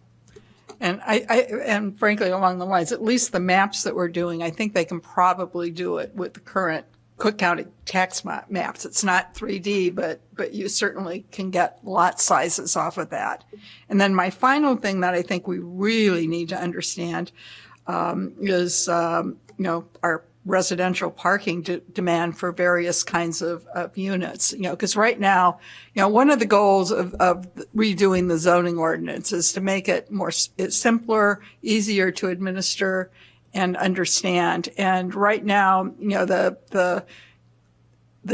And and frankly, along the lines, at least the maps that we're doing, I think they can probably do it with the current Cook County tax maps. It's not 3D, but you certainly can get lot sizes off of that. And then my final thing that I think we really need to understand is, our residential parking demand for various kinds of units. Because right now, one of the goals of redoing the zoning ordinance is to make it simpler, easier to administer and understand. And right now, the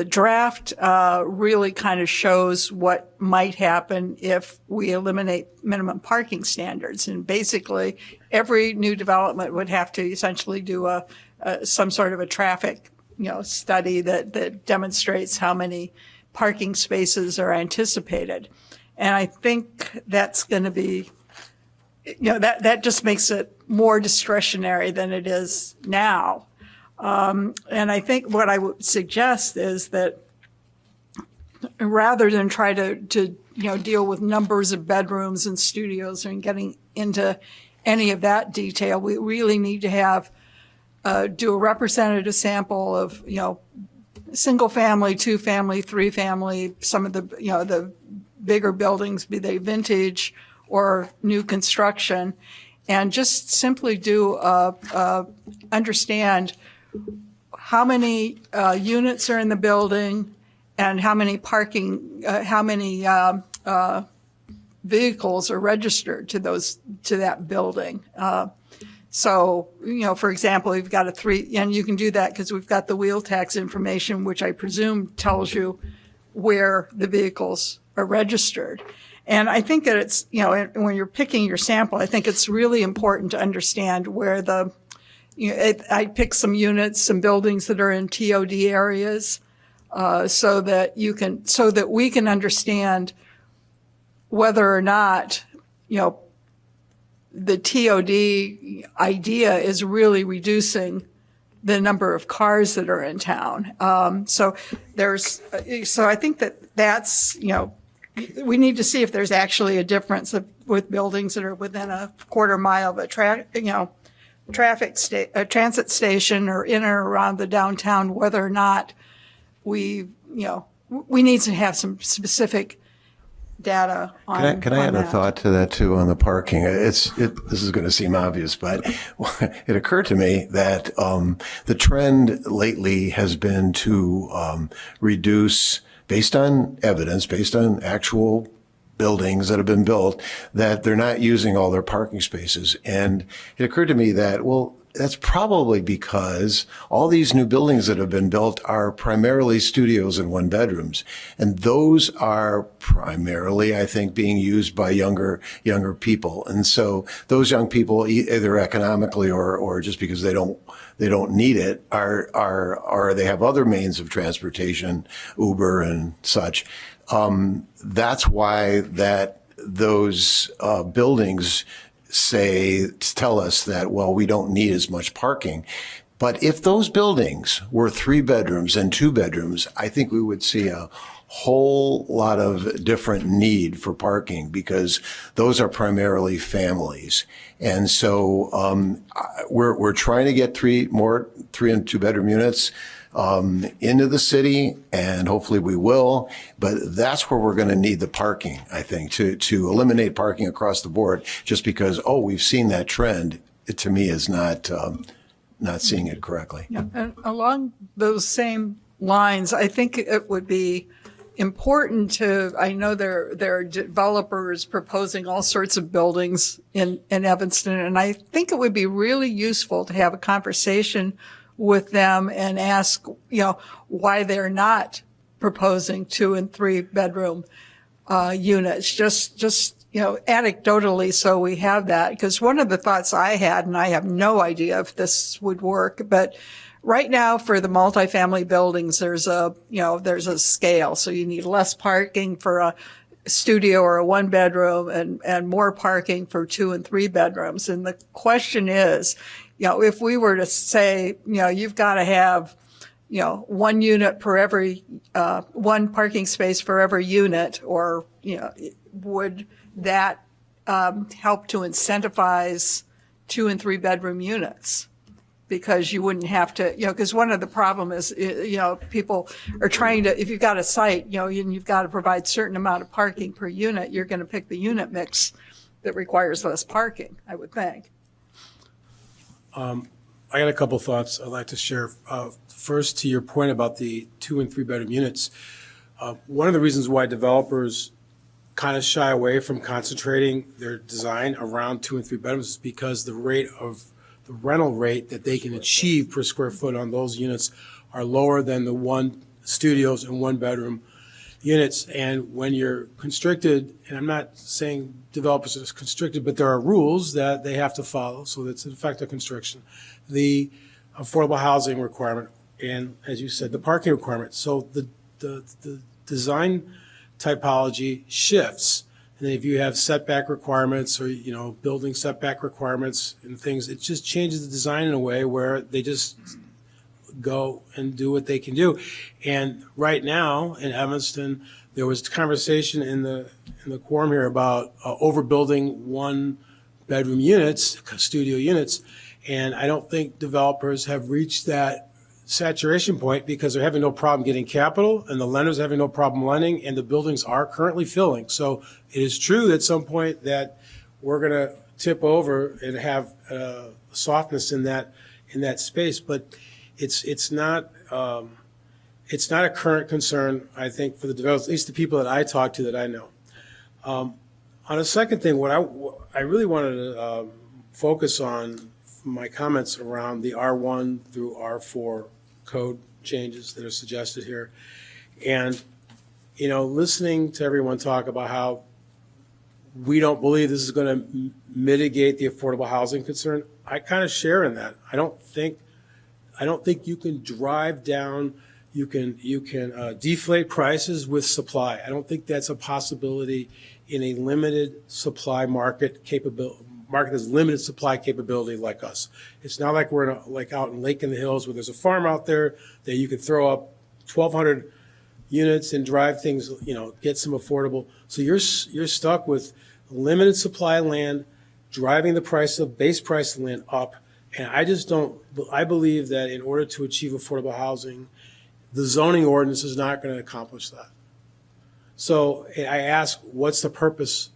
draft really kind of shows what might happen if we eliminate minimum parking standards. And basically, every new development would have to essentially do some sort of a traffic, study that demonstrates how many parking spaces are anticipated. And I think that's going to be, that just makes it more discretionary than it is now. And I think what I would suggest is that rather than try to deal with numbers of bedrooms and studios and getting into any of that detail, we really need to do a representative sample of, single family, two family, three family, some of the, the bigger buildings, be they vintage or new construction, and just simply do understand how many units are in the building and how many vehicles are registered to that building. So, for example, we've got and you can do that because we've got the wheel tax information, which I presume tells you where the vehicles are registered. And I think that it's, when you're picking your sample, I think it's really important to understand where I picked some units, some buildings that are in TOD areas, so that we can understand whether or not, the TOD idea is really reducing the number of cars that are in town. So I think that's, we need to see if there's actually a difference with buildings that are within a quarter mile of a transit station or in or around the downtown, whether or not we need to have some specific data on. Can I add a thought to that too on the parking? This is going to seem obvious, but it occurred to me that the trend lately has been to reduce, based on evidence, based on actual buildings that have been built, that they're not using all their parking spaces. And it occurred to me that, well, that's probably because all these new buildings that have been built are primarily studios and one bedrooms. And those are primarily, I think, being used by younger people. And so those young people, either economically or just because they don't need it, are they have other means of transportation, Uber and such. That's why those buildings tell us that, well, we don't need as much parking. But if those buildings were 3 bedrooms and 2 bedrooms, I think we would see a whole lot of different need for parking because those are primarily families. And so we're trying to get 3 and 2 bedroom units into the city, and hopefully we will. But that's where we're going to need the parking, I think, to eliminate parking across the board. Just because, we've seen that trend, it to me is not seeing it correctly. Yeah, and along those same lines, I think it would be important I know there are developers proposing all sorts of buildings in Evanston, and I think it would be really useful to have a conversation with them and ask, why they're not proposing 2 and 3 bedroom units, just anecdotally, so we have that. Because one of the thoughts I had, and I have no idea if this would work, but right now for the multifamily buildings, there's a scale. So you need less parking for a studio or a 1 bedroom and more parking for 2 and 3 bedrooms. And the question is, if we were to say, you've got to have, 1 unit per every, 1 parking space for every unit, or, would that help to incentivize 2 and 3 bedroom units? Because you wouldn't have to, because one of the problem is, people are trying to, if you've got a site, and you've got to provide certain amount of parking per unit, you're going to pick the unit mix that requires less parking, I would think. I got a couple thoughts I'd like to share. First, to your point about the 2 and 3 bedroom units, one of the reasons why developers kind of shy away from concentrating their design around 2 and 3 bedrooms is because the rental rate that they can achieve per square foot on those units are lower than the 1 studios and 1 bedroom units. And when you're constricted, and I'm not saying developers are constricted, but there are rules that they have to follow. So that's in fact a constriction. The affordable housing requirement, and as you said, the parking requirement. So the design typology shifts. And if you have setback requirements or, building setback requirements and things, it just changes the design in a way where they just go and do what they can do. And right now in Evanston, there was conversation in the quorum here about overbuilding 1 bedroom units, studio units. And I don't think developers have reached that saturation point because they're having no problem getting capital and the lenders are having no problem lending and the buildings are currently filling. So it is true at some point that we're going to tip over and have softness in that space, but it's not a current concern, I think, for the developers, at least the people that I talk to that I know. On a second thing, what I really wanted to focus on my comments around the R1 through R4 code changes that are suggested here. And, you know, listening to everyone talk about how we don't believe this is going to mitigate the affordable housing concern, I kind of share in that. I don't think you can drive down, you can deflate prices with supply. I don't think that's a possibility in a limited supply market that's limited supply capability like us. It's not like we're like out in Lake in the Hills where there's a farm out there that you can throw up 1,200 units and drive things, you know, get some affordable. So you're stuck with limited supply land, driving the base price of land up. And I believe that in order to achieve affordable housing, the zoning ordinance is not going to accomplish that. So I ask, what's the purpose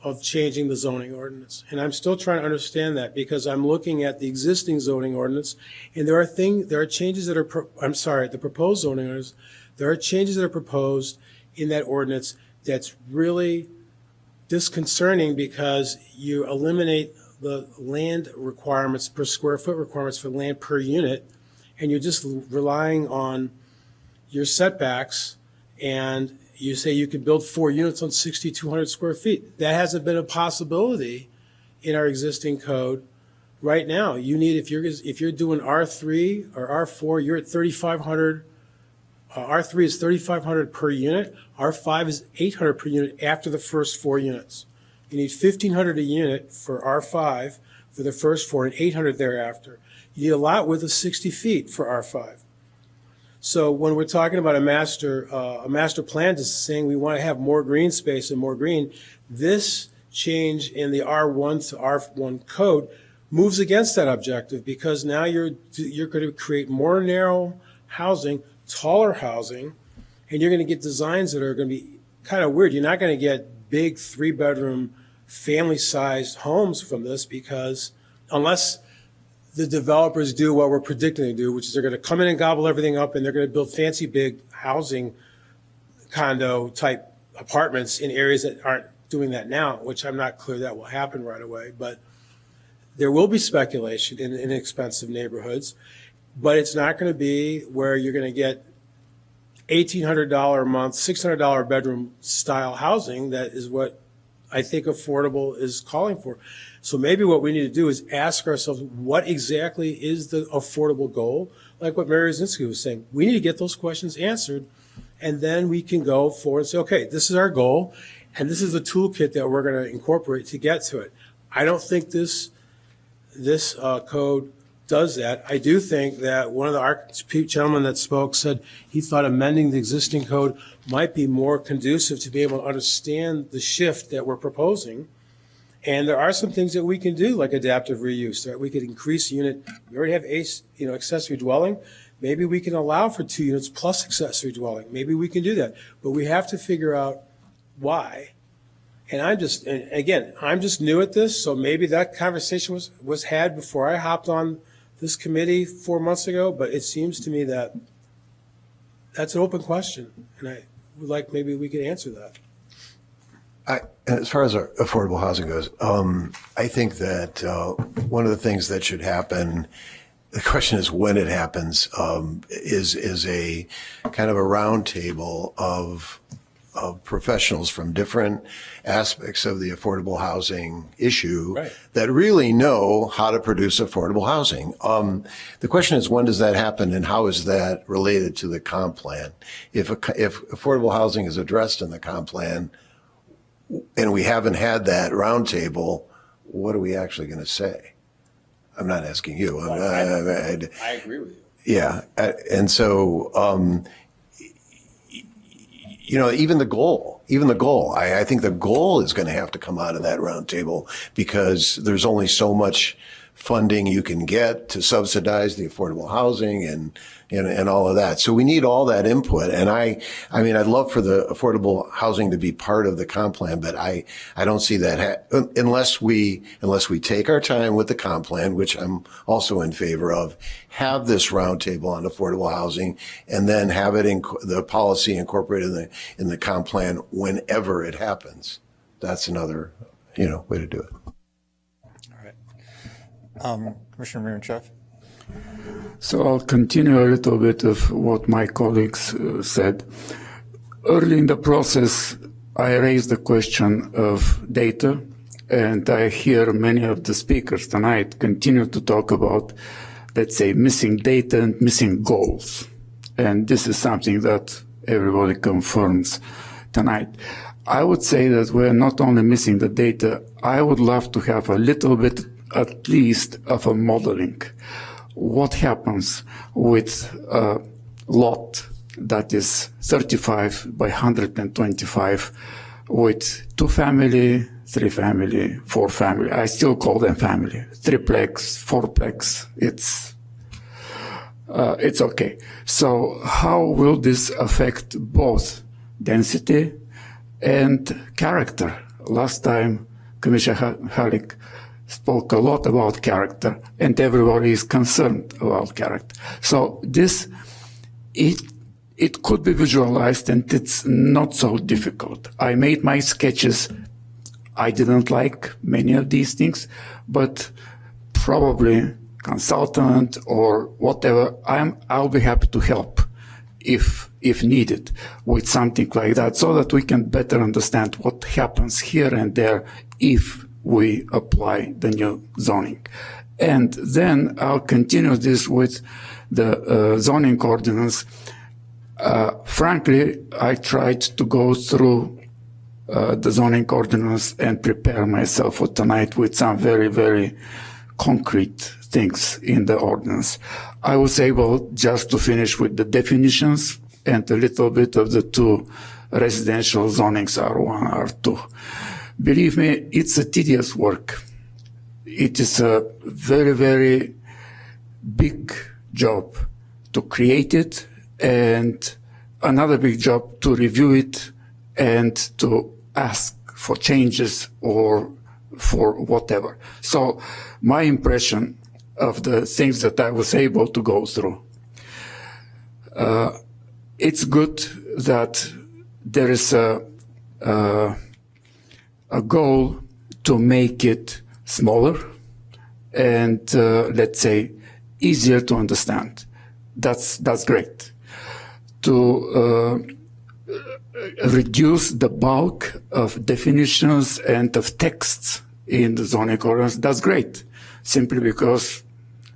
of changing the zoning ordinance? And I'm still trying to understand that because I'm looking at the existing zoning ordinance and there are changes that are, the proposed zoning ordinance, there are changes that are proposed in that ordinance that's really disconcerting because you eliminate the land requirements per square foot requirements for land per unit, and you're just relying on your setbacks, and you say you can build 4 units on 6,200 square feet. That hasn't been a possibility in our existing code right now. You need, if you're doing R3 or R4, you're at 3,500. R3 is 3,500 per unit. R5 is 800 per unit after the first 4 units. You need 1,500 a unit for R5 for the first 4 and 800 thereafter. You need a lot width of 60 feet for R5. So when we're talking about a master plan just saying we want to have more green space and more green, this change in the R1 to R1 code moves against that objective because now you're going to create more narrow housing, taller housing, and you're going to get designs that are going to be kind of weird. You're not going to get big 3-bedroom family-sized homes from this because unless the developers do what we're predicting they do, which is they're going to come in and gobble everything up and they're going to build fancy big housing condo type apartments in areas that aren't doing that now, which I'm not clear that will happen right away. But there will be speculation in inexpensive neighborhoods, but it's not going to be where you're going to get $1,800 a month, $600 bedroom style housing. That is what I think affordable is calling for. So maybe what we need to do is ask ourselves, what exactly is the affordable goal? Like what Mary Rosinski was saying, we need to get those questions answered, and then we can go forward and say, okay, this is our goal, and this is the toolkit that we're going to incorporate to get to it. I don't think this code does that. I do think that one of the gentlemen that spoke said he thought amending the existing code might be more conducive to be able to understand the shift that we're proposing. And there are some things that we can do, like adaptive reuse, that we could increase unit. We already have accessory dwelling. Maybe we can allow for 2 units plus accessory dwelling. Maybe we can do that. But we have to figure out why. And I'm just new at this, so maybe that conversation was had before I hopped on this committee 4 months ago, but it seems to me that that's an open question, and I would like maybe we could answer that. As far as our affordable housing goes, I think that one of the things that should happen, the question is when it happens, is a kind of a roundtable of professionals from different aspects of the affordable housing issue that really know how to produce affordable housing. The question is, when does that happen and how is that related to the comp plan? If affordable housing is addressed in the comp plan and we haven't had that roundtable, what are we actually going to say? I'm not asking you. I agree with you. Yeah. And so, even the goal, I think the goal is going to have to come out of that roundtable because there's only so much funding you can get to subsidize the affordable housing and all of that. So we need all that input. And I mean, I'd love for the affordable housing to be part of the comp plan, but I don't see that unless we take our time with the comp plan, which I'm also in favor of, have this roundtable on affordable housing, and then have it the policy incorporated in the comp plan whenever it happens. That's another, way to do it. Commissioner Miranchov. So I'll continue a little bit of what my colleagues said. Early in the process, I raised the question of data, and I hear many of the speakers tonight continue to talk about, let's say, missing data and missing goals. And this is something that everybody confirms tonight. I would say that we're not only missing the data, I would love to have a little bit, at least, of a modeling. What happens with a lot that is 35 by 125 with 2 family, 3 family, 4 family. I still call them family. 3-plex, 4-plex. It's okay. So how will this affect both density and character? Last time, Commissioner Halik spoke a lot about character, and everybody is concerned about character. So it could be visualized, and it's not so difficult. I made my sketches. I didn't like many of these things, but probably consultant or whatever, I'll be happy to help if needed with something like that, so that we can better understand what happens here and there if we apply the new zoning. And then I'll continue this with the zoning ordinance. Frankly, I tried to go through the zoning ordinance and prepare myself for tonight with some very, very concrete things in the ordinance. I was able just to finish with the definitions and a little bit of the 2 residential zonings, R1, R2. Believe me, it's a tedious work. It is a very, very big job to create it, and another big job to review it and to ask for changes or for whatever. So my impression of the things that I was able to go through, it's good that there is a goal to make it smaller and, let's say, easier to understand. That's great. To reduce the bulk of definitions and of texts in the zoning ordinance, that's great. Simply because,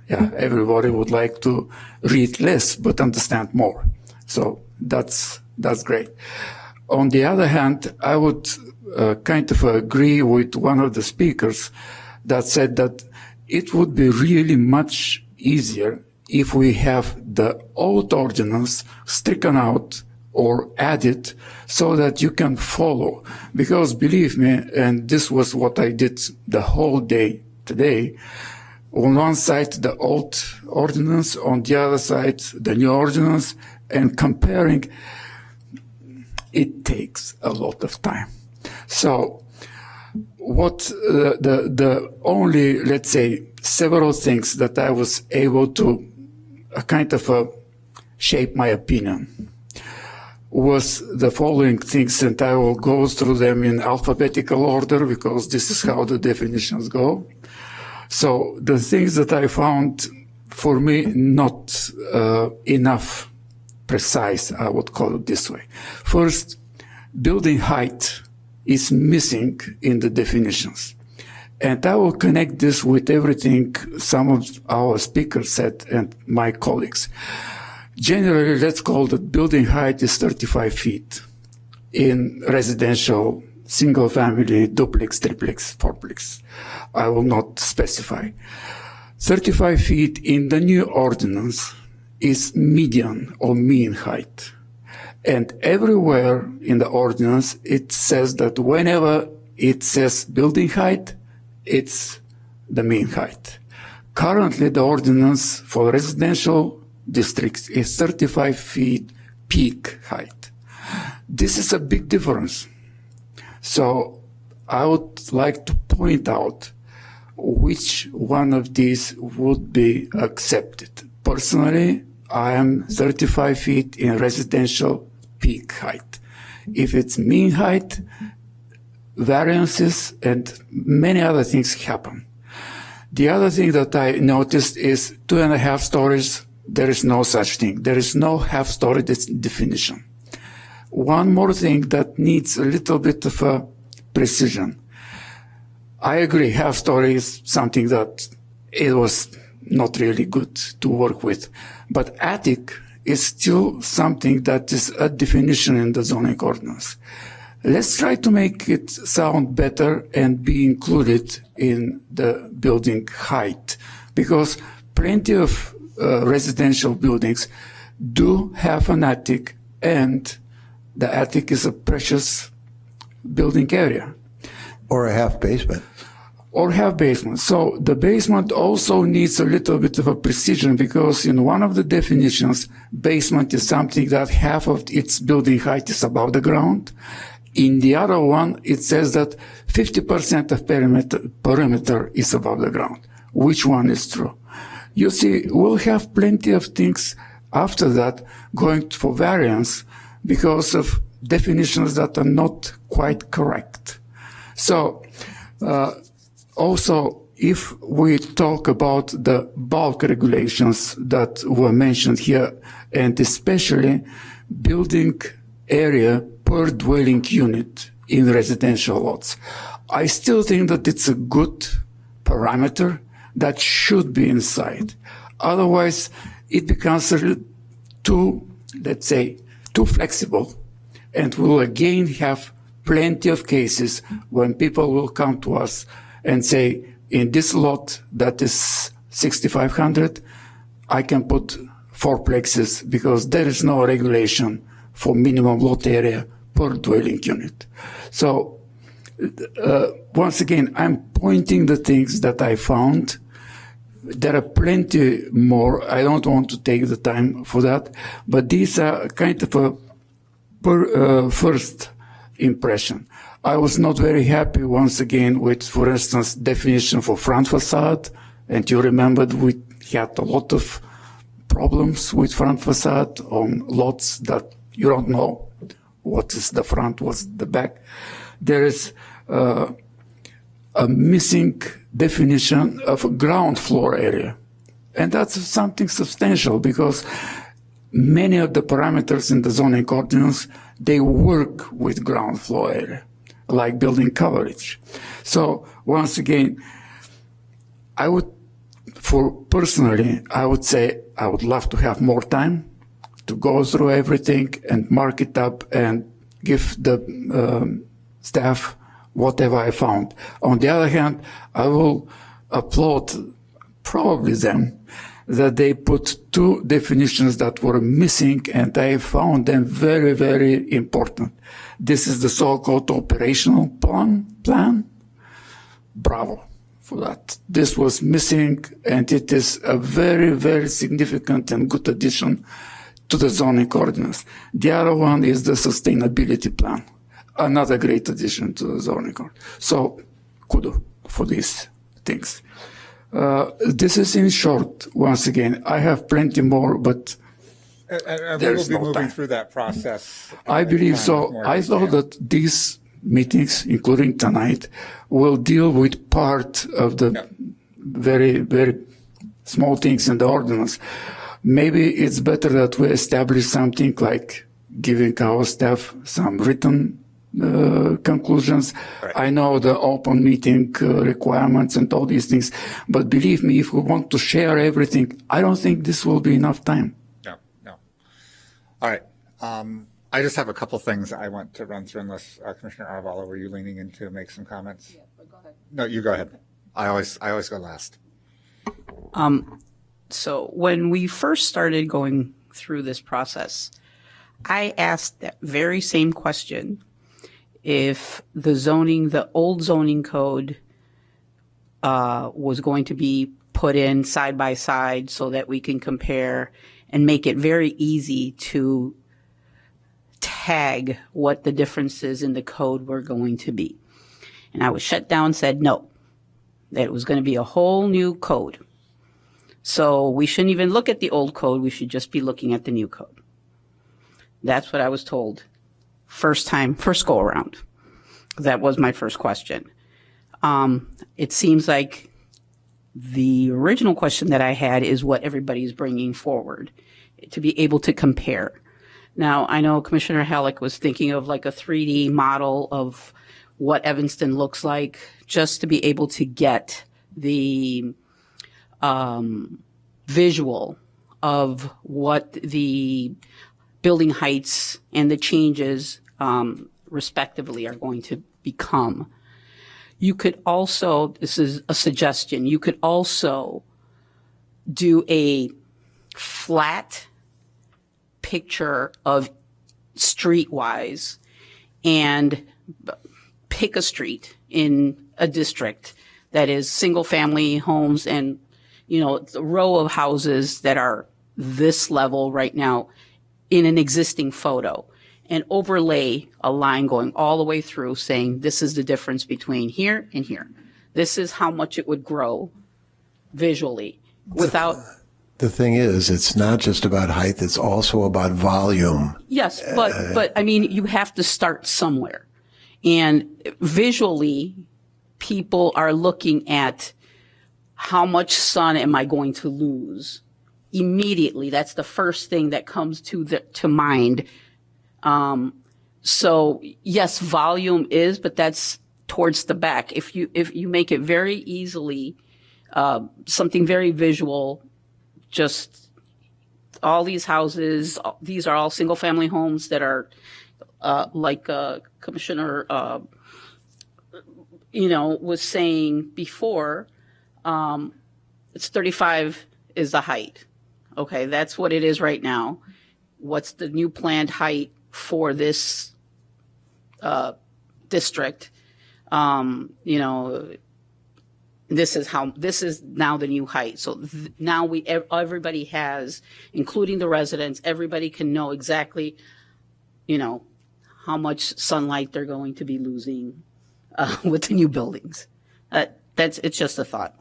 everybody would like to read less but understand more. So that's great. On the other hand, I would kind of agree with one of the speakers that said that it would be really much easier if we have the old ordinance stricken out or added so that you can follow. Because believe me, and this was what I did the whole day today, on one side the old ordinance, on the other side the new ordinance, and comparing, it takes a lot of time. So what the only, let's say, several things that I was able to kind of shape my opinion was the following things, and I will go through them in alphabetical order because this is how the definitions go. So the things that I found, for me, not enough precise, I would call it this way. First, building height is missing in the definitions. And I will connect this with everything some of our speakers said and my colleagues. Generally, let's call the building height is 35 feet in residential, single family, duplex, triplex, fourplex. I will not specify. 35 feet in the new ordinance is median or mean height. And everywhere in the ordinance, it says that whenever it says building height, it's the mean height. Currently, the ordinance for residential districts is 35 feet peak height. This is a big difference. So I would like to point out which one of these would be accepted. Personally, I am 35 feet in residential peak height. If it's mean height, variances and many other things happen. The other thing that I noticed is 2.5 stories. There is no such thing. There is no half-story definition. One more thing that needs a little bit of a precision. I agree, half-story is something that it was not really good to work with. But attic is still something that is a definition in the zoning ordinance. Let's try to make it sound better and be included in the building height, because plenty of residential buildings do have an attic, and the attic is a precious building area. Or a half basement. Or half basement. So the basement also needs a little bit of a precision, because in one of the definitions, basement is something that half of its building height is above the ground. In the other one, it says that 50% of perimeter is above the ground. Which one is true? You see, we'll have plenty of things after that going for variance because of definitions that are not quite correct. So, also, if we talk about the bulk regulations that were mentioned here, and especially building area per dwelling unit in residential lots, I still think that it's a good parameter that should be inside. Otherwise, it becomes too, let's say, too flexible, and we'll again have plenty of cases when people will come to us and say, in this lot that is 6,500, I can put 4 plexes because there is no regulation for minimum lot area per dwelling unit. So, once again, I'm pointing the things that I found. There are plenty more. I don't want to take the time for that, but these are kind of a first impression. I was not very happy once again with, for instance, definition for front facade. And you remembered we had a lot of problems with front facade on lots that you don't know what is the front, what's the back. There is a missing definition of a ground floor area. And that's something substantial because many of the parameters in the zoning ordinance, they work with ground floor area, like building coverage. So once again, I would say I would love to have more time to go through everything and mark it up and give the staff whatever I found. On the other hand, I will applaud probably them that they put 2 definitions that were missing, and I found them very, very important. This is the so-called operational plan. Bravo for that. This was missing, and it is a very, very significant and good addition to the zoning ordinance. The other one is the sustainability plan. Another great addition to the zoning ordinance. So, kudos for these things. This is in short, once again. I have plenty more, but And we there will is be no moving time. through that process. I believe so. More I thought detail. that these meetings, including tonight, will deal with part of the very, very small things in the ordinance. Maybe it's better that we establish something like giving our staff some written conclusions. I know the open meeting requirements and all these things, but believe me, if we want to share everything, I don't think this will be enough time. No. All right. I just have a couple things I want to run through unless Commissioner Arvalo, were you leaning in to make some comments? Yeah, but go ahead. No, you go ahead. I always go last. So when we first started going through this process, I asked that very same question. If the old zoning code was going to be put in side by side so that we can compare and make it very easy to tag what the differences in the code were going to be. And I was shut down, said no, that it was going to be a whole new code. So we shouldn't even look at the old code. We should just be looking at the new code. That's what I was told first go around. That was my first question. It seems like the original question that I had is what everybody's bringing forward to be able to compare. Now, I know Commissioner Halleck was thinking of like a 3D model of what Evanston looks like, just to be able to get the visual of what the building heights and the changes respectively are going to become. You could also, this is a suggestion, you could also do a flat picture of streetwise and pick a street in a district that is single family homes and, you know, the row of houses that are this level right now in an existing photo, and overlay a line going all the way through saying this is the difference between here and here. This is how much it would grow visually without. The thing is, it's not just about height, it's also about volume. Yes, but I mean, you have to start somewhere. And visually, people are looking at how much sun am I going to lose immediately. That's the first thing that comes to mind. So yes, volume is, but that's towards the back. If you make it very easily, something very visual, just all these houses, these are all single family homes that are, like, Commissioner, was saying before, it's 35 is the height. Okay. That's what it is right now. What's the new planned height for this district? This is now the new height. So now everybody has, including the residents, everybody can know exactly, how much sunlight they're going to be losing with the new buildings. It's just a thought.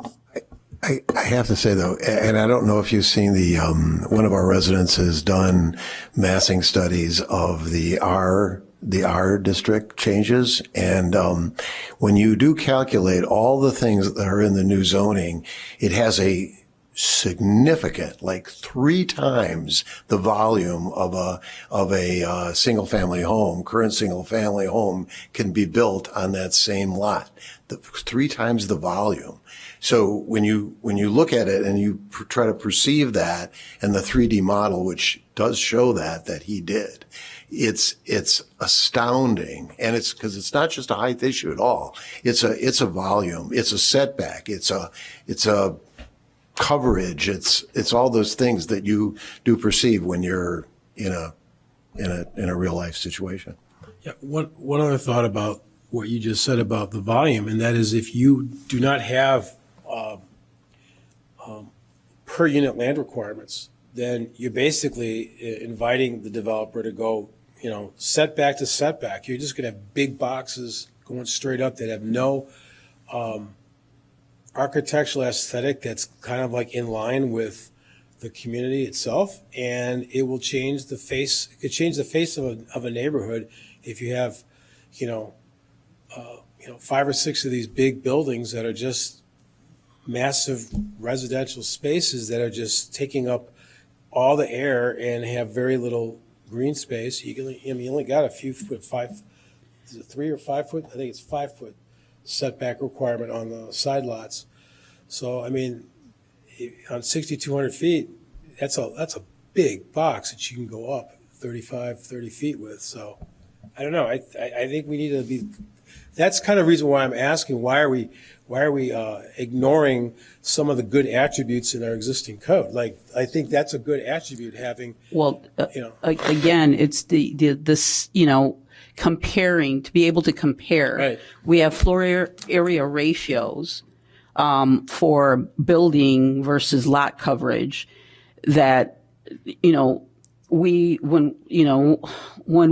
I have to say though, and I don't know if you've seen one of our residents has done massing studies of the R district changes. And when you do calculate all the things that are in the new zoning, it has a significant, like 3 times the volume of a single family home. Current single family home can be built on that same lot. 3 times the volume. So when you look at it and you try to perceive that, and the 3D model, which does show that he did, it's astounding. And it's because it's not just a height issue at all. It's a volume. It's a setback. It's a coverage. It's all those things that you do perceive when you're in a real life situation. Yeah. One other thought about what you just said about the volume, and that is if you do not have per unit land requirements, then you're basically inviting the developer to go, setback to setback. You're just going to have big boxes going straight up that have no architectural aesthetic that's kind of like in line with the community itself, and it will change the face. It could change the face of a neighborhood if you have, 5 or 6 of these big buildings that are just massive residential spaces that are just taking up all the air and have very little green space. You only got a few foot, 3 or 5 foot? I think it's 5 foot setback requirement on the side lots. So, on 6,200 feet, that's a big box that you can go up 30 feet with. So, I don't know. I think we need to be. That's kind of the reason why I'm asking. Why are we ignoring some of the good attributes in our existing code? Like, I think that's a good attribute having. Well, again, it's this comparing, to be able to compare. Right. We have floor area ratios for building versus lot coverage, that, when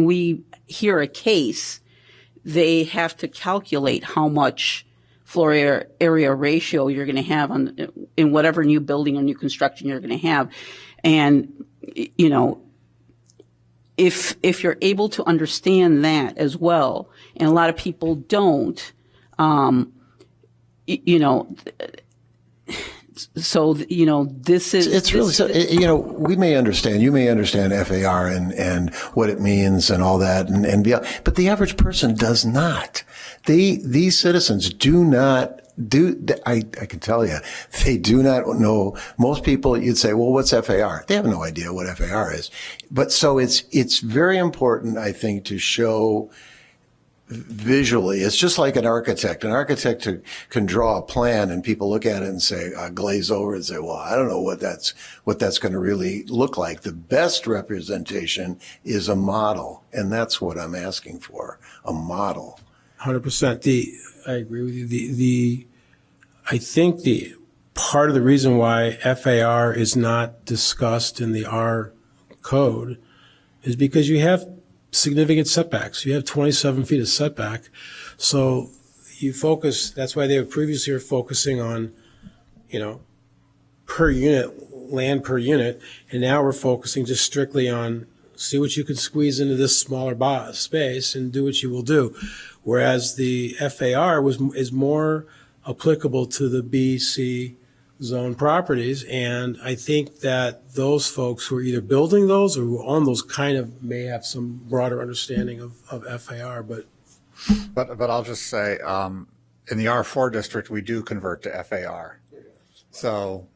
we hear a case, they have to calculate how much floor area ratio you're going to have in whatever new building or new construction you're going to have. And, if you're able to understand that as well, and a lot of people don't, this is. It's really, we may understand, you may understand FAR and what it means and all that and beyond, but the average person does not. These citizens do not I can tell you, they do not know. Most people, you'd say, well, what's FAR? They have no idea what FAR is. But so it's very important, I think, to show visually. It's just like an architect. An architect can draw a plan and people look at it and say, glaze over and say, well, I don't know what that's going to really look like. The best representation is a model. And that's what I'm asking for, a model. 100%. I agree with you. I think the part of the reason why FAR is not discussed in the R code is because you have significant setbacks. You have 27 feet of setback. So you focus, that's why they were previously focusing on, per unit, land per unit. And now we're focusing just strictly on see what you can squeeze into this smaller space and do what you will do. Whereas the FAR is more applicable to the B, C zone properties. And I think that those folks who are either building those or who own those kind of may have some broader understanding of FAR. But I'll just say, in the R4 district, we do convert to FAR. So,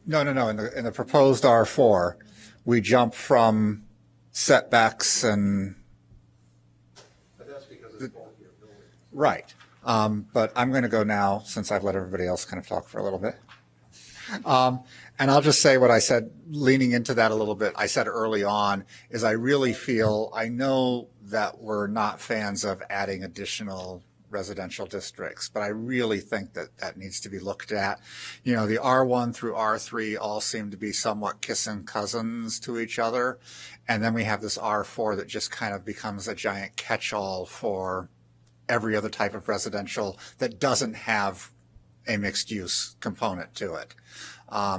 no. In the proposed R4, we jump from setbacks and. Right. But I'm going to go now, since I've let everybody else kind of talk for a little bit. And I'll just say what I said, leaning into that a little bit, I said early on, is I really feel, I know that we're not fans of adding additional residential districts, but I really think that needs to be looked at. The R1 through R3 all seem to be somewhat kissing cousins to each other. And then we have this R4 that just kind of becomes a giant catch-all for every other type of residential that doesn't have a mixed use component to it.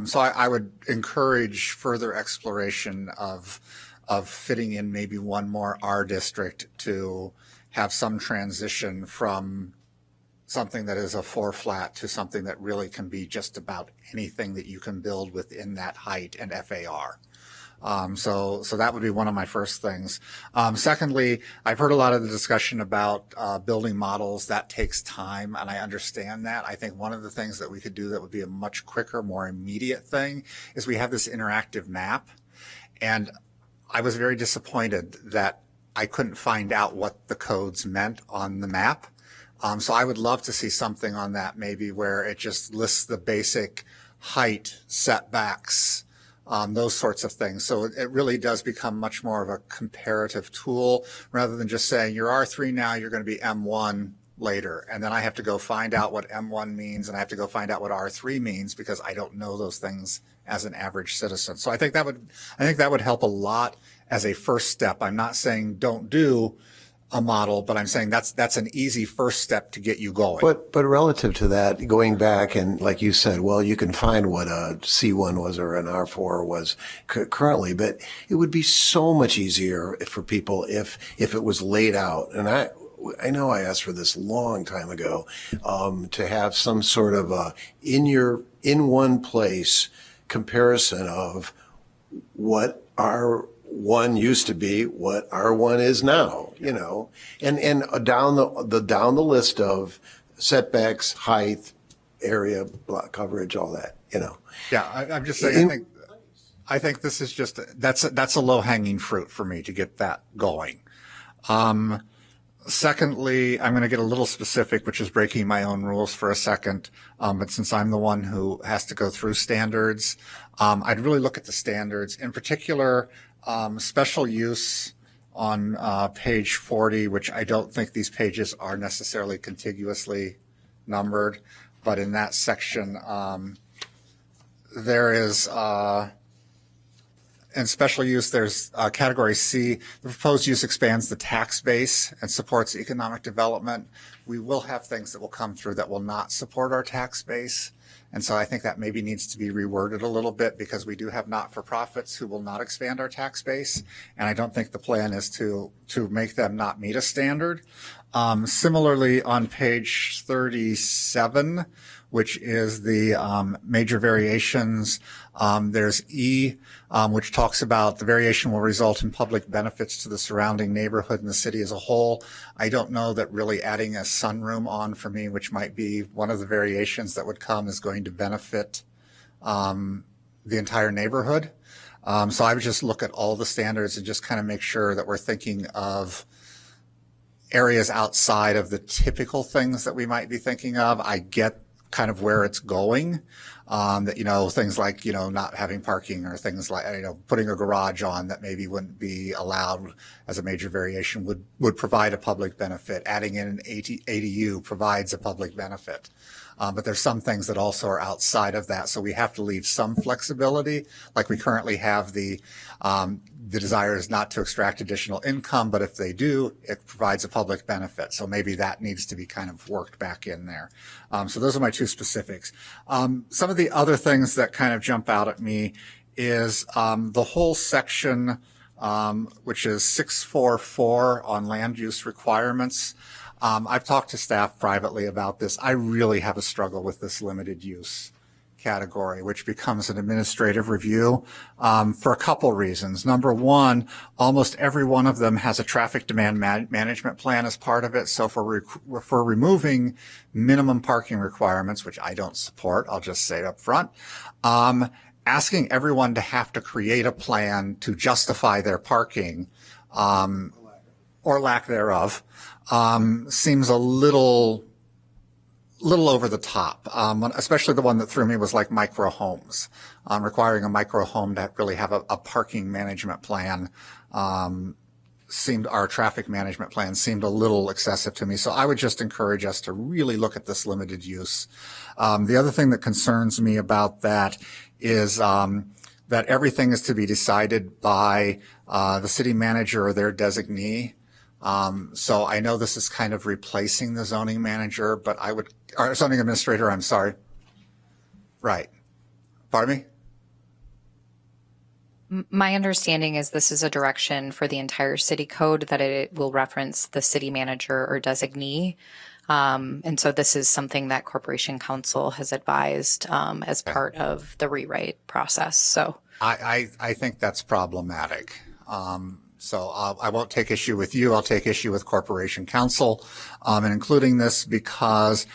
So I would encourage further exploration of fitting in maybe one more R district to have some transition from something that is a 4 flat to something that really can be just about anything that you can build within that height and FAR. So that would be one of my first things. Secondly, I've heard a lot of the discussion about building models. That takes time, and I understand that. I think one of the things that we could do that would be a much quicker, more immediate thing is we have this interactive map. And I was very disappointed that I couldn't find out what the codes meant on the map. So I would love to see something on that maybe where it just lists the basic height, setbacks, those sorts of things. So it really does become much more of a comparative tool rather than just saying you're R3 now, you're going to be M1 later. And then I have to go find out what M1 means and I have to go find out what R3 means because I don't know those things as an average citizen. So I think that would help a lot as a first step. I'm not saying don't do a model, but I'm saying that's an easy first step to get you going. But relative to that, going back and like you said, well, you can find what a C1 was or an R4 was currently, but it would be so much easier for people if it was laid out. And I know I asked for this a long time ago, to have some sort of in one place comparison of what R1 used to be, what R1 is now, and down the list of setbacks, height, area, block coverage, all that, Yeah, I'm just saying, I think this is just, that's a low hanging fruit for me to get that going. Secondly, I'm going to get a little specific, which is breaking my own rules for a second. But since I'm the one who has to go through standards, I'd really look at the standards. In particular, special use on page 40, which I don't think these pages are necessarily contiguously numbered. but in that section, there is, in special use, there's category C. The proposed use expands the tax base and supports economic development. We will have things that will come through that will not support our tax base. And so I think that maybe needs to be reworded a little bit, because we do have not-for-profits who will not expand our tax base. And I don't think the plan is to make them not meet a standard. Similarly, on page 37, which is the major variations, there's E, which talks about the variation will result in public benefits to the surrounding neighborhood and the city as a whole. I don't know that really adding a sunroom on for me, which might be one of the variations that would come, is going to benefit the entire neighborhood. So I would just look at all the standards and just kind of make sure that we're thinking of areas outside of the typical things that we might be thinking of. I get kind of where it's going, that, you know, things like, you know, not having parking, or things like, you know, putting a garage on that maybe wouldn't be allowed as a major variation would provide a public benefit. Adding in an ADU provides a public benefit. But there's some things that also are outside of that. So we have to leave some flexibility. Like we currently have the desire is not to extract additional income, but if they do, it provides a public benefit. So maybe that needs to be kind of worked back in there. So those are my two specifics. Some of the other things that kind of jump out at me is the whole section, which is 644 on land use requirements. I've talked to staff privately about this. I really have a struggle with this limited use category, which becomes an administrative review for a couple reasons. Number one, almost every one of them has a traffic demand management plan as part of it. So for removing minimum parking requirements, which I don't support, I'll just say up front, asking everyone to have to create a plan to justify their parking or lack thereof seems a little over the top, especially the one that threw me was like micro homes, requiring a micro home to really have a parking management plan. Our traffic management plan seemed a little excessive to me. So I would just encourage us to really look at this limited use. The other thing that concerns me about that is that everything is to be decided by the city manager or their designee. So I know this is kind of replacing the zoning manager, but or zoning administrator, I'm sorry. Right. Pardon me? My understanding is this is a direction for the entire city code, that it will reference the city manager or designee. And so this is something that Corporation Counsel has advised as part of the rewrite process. So I think that's problematic. So I won't take issue with you. I'll take issue with Corporation Counsel, and including this because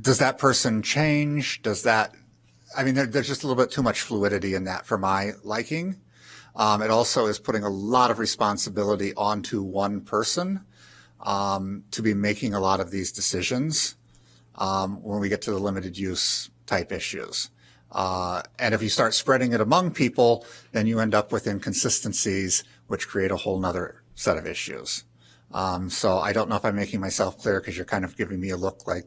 does that person change? There's just a little bit too much fluidity in that for my liking. It also is putting a lot of responsibility onto one person to be making a lot of these decisions when we get to the limited use type issues. And if you start spreading it among people, then you end up with inconsistencies, which create a whole nother set of issues. So I don't know if I'm making myself clear, because you're kind of giving me a look like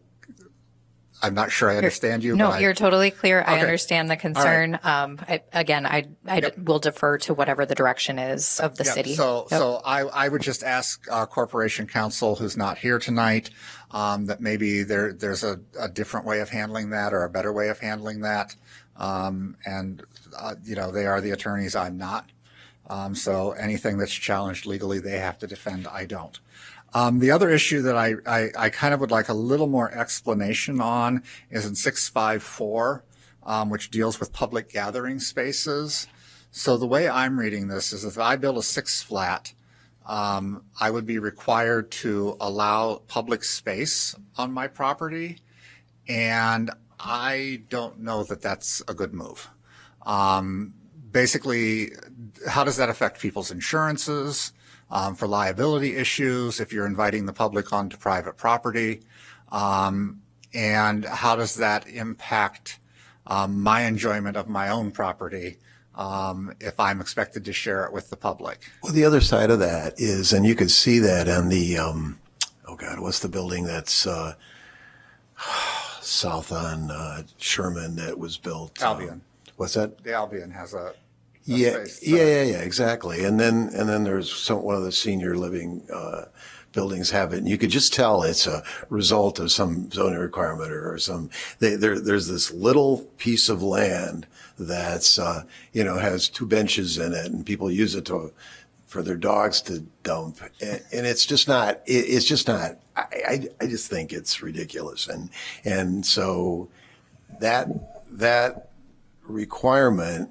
I'm not sure I understand you. No, you're totally clear. Okay. I understand the concern. Right. I will defer to whatever the direction is of the city. So I would just ask Corporation Counsel, who's not here tonight, that maybe there's a different way of handling that, or a better way of handling that. They are the attorneys, I'm not. So anything that's challenged legally, they have to defend. I don't. The other issue that I kind of would like a little more explanation on is in 654, which deals with public gathering spaces. So the way I'm reading this is, if I build a 6-flat, I would be required to allow public space on my property. And I don't know that that's a good move. Basically, how does that affect people's insurances? For liability issues, if you're inviting the public onto private property, and how does that impact my enjoyment of my own property if I'm expected to share it with the public? Well, the other side of that is, and you could see that on the, what's the building that's south on Sherman that was built. Albion. What's that? The Albion has a Yeah, space. yeah, exactly. And then there's one of the senior living buildings have it, and you could just tell it's a result of some zoning requirement or some. There's this little piece of land that's has 2 benches in it, and people use it for their dogs to dump, and it's just not. It's just not. I just think it's ridiculous, and so that requirement,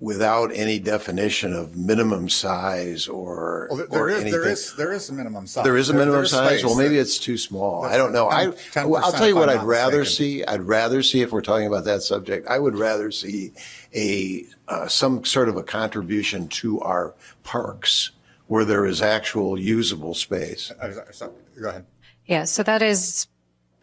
without any definition of minimum size or anything. There is a minimum size. There is a minimum There's size? space Well, maybe that- it's too small. that's I don't know. 10% I'll tell you if what I'm I'd not rather mistaken. see. I'd rather see, if we're talking about that subject, I would rather see some sort of a contribution to our parks where there is actual usable space. Go ahead. Yeah, so that is,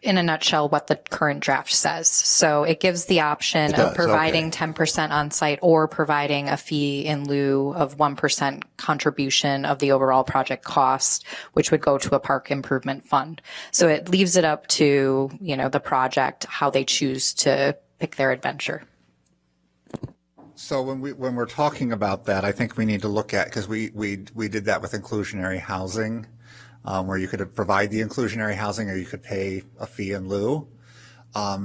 in a nutshell, what the current draft says. So it gives the option It does, of providing okay. 10% on site or providing a fee in lieu of 1% contribution of the overall project cost, which would go to a park improvement fund. So it leaves it up to, the project, how they choose to pick their adventure. So when we're talking about that, I think we need to look at, because we did that with inclusionary housing, where you could provide the inclusionary housing or you could pay a fee in lieu.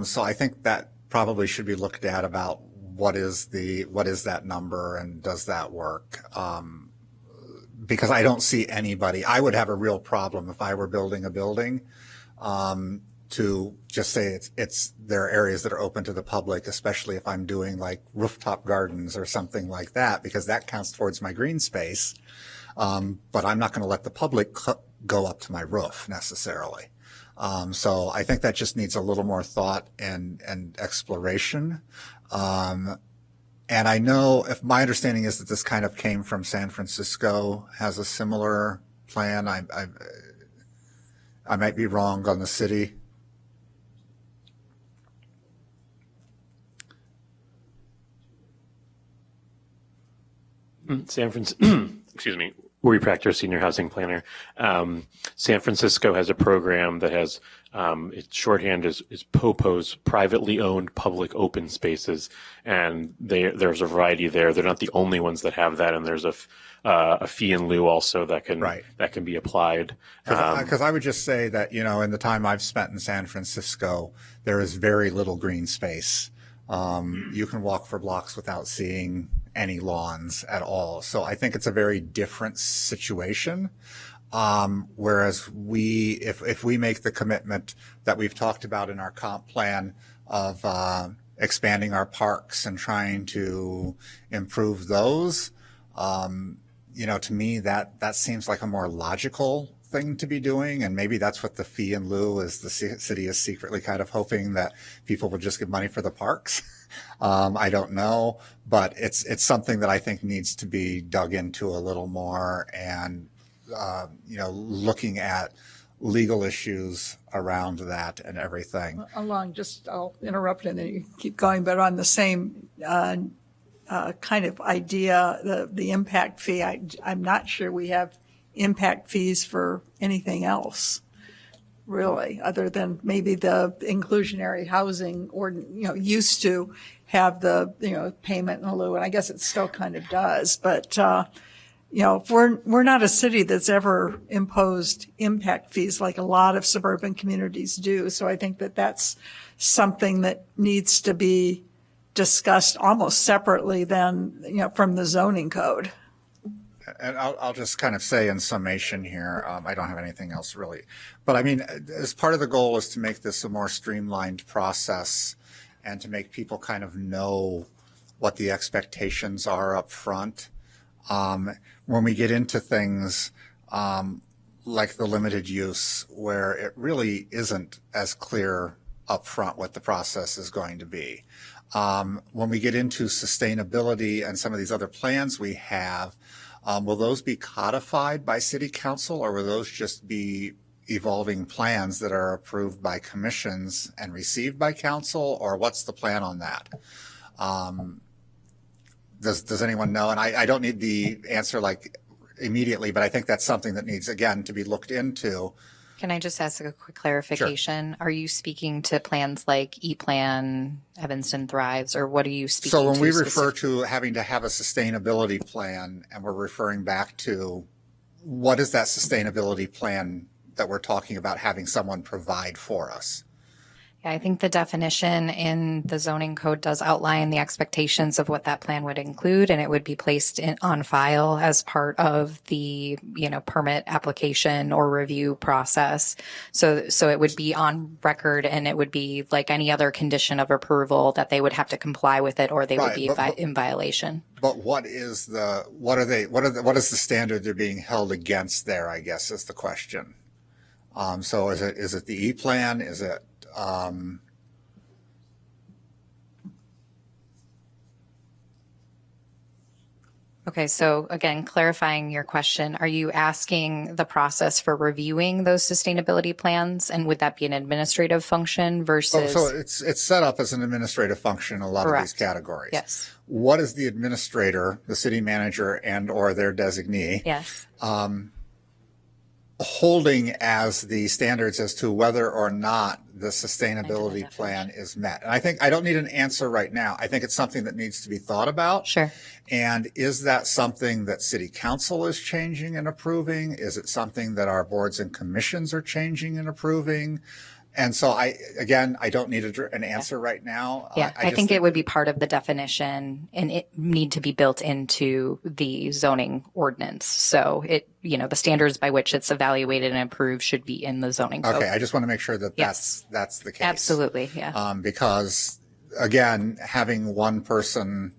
So I think that probably should be looked at about what is that number and does that work? Because I don't see anybody. I would have a real problem if I were building a building to just say there are areas that are open to the public, especially if I'm doing like rooftop gardens or something like that, because that counts towards my green space. But I'm not going to let the public go up to my roof necessarily. So I think that just needs a little more thought and exploration. And I know, if my understanding is that this kind of came from San Francisco, has a similar plan. I might be wrong on the city. Excuse me, Uri Proctor, senior housing planner. San Francisco has a program that has, its shorthand is POPOs, privately owned public open spaces. And there's a variety there. They're not the only ones that have that. And there's a fee in lieu also that can be applied. Because I would just say that, in the time I've spent in San Francisco, there is very little green space. You can walk for blocks without seeing any lawns at all. So I think it's a very different situation. Whereas if we make the commitment that we've talked about in our comp plan of expanding our parks and trying to improve those, to me that seems like a more logical thing to be doing. And maybe that's what the fee in lieu is. The city is secretly kind of hoping that people will just give money for the parks. I don't know, but it's something that I think needs to be dug into a little more, and looking at legal issues around that and everything. I'll interrupt and then you keep going, but on the same kind of idea, the impact fee, I'm not sure we have impact fees for anything else, really, other than maybe the inclusionary housing, or used to have the payment in lieu, and I guess it still kind of does. But if we're not a city that's ever imposed impact fees like a lot of suburban communities do, so I think that's something that needs to be discussed almost separately than from the zoning code. And I'll just kind of say in summation here, I don't have anything else really. But I mean, as part of the goal is to make this a more streamlined process and to make people kind of know what the expectations are up front. When we get into things like the limited use, where it really isn't as clear up front what the process is going to be. When we get into sustainability and some of these other plans we have, will those be codified by city council, or will those just be evolving plans that are approved by commissions and received by council, or what's the plan on that? Does anyone know? And I don't need the answer like immediately, but I think that's something that needs, again, to be looked into. Can I just ask a quick clarification? Are you speaking to plans like E-Plan, Evanston Thrives, or what are you speaking to? So when we refer to having to have a sustainability plan, and we're referring back to what is that sustainability plan that we're talking about having someone provide for us? Yeah, I think the definition in the zoning code does outline the expectations of what that plan would include, and it would be placed on file as part of the, permit application or review process. So it would be on record, and it would be like any other condition of approval that they would have to comply with it, or they would be in violation. But what is the standard they're being held against there, I guess, is the question. So is it the E-Plan? Is it, Okay, so again, clarifying your question, are you asking the process for reviewing those sustainability plans, and would that be an administrative function versus? So it's set up as an administrative function in a lot of these categories. Yes. What is the administrator, the city manager, and or their designee? Yes. Holding as the standards as to whether or not the sustainability plan is met? And I don't need an answer right now. I think it's something that needs to be thought about. Sure. And is that something that city council is changing and approving? Is it something that our boards and commissions are changing and approving? And so I don't need an answer right now. Yeah, I think it would be part of the definition, and it need to be built into the zoning ordinance. So the standards by which it's evaluated and approved should be in the zoning code. Okay, I just want to make sure that that's the case. Absolutely, yeah. Because again, having one person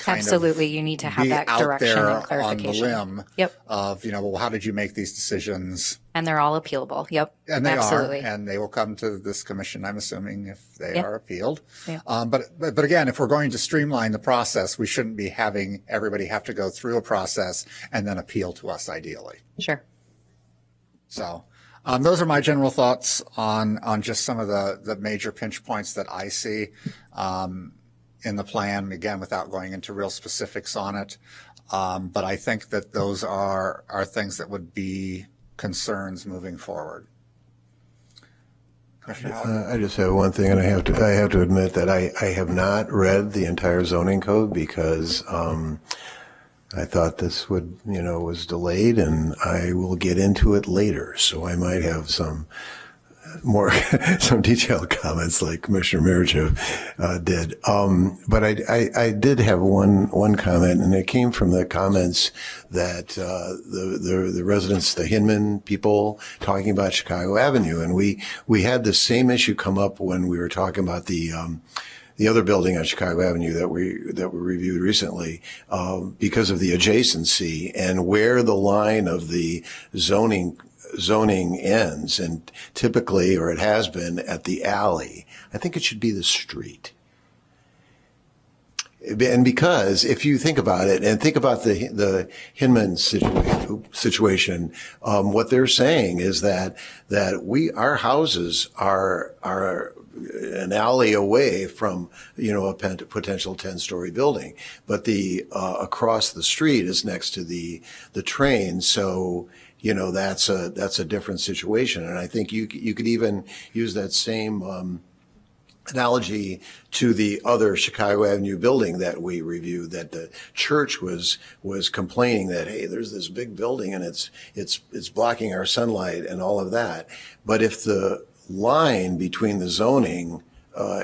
absolutely, you need to have that direction and clarification. On the limb of, well, how did you make these decisions? And they're all appealable. Yep. And they absolutely. are, and they will come to this commission, I'm assuming, if they are appealed. Yeah. But again, if we're going to streamline the process, we shouldn't be having everybody have to go through a process and then appeal to us ideally. Sure. So those are my general thoughts on just some of the major pinch points that I see in the plan, again, without going into real specifics on it. But I think that those are things that would be concerns moving forward. I just have one thing, and I have to admit that I have not read the entire zoning code because I thought this was delayed, and I will get into it later. So I might have some detailed comments like Commissioner Merichev did. But I did have one comment, and it came from the comments that the residents, the Hinman people, talking about Chicago Avenue, and we had the same issue come up when we were talking about the other building on Chicago Avenue that we reviewed recently, because of the adjacency and where the line of the zoning ends, and typically, or it has been, at the alley. I think it should be the street. And because if you think about it, and think about the Hinman situation, what they're saying is that our houses are an alley away from a potential 10-story building, but the across the street is next to the train, so that's a different situation. And I think you could even use that same analogy to the other Chicago Avenue building that we reviewed, that the church was complaining that, hey, there's this big building and it's blocking our sunlight and all of that. But if the line between the zoning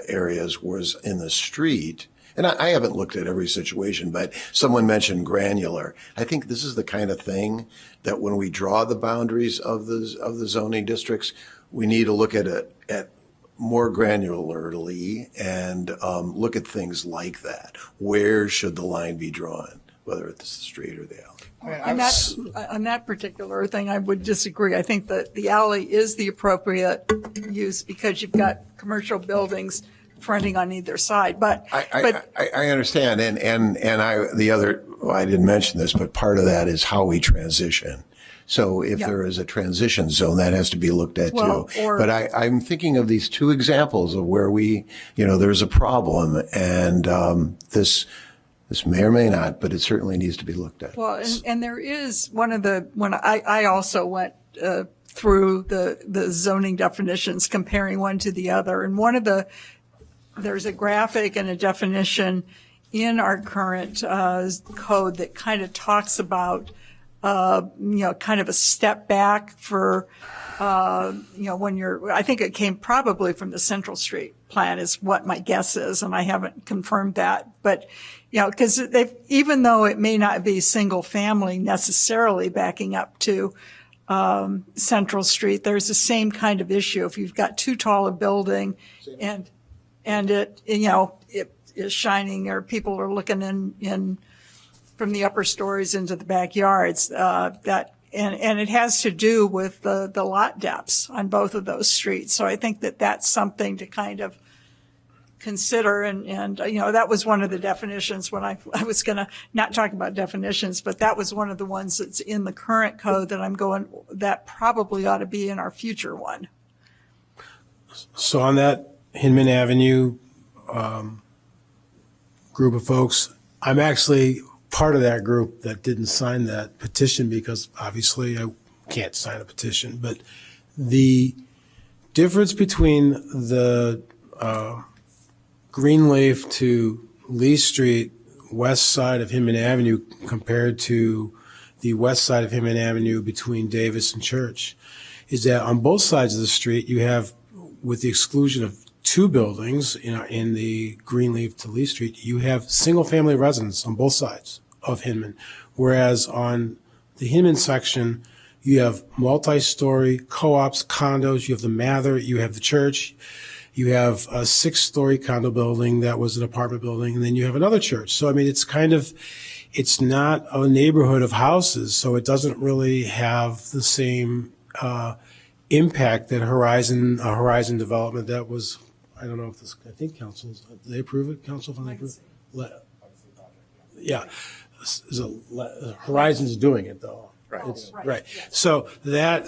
areas was in the street, and I haven't looked at every situation, but someone mentioned granular. I think this is the kind of thing that when we draw the boundaries of the zoning districts, we need to look at it at more granularly and look at things like that. Where should the line be drawn, whether it's the street or the alley? On that particular thing, I would disagree. I think that the alley is the appropriate use because you've got commercial buildings fronting on either side. But I understand, and I didn't mention this, but part of that is how we transition. So if there is a transition zone, that has to be looked at too. But I'm thinking of these two examples of where there's a problem, and this may or may not, but it certainly needs to be looked at. Well, and there is when I also went through the zoning definitions, comparing one to the other. And there's a graphic and a definition in our current code that kind of talks about, kind of a step back for, when I think it came probably from the Central Street plan is what my guess is, and I haven't confirmed that. But, because even though it may not be single family necessarily backing up to Central Street, there's the same kind of issue. If you've got too tall a building and it is shining, or people are looking in from the upper stories into the backyards, and it has to do with the lot depths on both of those streets. So I think that that's something to kind of consider. And that was one of the definitions when I was going to not talk about definitions, but that was one of the ones that's in the current code that I'm going, that probably ought to be in our future one. So on that Hinman Avenue group of folks, I'm actually part of that group that didn't sign that petition because obviously I can't sign a petition. But the difference between the Greenleaf to Lee Street west side of Hinman Avenue compared to the west side of Hinman Avenue between Davis and Church is that on both sides of the street you have, with the exclusion of two buildings, in the Greenleaf to Lee Street, you have single-family residents on both sides of Hinman, whereas on the Hinman section, you have multi-story co-ops, condos, you have the Mather, you have the church, you have a 6-story condo building that was an apartment building, and then you have another church. So, I mean, it's not a neighborhood of houses, so it doesn't really have the same impact that Horizon development that was, I don't know if this, I think council's, they approve it, council, if they approve it? Yeah. Horizon's doing it though. Right. Right. So that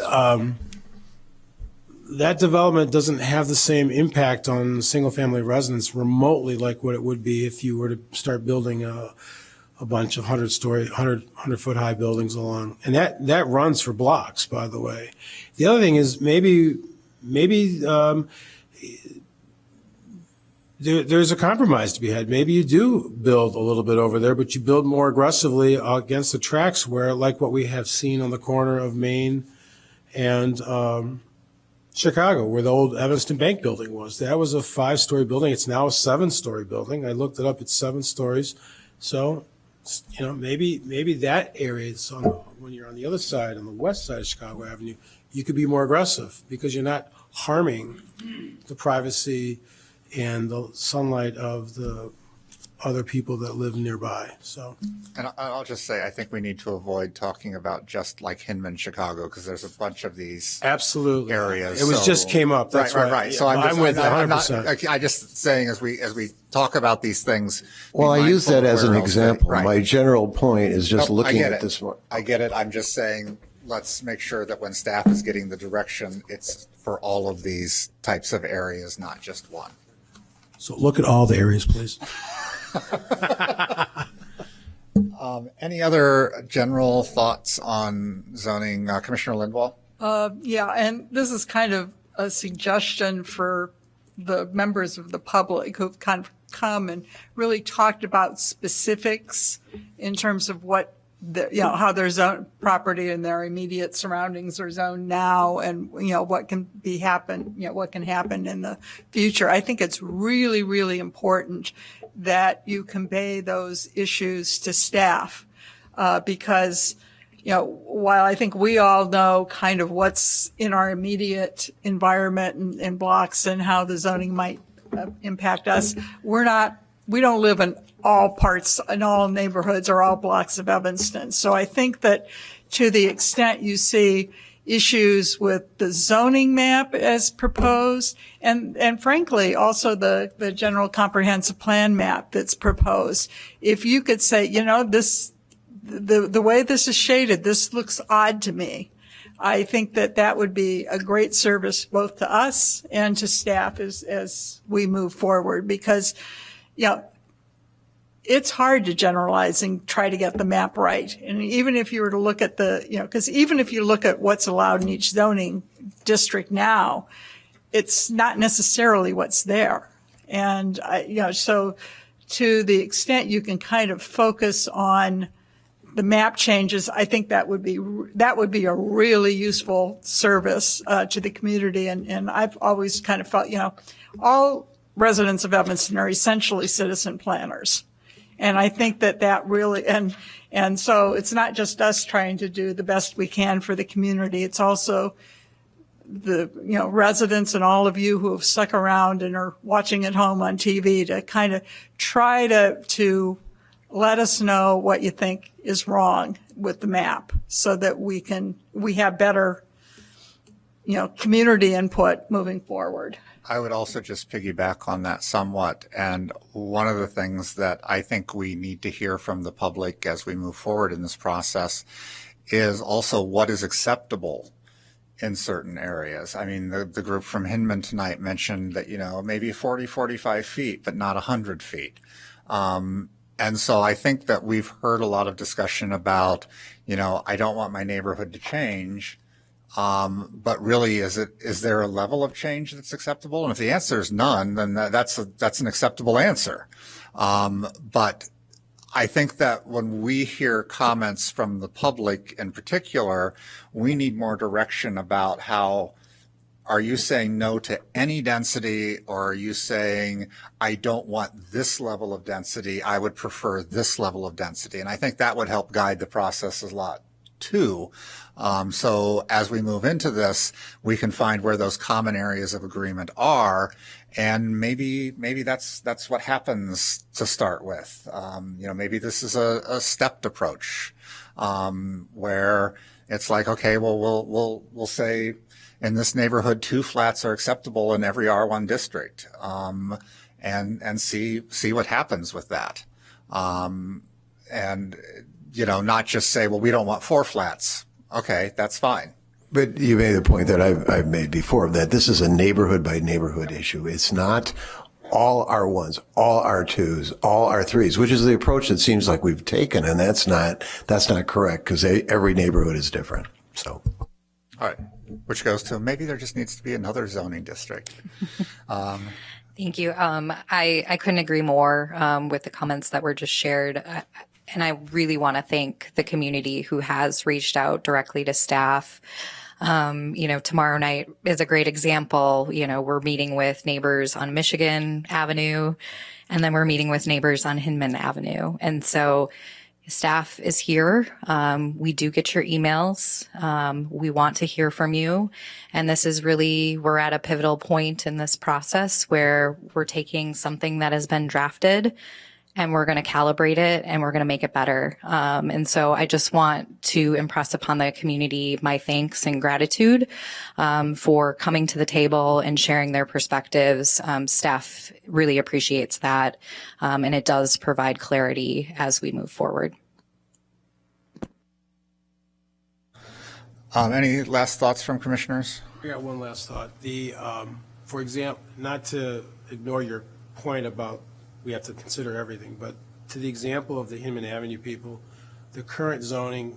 development doesn't have the same impact on single family residents remotely like what it would be if you were to start building a bunch of 100-foot high buildings along. And that runs for blocks, by the way. The other thing is maybe there's a compromise to be had. Maybe you do build a little bit over there, but you build more aggressively against the tracks where, like what we have seen on the corner of Main and Chicago, where the old Evanston Bank building was. That was a 5-story building. It's now a 7-story building. I looked it up. It's 7 stories. So, maybe that area is when you're on the other side, on the west side of Chicago Avenue, you could be more aggressive because you're not harming the privacy and the sunlight of the other people that live nearby. So, and I'll just say, I think we need to avoid talking about just like Hinman, Chicago, because there's a bunch of these absolutely areas. It was just came up. That's right. So I'm with 100%. I just saying as we talk about these things. Well, I use that as an example. Right. My general point is just looking at this one. I get it. I'm just saying, let's make sure that when staff is getting the direction, it's for all of these types of areas, not just one. So look at all the areas, please. Any other general thoughts on zoning, Commissioner Lindwall? Yeah, and this is kind of a suggestion for the members of the public who've kind of come and really talked about specifics in terms of what how their zone property and their immediate surroundings are zoned now, and what can happen in the future. I think it's really, really important that you convey those issues to staff, because while I think we all know kind of what's in our immediate environment and blocks and how the zoning might impact us, we don't live in all parts, in all neighborhoods or all blocks of Evanston. So I think that to the extent you see issues with the zoning map as proposed, and frankly, also the general comprehensive plan map that's proposed, if you could say, the way this is shaded, this looks odd to me. I think that would be a great service both to us and to staff as we move forward, because, it's hard to generalize and try to get the map right. And even if you were to look at because even if you look at what's allowed in each zoning district now, it's not necessarily what's there. And, so to the extent you can kind of focus on the map changes, I think that would be a really useful service to the community. And I've always kind of felt, all residents of Evanston are essentially citizen planners. And I think that really, and so it's not just us trying to do the best we can for the community. It's also the, residents and all of you who have stuck around and are watching at home on TV to kind of try to let us know what you think is wrong with the map so that we have better, community input moving forward. I would also just piggyback on that somewhat. And one of the things that I think we need to hear from the public as we move forward in this process is also what is acceptable in certain areas. I mean, the group from Hinman tonight mentioned that, maybe 40, 45 feet, but not 100 feet. And so I think that we've heard a lot of discussion about, I don't want my neighborhood to change. But really, is there a level of change that's acceptable? And if the answer is none, then that's an acceptable answer. But I think that when we hear comments from the public in particular, we need more direction about how, are you saying no to any density, or are you saying, I don't want this level of density, I would prefer this level of density? And I think that would help guide the process a lot too. So as we move into this, we can find where those common areas of agreement are, and maybe that's what happens to start with. Maybe this is a stepped approach, where it's like, okay, well, we'll say in this neighborhood, 2 flats are acceptable in every R1 district, and see what happens with that. And not just say, well, we don't want 4 flats. Okay, that's fine. But you made the point that I've made before, that this is a neighborhood by neighborhood issue. It's not all R1s, all R2s, all R3s, which is the approach that seems like we've taken, and that's not correct, because every neighborhood is different. So, all right, which goes to maybe there just needs to be another zoning district. Thank you. I couldn't agree more with the comments that were just shared. And I really want to thank the community who has reached out directly to staff. Tomorrow night is a great example. We're meeting with neighbors on Michigan Avenue, and then we're meeting with neighbors on Hinman Avenue. And so staff is here. We do get your emails. We want to hear from you. And this is really, we're at a pivotal point in this process where we're taking something that has been drafted, and we're going to calibrate it, and we're going to make it better. And so I just want to impress upon the community my thanks and gratitude for coming to the table and sharing their perspectives. Staff really appreciates that, and it does provide clarity as we move forward. Any last thoughts from commissioners? I got one last thought. For example, not to ignore your point about we have to consider everything, but to the example of the Hinman Avenue people, the current zoning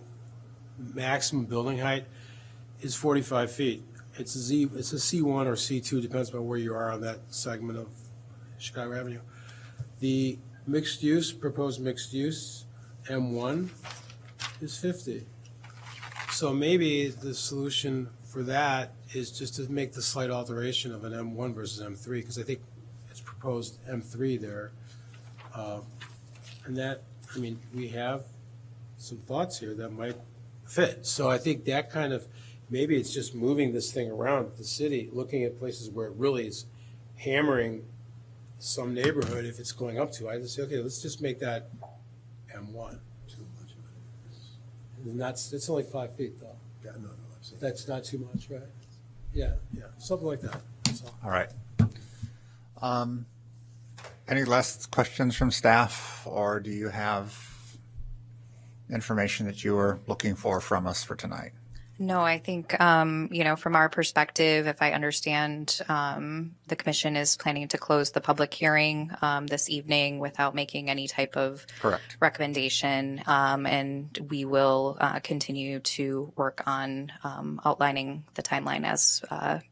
maximum building height is 45 feet. It's a C1 or C2, depends on where you are on that segment of Chicago Avenue. The proposed mixed use, M1, is 50. So maybe the solution for that is just to make the slight alteration of an M1 versus M3, because I think it's proposed M3 there. And that, we have some thoughts here that might fit. So I think that kind of, maybe it's just moving this thing around the city, looking at places where it really is hammering some neighborhood if it's going up to. I just say, okay, let's just make that M1. It's only 5 feet though. Yeah, no, that's not too much, right? Yeah, something like that. All right. Any last questions from staff, or do you have information that you were looking for from us for tonight? No, I think, from our perspective, if I understand, the commission is planning to close the public hearing this evening without making any type of Correct. recommendation. And we will continue to work on outlining the timeline as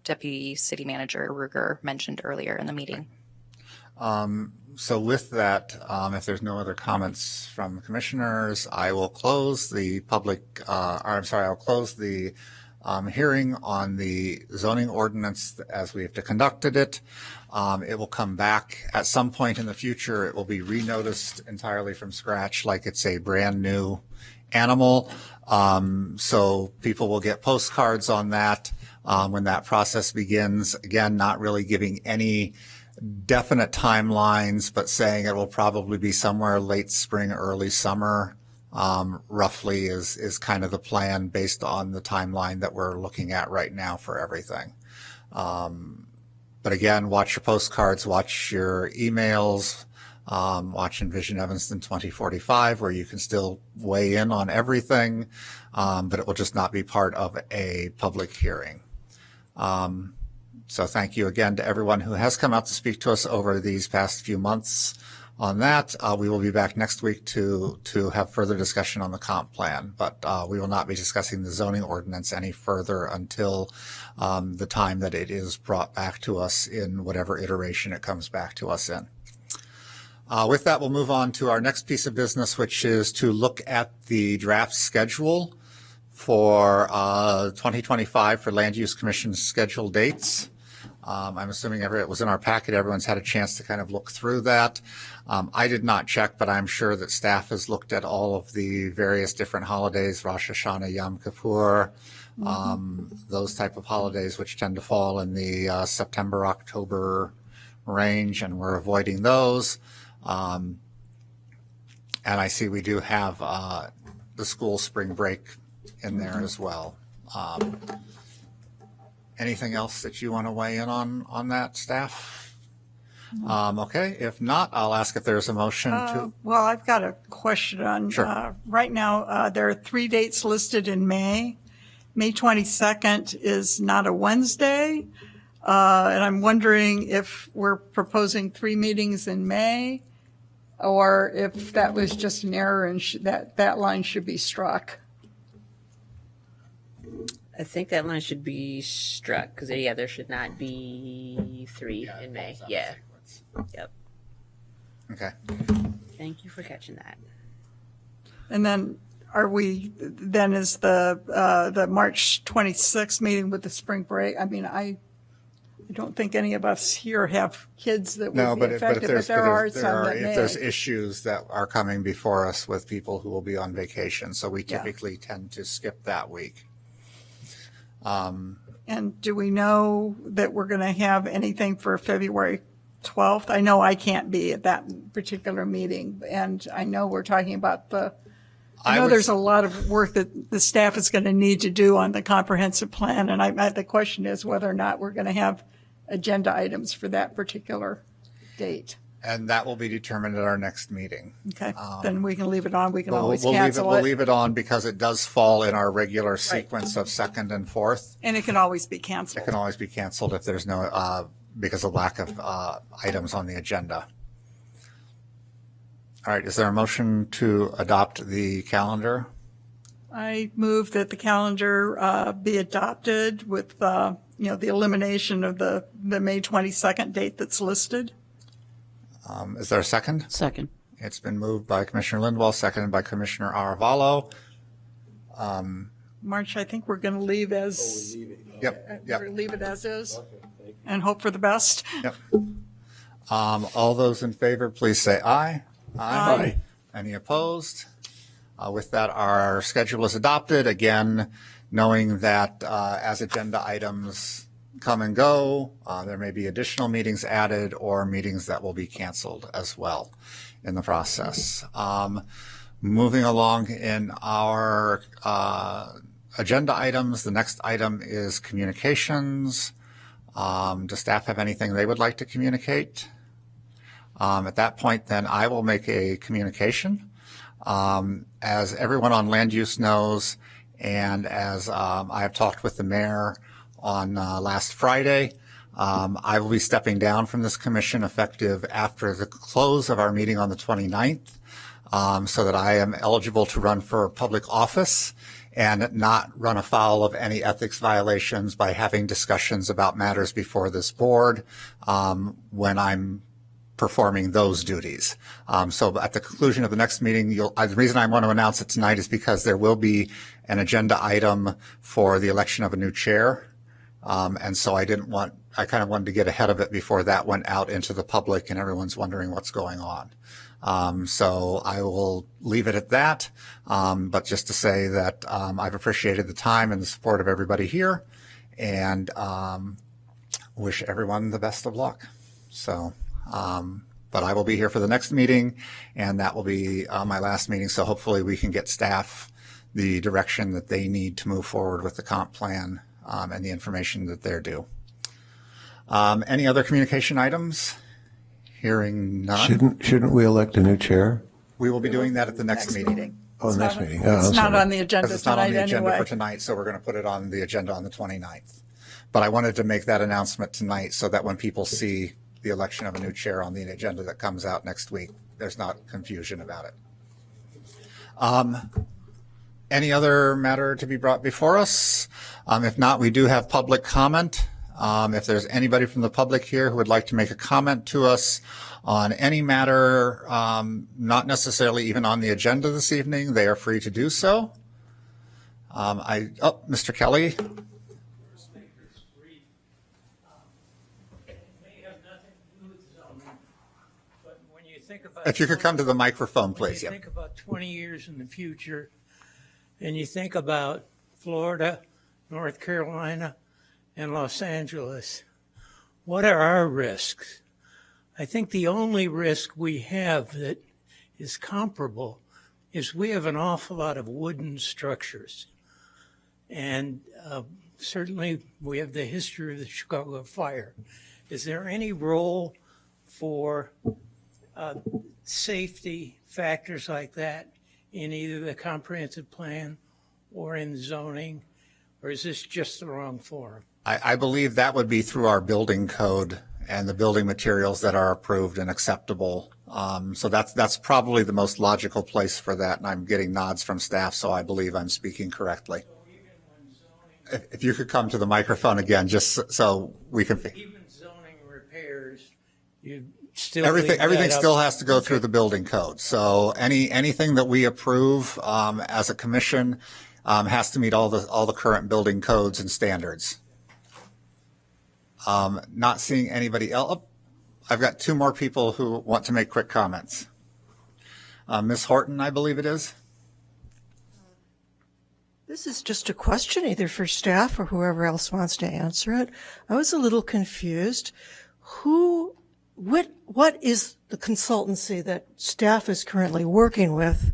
Deputy City Manager Ruger mentioned earlier in the meeting. So with that, if there's no other comments from the commissioners, I will close the I'll close the hearing on the zoning ordinance as we have conducted it. It will come back at some point in the future. It will be renoticed entirely from scratch, like it's a brand new animal. So people will get postcards on that when that process begins. Again, not really giving any definite timelines, but saying it will probably be somewhere late spring, early summer, roughly is kind of the plan based on the timeline that we're looking at right now for everything. But again, watch your postcards, watch your emails, watch Envision Evanston 2045, where you can still weigh in on everything, but it will just not be part of a public hearing. So thank you again to everyone who has come out to speak to us over these past few months on that. We will be back next week to have further discussion on the comp plan, but we will not be discussing the zoning ordinance any further until the time that it is brought back to us in whatever iteration it comes back to us in. With that, we'll move on to our next piece of business, which is to look at the draft schedule for 2025 for Land Use Commission schedule dates. I'm assuming it was in our packet. Everyone's had a chance to kind of look through that. I did not check, but I'm sure that staff has looked at all of the various different holidays, Rosh Hashanah, Yom Kippur, those type of holidays, which tend to fall in the September, October range, and we're avoiding those. And I see we do have the school spring break in there as well. Anything else that you want to weigh in on that, staff? Okay, if not, I'll ask if there's a motion to. Well, I've got a question on, Sure. Right now, there are 3 dates listed in May. May 22nd is not a Wednesday. And I'm wondering if we're proposing 3 meetings in May, or if that was just an error and that line should be struck. I think that line should be struck because there should not be 3 in May. Yeah. Yep. Okay. Thank you for catching that. And then is the March 26th meeting with the spring break? I mean, I don't think any of us here have kids that would be affected, but there are some that may. If there's issues that are coming before us with people who will be on vacation, so we typically tend to skip that week. And do we know that we're going to have anything for February 12th? I know I can't be at that particular meeting, and I know we're talking about there's a lot of work that the staff is going to need to do on the comprehensive plan, and the question is whether or not we're going to have agenda items for that particular date. And that will be determined at our next meeting. Okay, then we can leave it on. We can always we'll cancel We'll leave it on because it does fall in our regular sequence of second and fourth. And it can always be canceled. It can always be canceled if there's no, because of lack of items on the agenda. All right, is there a motion to adopt the calendar? I move that the calendar be adopted with, the elimination of the May 22nd date that's listed. Is there a second? Second. It's been moved by Commissioner Lindwall, seconded by Commissioner Aravallo. March, I think we're going to leave as. Yep. We're leave it as is and hope for the best. Yep. All those in favor, please say aye. Aye. Any opposed? With that, our schedule is adopted. Again, knowing that as agenda items come and go, there may be additional meetings added or meetings that will be canceled as well in the process. Moving along in our agenda items, the next item is communications. Does staff have anything they would like to communicate? At that point, then I will make a communication. As everyone on land use knows, And as I have talked with the mayor on last Friday, I will be stepping down from this commission effective after the close of our meeting on the 29th, so that I am eligible to run for public office and not run afoul of any ethics violations by having discussions about matters before this board when I'm performing those duties. So at the conclusion of the next meeting, the reason I want to announce it tonight is because there will be an agenda item for the election of a new chair. And so I kind of wanted to get ahead of it before that went out into the public and everyone's wondering what's going on. So I will leave it at that. But just to say that I've appreciated the time and the support of everybody here, and wish everyone the best of luck. So, but I will be here for the next meeting, and that will be my last meeting. So hopefully we can get staff the direction that they need to move forward with the comp plan and the information that they're due. Any other communication items? Hearing none. Shouldn't we elect a new chair? We will be doing that at the next meeting. Oh, the next meeting. It's not on the agenda It's not on tonight the agenda anyway. for tonight, so we're going to put it on the agenda on the 29th. But I wanted to make that announcement tonight so that when people see the election of a new chair on the agenda that comes out next week, there's not confusion about it. Any other matter to be brought before us? If not, we do have public comment. If there's anybody from the public here who would like to make a comment to us on any matter, not necessarily even on the agenda this evening, they are free to do so. Mr. Kelly. If you could come to the microphone, please. When you think about 20 years in the future, and you think about Florida, North Carolina, and Los Angeles, what are our risks? I think the only risk we have that is comparable is we have an awful lot of wooden structures. And certainly we have the history of the Chicago fire. Is there any role for safety factors like that in either the comprehensive plan or in zoning, or is this just the wrong forum? I believe that would be through our building code and the building materials that are approved and acceptable. So that's probably the most logical place for that, and I'm getting nods from staff, so I believe I'm speaking correctly. If you could come to the microphone again, just so we can. Even zoning repairs, you still everything still has to go through the building code. So anything that we approve as a commission has to meet all the current building codes and standards. Not seeing anybody else. I've got two more people who want to make quick comments. Ms. Horton, I believe it is. This is just a question either for staff or whoever else wants to answer it. I was a little confused. What is the consultancy that staff is currently working with,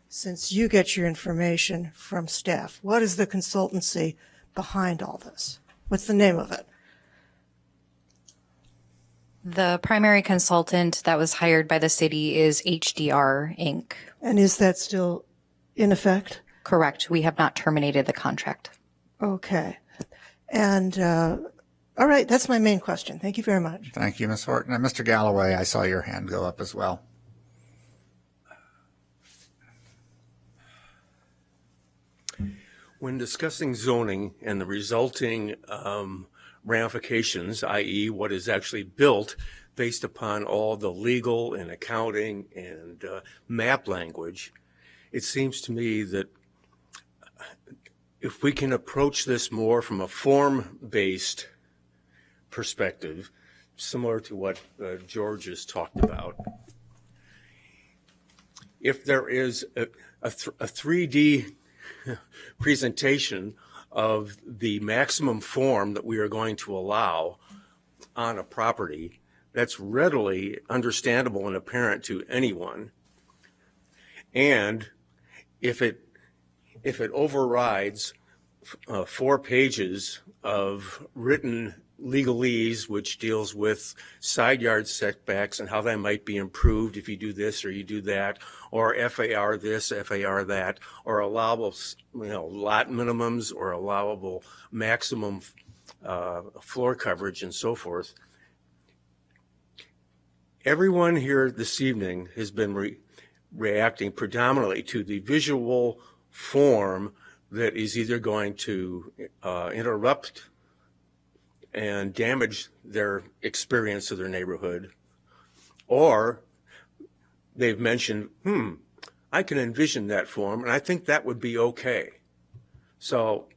since you get your information from staff? What is the consultancy behind all this? What's the name of it? The primary consultant that was hired by the city is HDR Inc. And is that still in effect? Correct. We have not terminated the contract. Okay. And, all right, that's my main question. Thank you very much. Thank you, Ms. Horton. And Mr. Galloway, I saw your hand go up as well. When discussing zoning and the resulting ramifications, i.e. what is actually built based upon all the legal and accounting and map language, it seems to me that if we can approach this more from a form-based perspective, similar to what George has talked about, if there is a 3D presentation of the maximum form that we are going to allow on a property that's readily understandable and apparent to anyone, and if it overrides 4 pages of written legalese, which deals with side yard setbacks and how that might be improved if you do this or you do that, or FAR this, FAR that, or allowable, lot minimums or allowable maximum floor coverage and so forth. Everyone here this evening has been reacting predominantly to the visual form that is either going to interrupt and damage their experience of their neighborhood, or they've mentioned, I can envision that form, and I think that would be okay. So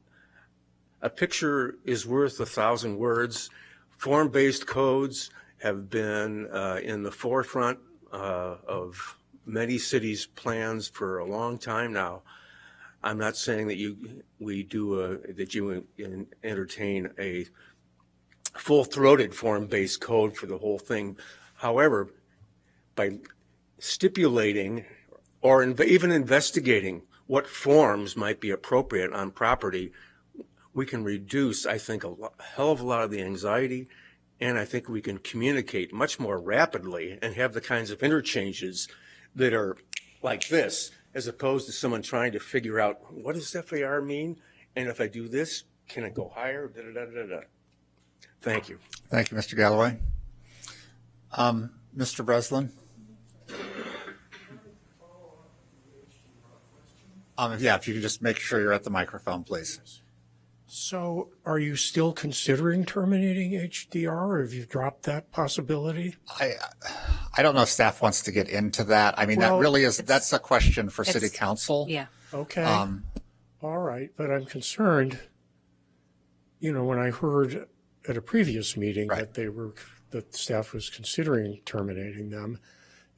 a picture is worth 1,000 words. Form-based codes have been in the forefront of many cities' plans for a long time now. I'm not saying that you entertain a full-throated form-based code for the whole thing. However, by stipulating or even investigating what forms might be appropriate on property, we can reduce, I think, a hell of a lot of the anxiety, and I think we can communicate much more rapidly and have the kinds of interchanges that are like this, as opposed to someone trying to figure out, what does FAR mean? And if I do this, can it go higher? Da, da, da, da, da. Thank you. Thank you, Mr. Galloway. Mr. Breslin? Yeah, if you could just make sure you're at the microphone, please. So are you still considering terminating HDR, or have you dropped that possibility? I don't know if staff wants to get into that. I mean, Well, that really is, that's a question for city council. Yeah. Okay. All right, but I'm concerned, when I heard at a previous meeting that staff was considering terminating them,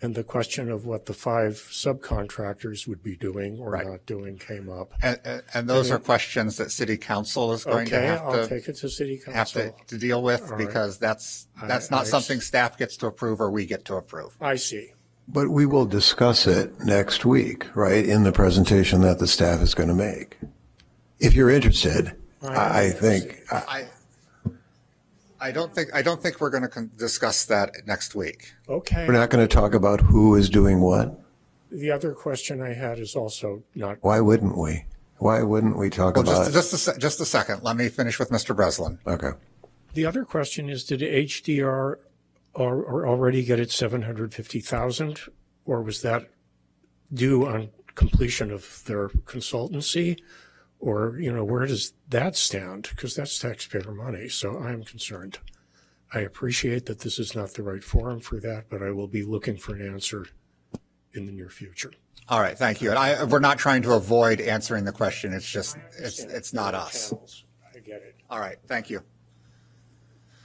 and the question of what the 5 subcontractors would be doing or not doing came up. And those are questions that city council is going to have I'll take it to city council. to deal with, because that's not something staff gets to approve or we get to approve. I see. But we will discuss it next week, right, in the presentation that the staff is going to make. If you're interested, I think. I don't think we're going to discuss that next week. Okay. We're not going to talk about who is doing what? The other question I had is also not. Why wouldn't we? Why wouldn't we talk about? Just a second. Let me finish with Mr. Breslin. Okay. The other question is, did HDR already get its $750,000, or was that due on completion of their consultancy? Or, where does that stand? Because that's taxpayer money, so I'm concerned. I appreciate that this is not the right forum for that, but I will be looking for an answer in the near future. All right, thank you. And we're not trying to avoid answering the question. It's just, it's not us. I get it. All right, thank you.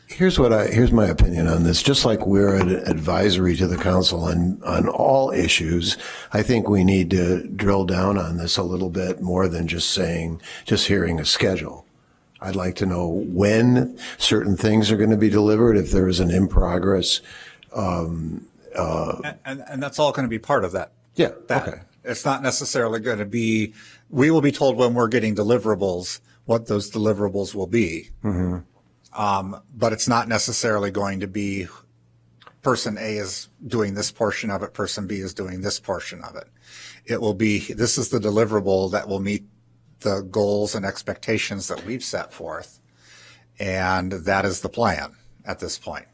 Here's my opinion on this. Just like we're an advisory to the council on all issues, I think we need to drill down on this a little bit more than just hearing a schedule. I'd like to know when certain things are going to be delivered, if there is an in progress. And that's all going to be part of that. Yeah. Okay. It's not necessarily going to be, we will be told when we're getting deliverables, what those deliverables will be. Mm-hmm. But it's not necessarily going to be person A is doing this portion of it, person B is doing this portion of it. It will be, this is the deliverable that will meet the goals and expectations that we've set forth. And that is the plan at this point.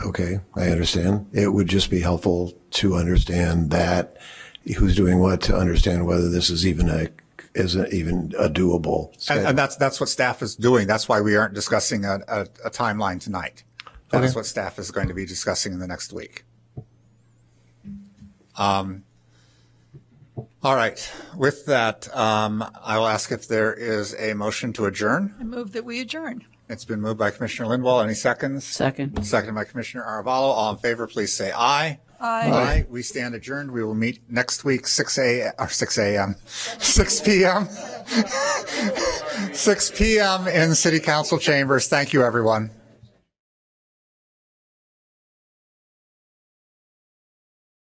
Okay, I understand. It would just be helpful to understand that who's doing what, to understand whether this is even a doable schedule. And that's what staff is doing. That's why we aren't discussing a timeline tonight. That is what staff is going to be discussing in the next week. All right. With that, I will ask if there is a motion to adjourn. I move that we adjourn. It's been moved by Commissioner Lindwall. Any seconds? Second. Seconded by Commissioner Aravallo. All in favor, please say aye. Aye. Aye. We stand adjourned. We will meet next week, 6 p.m. 6 p.m. in City Council chambers. Thank you, everyone.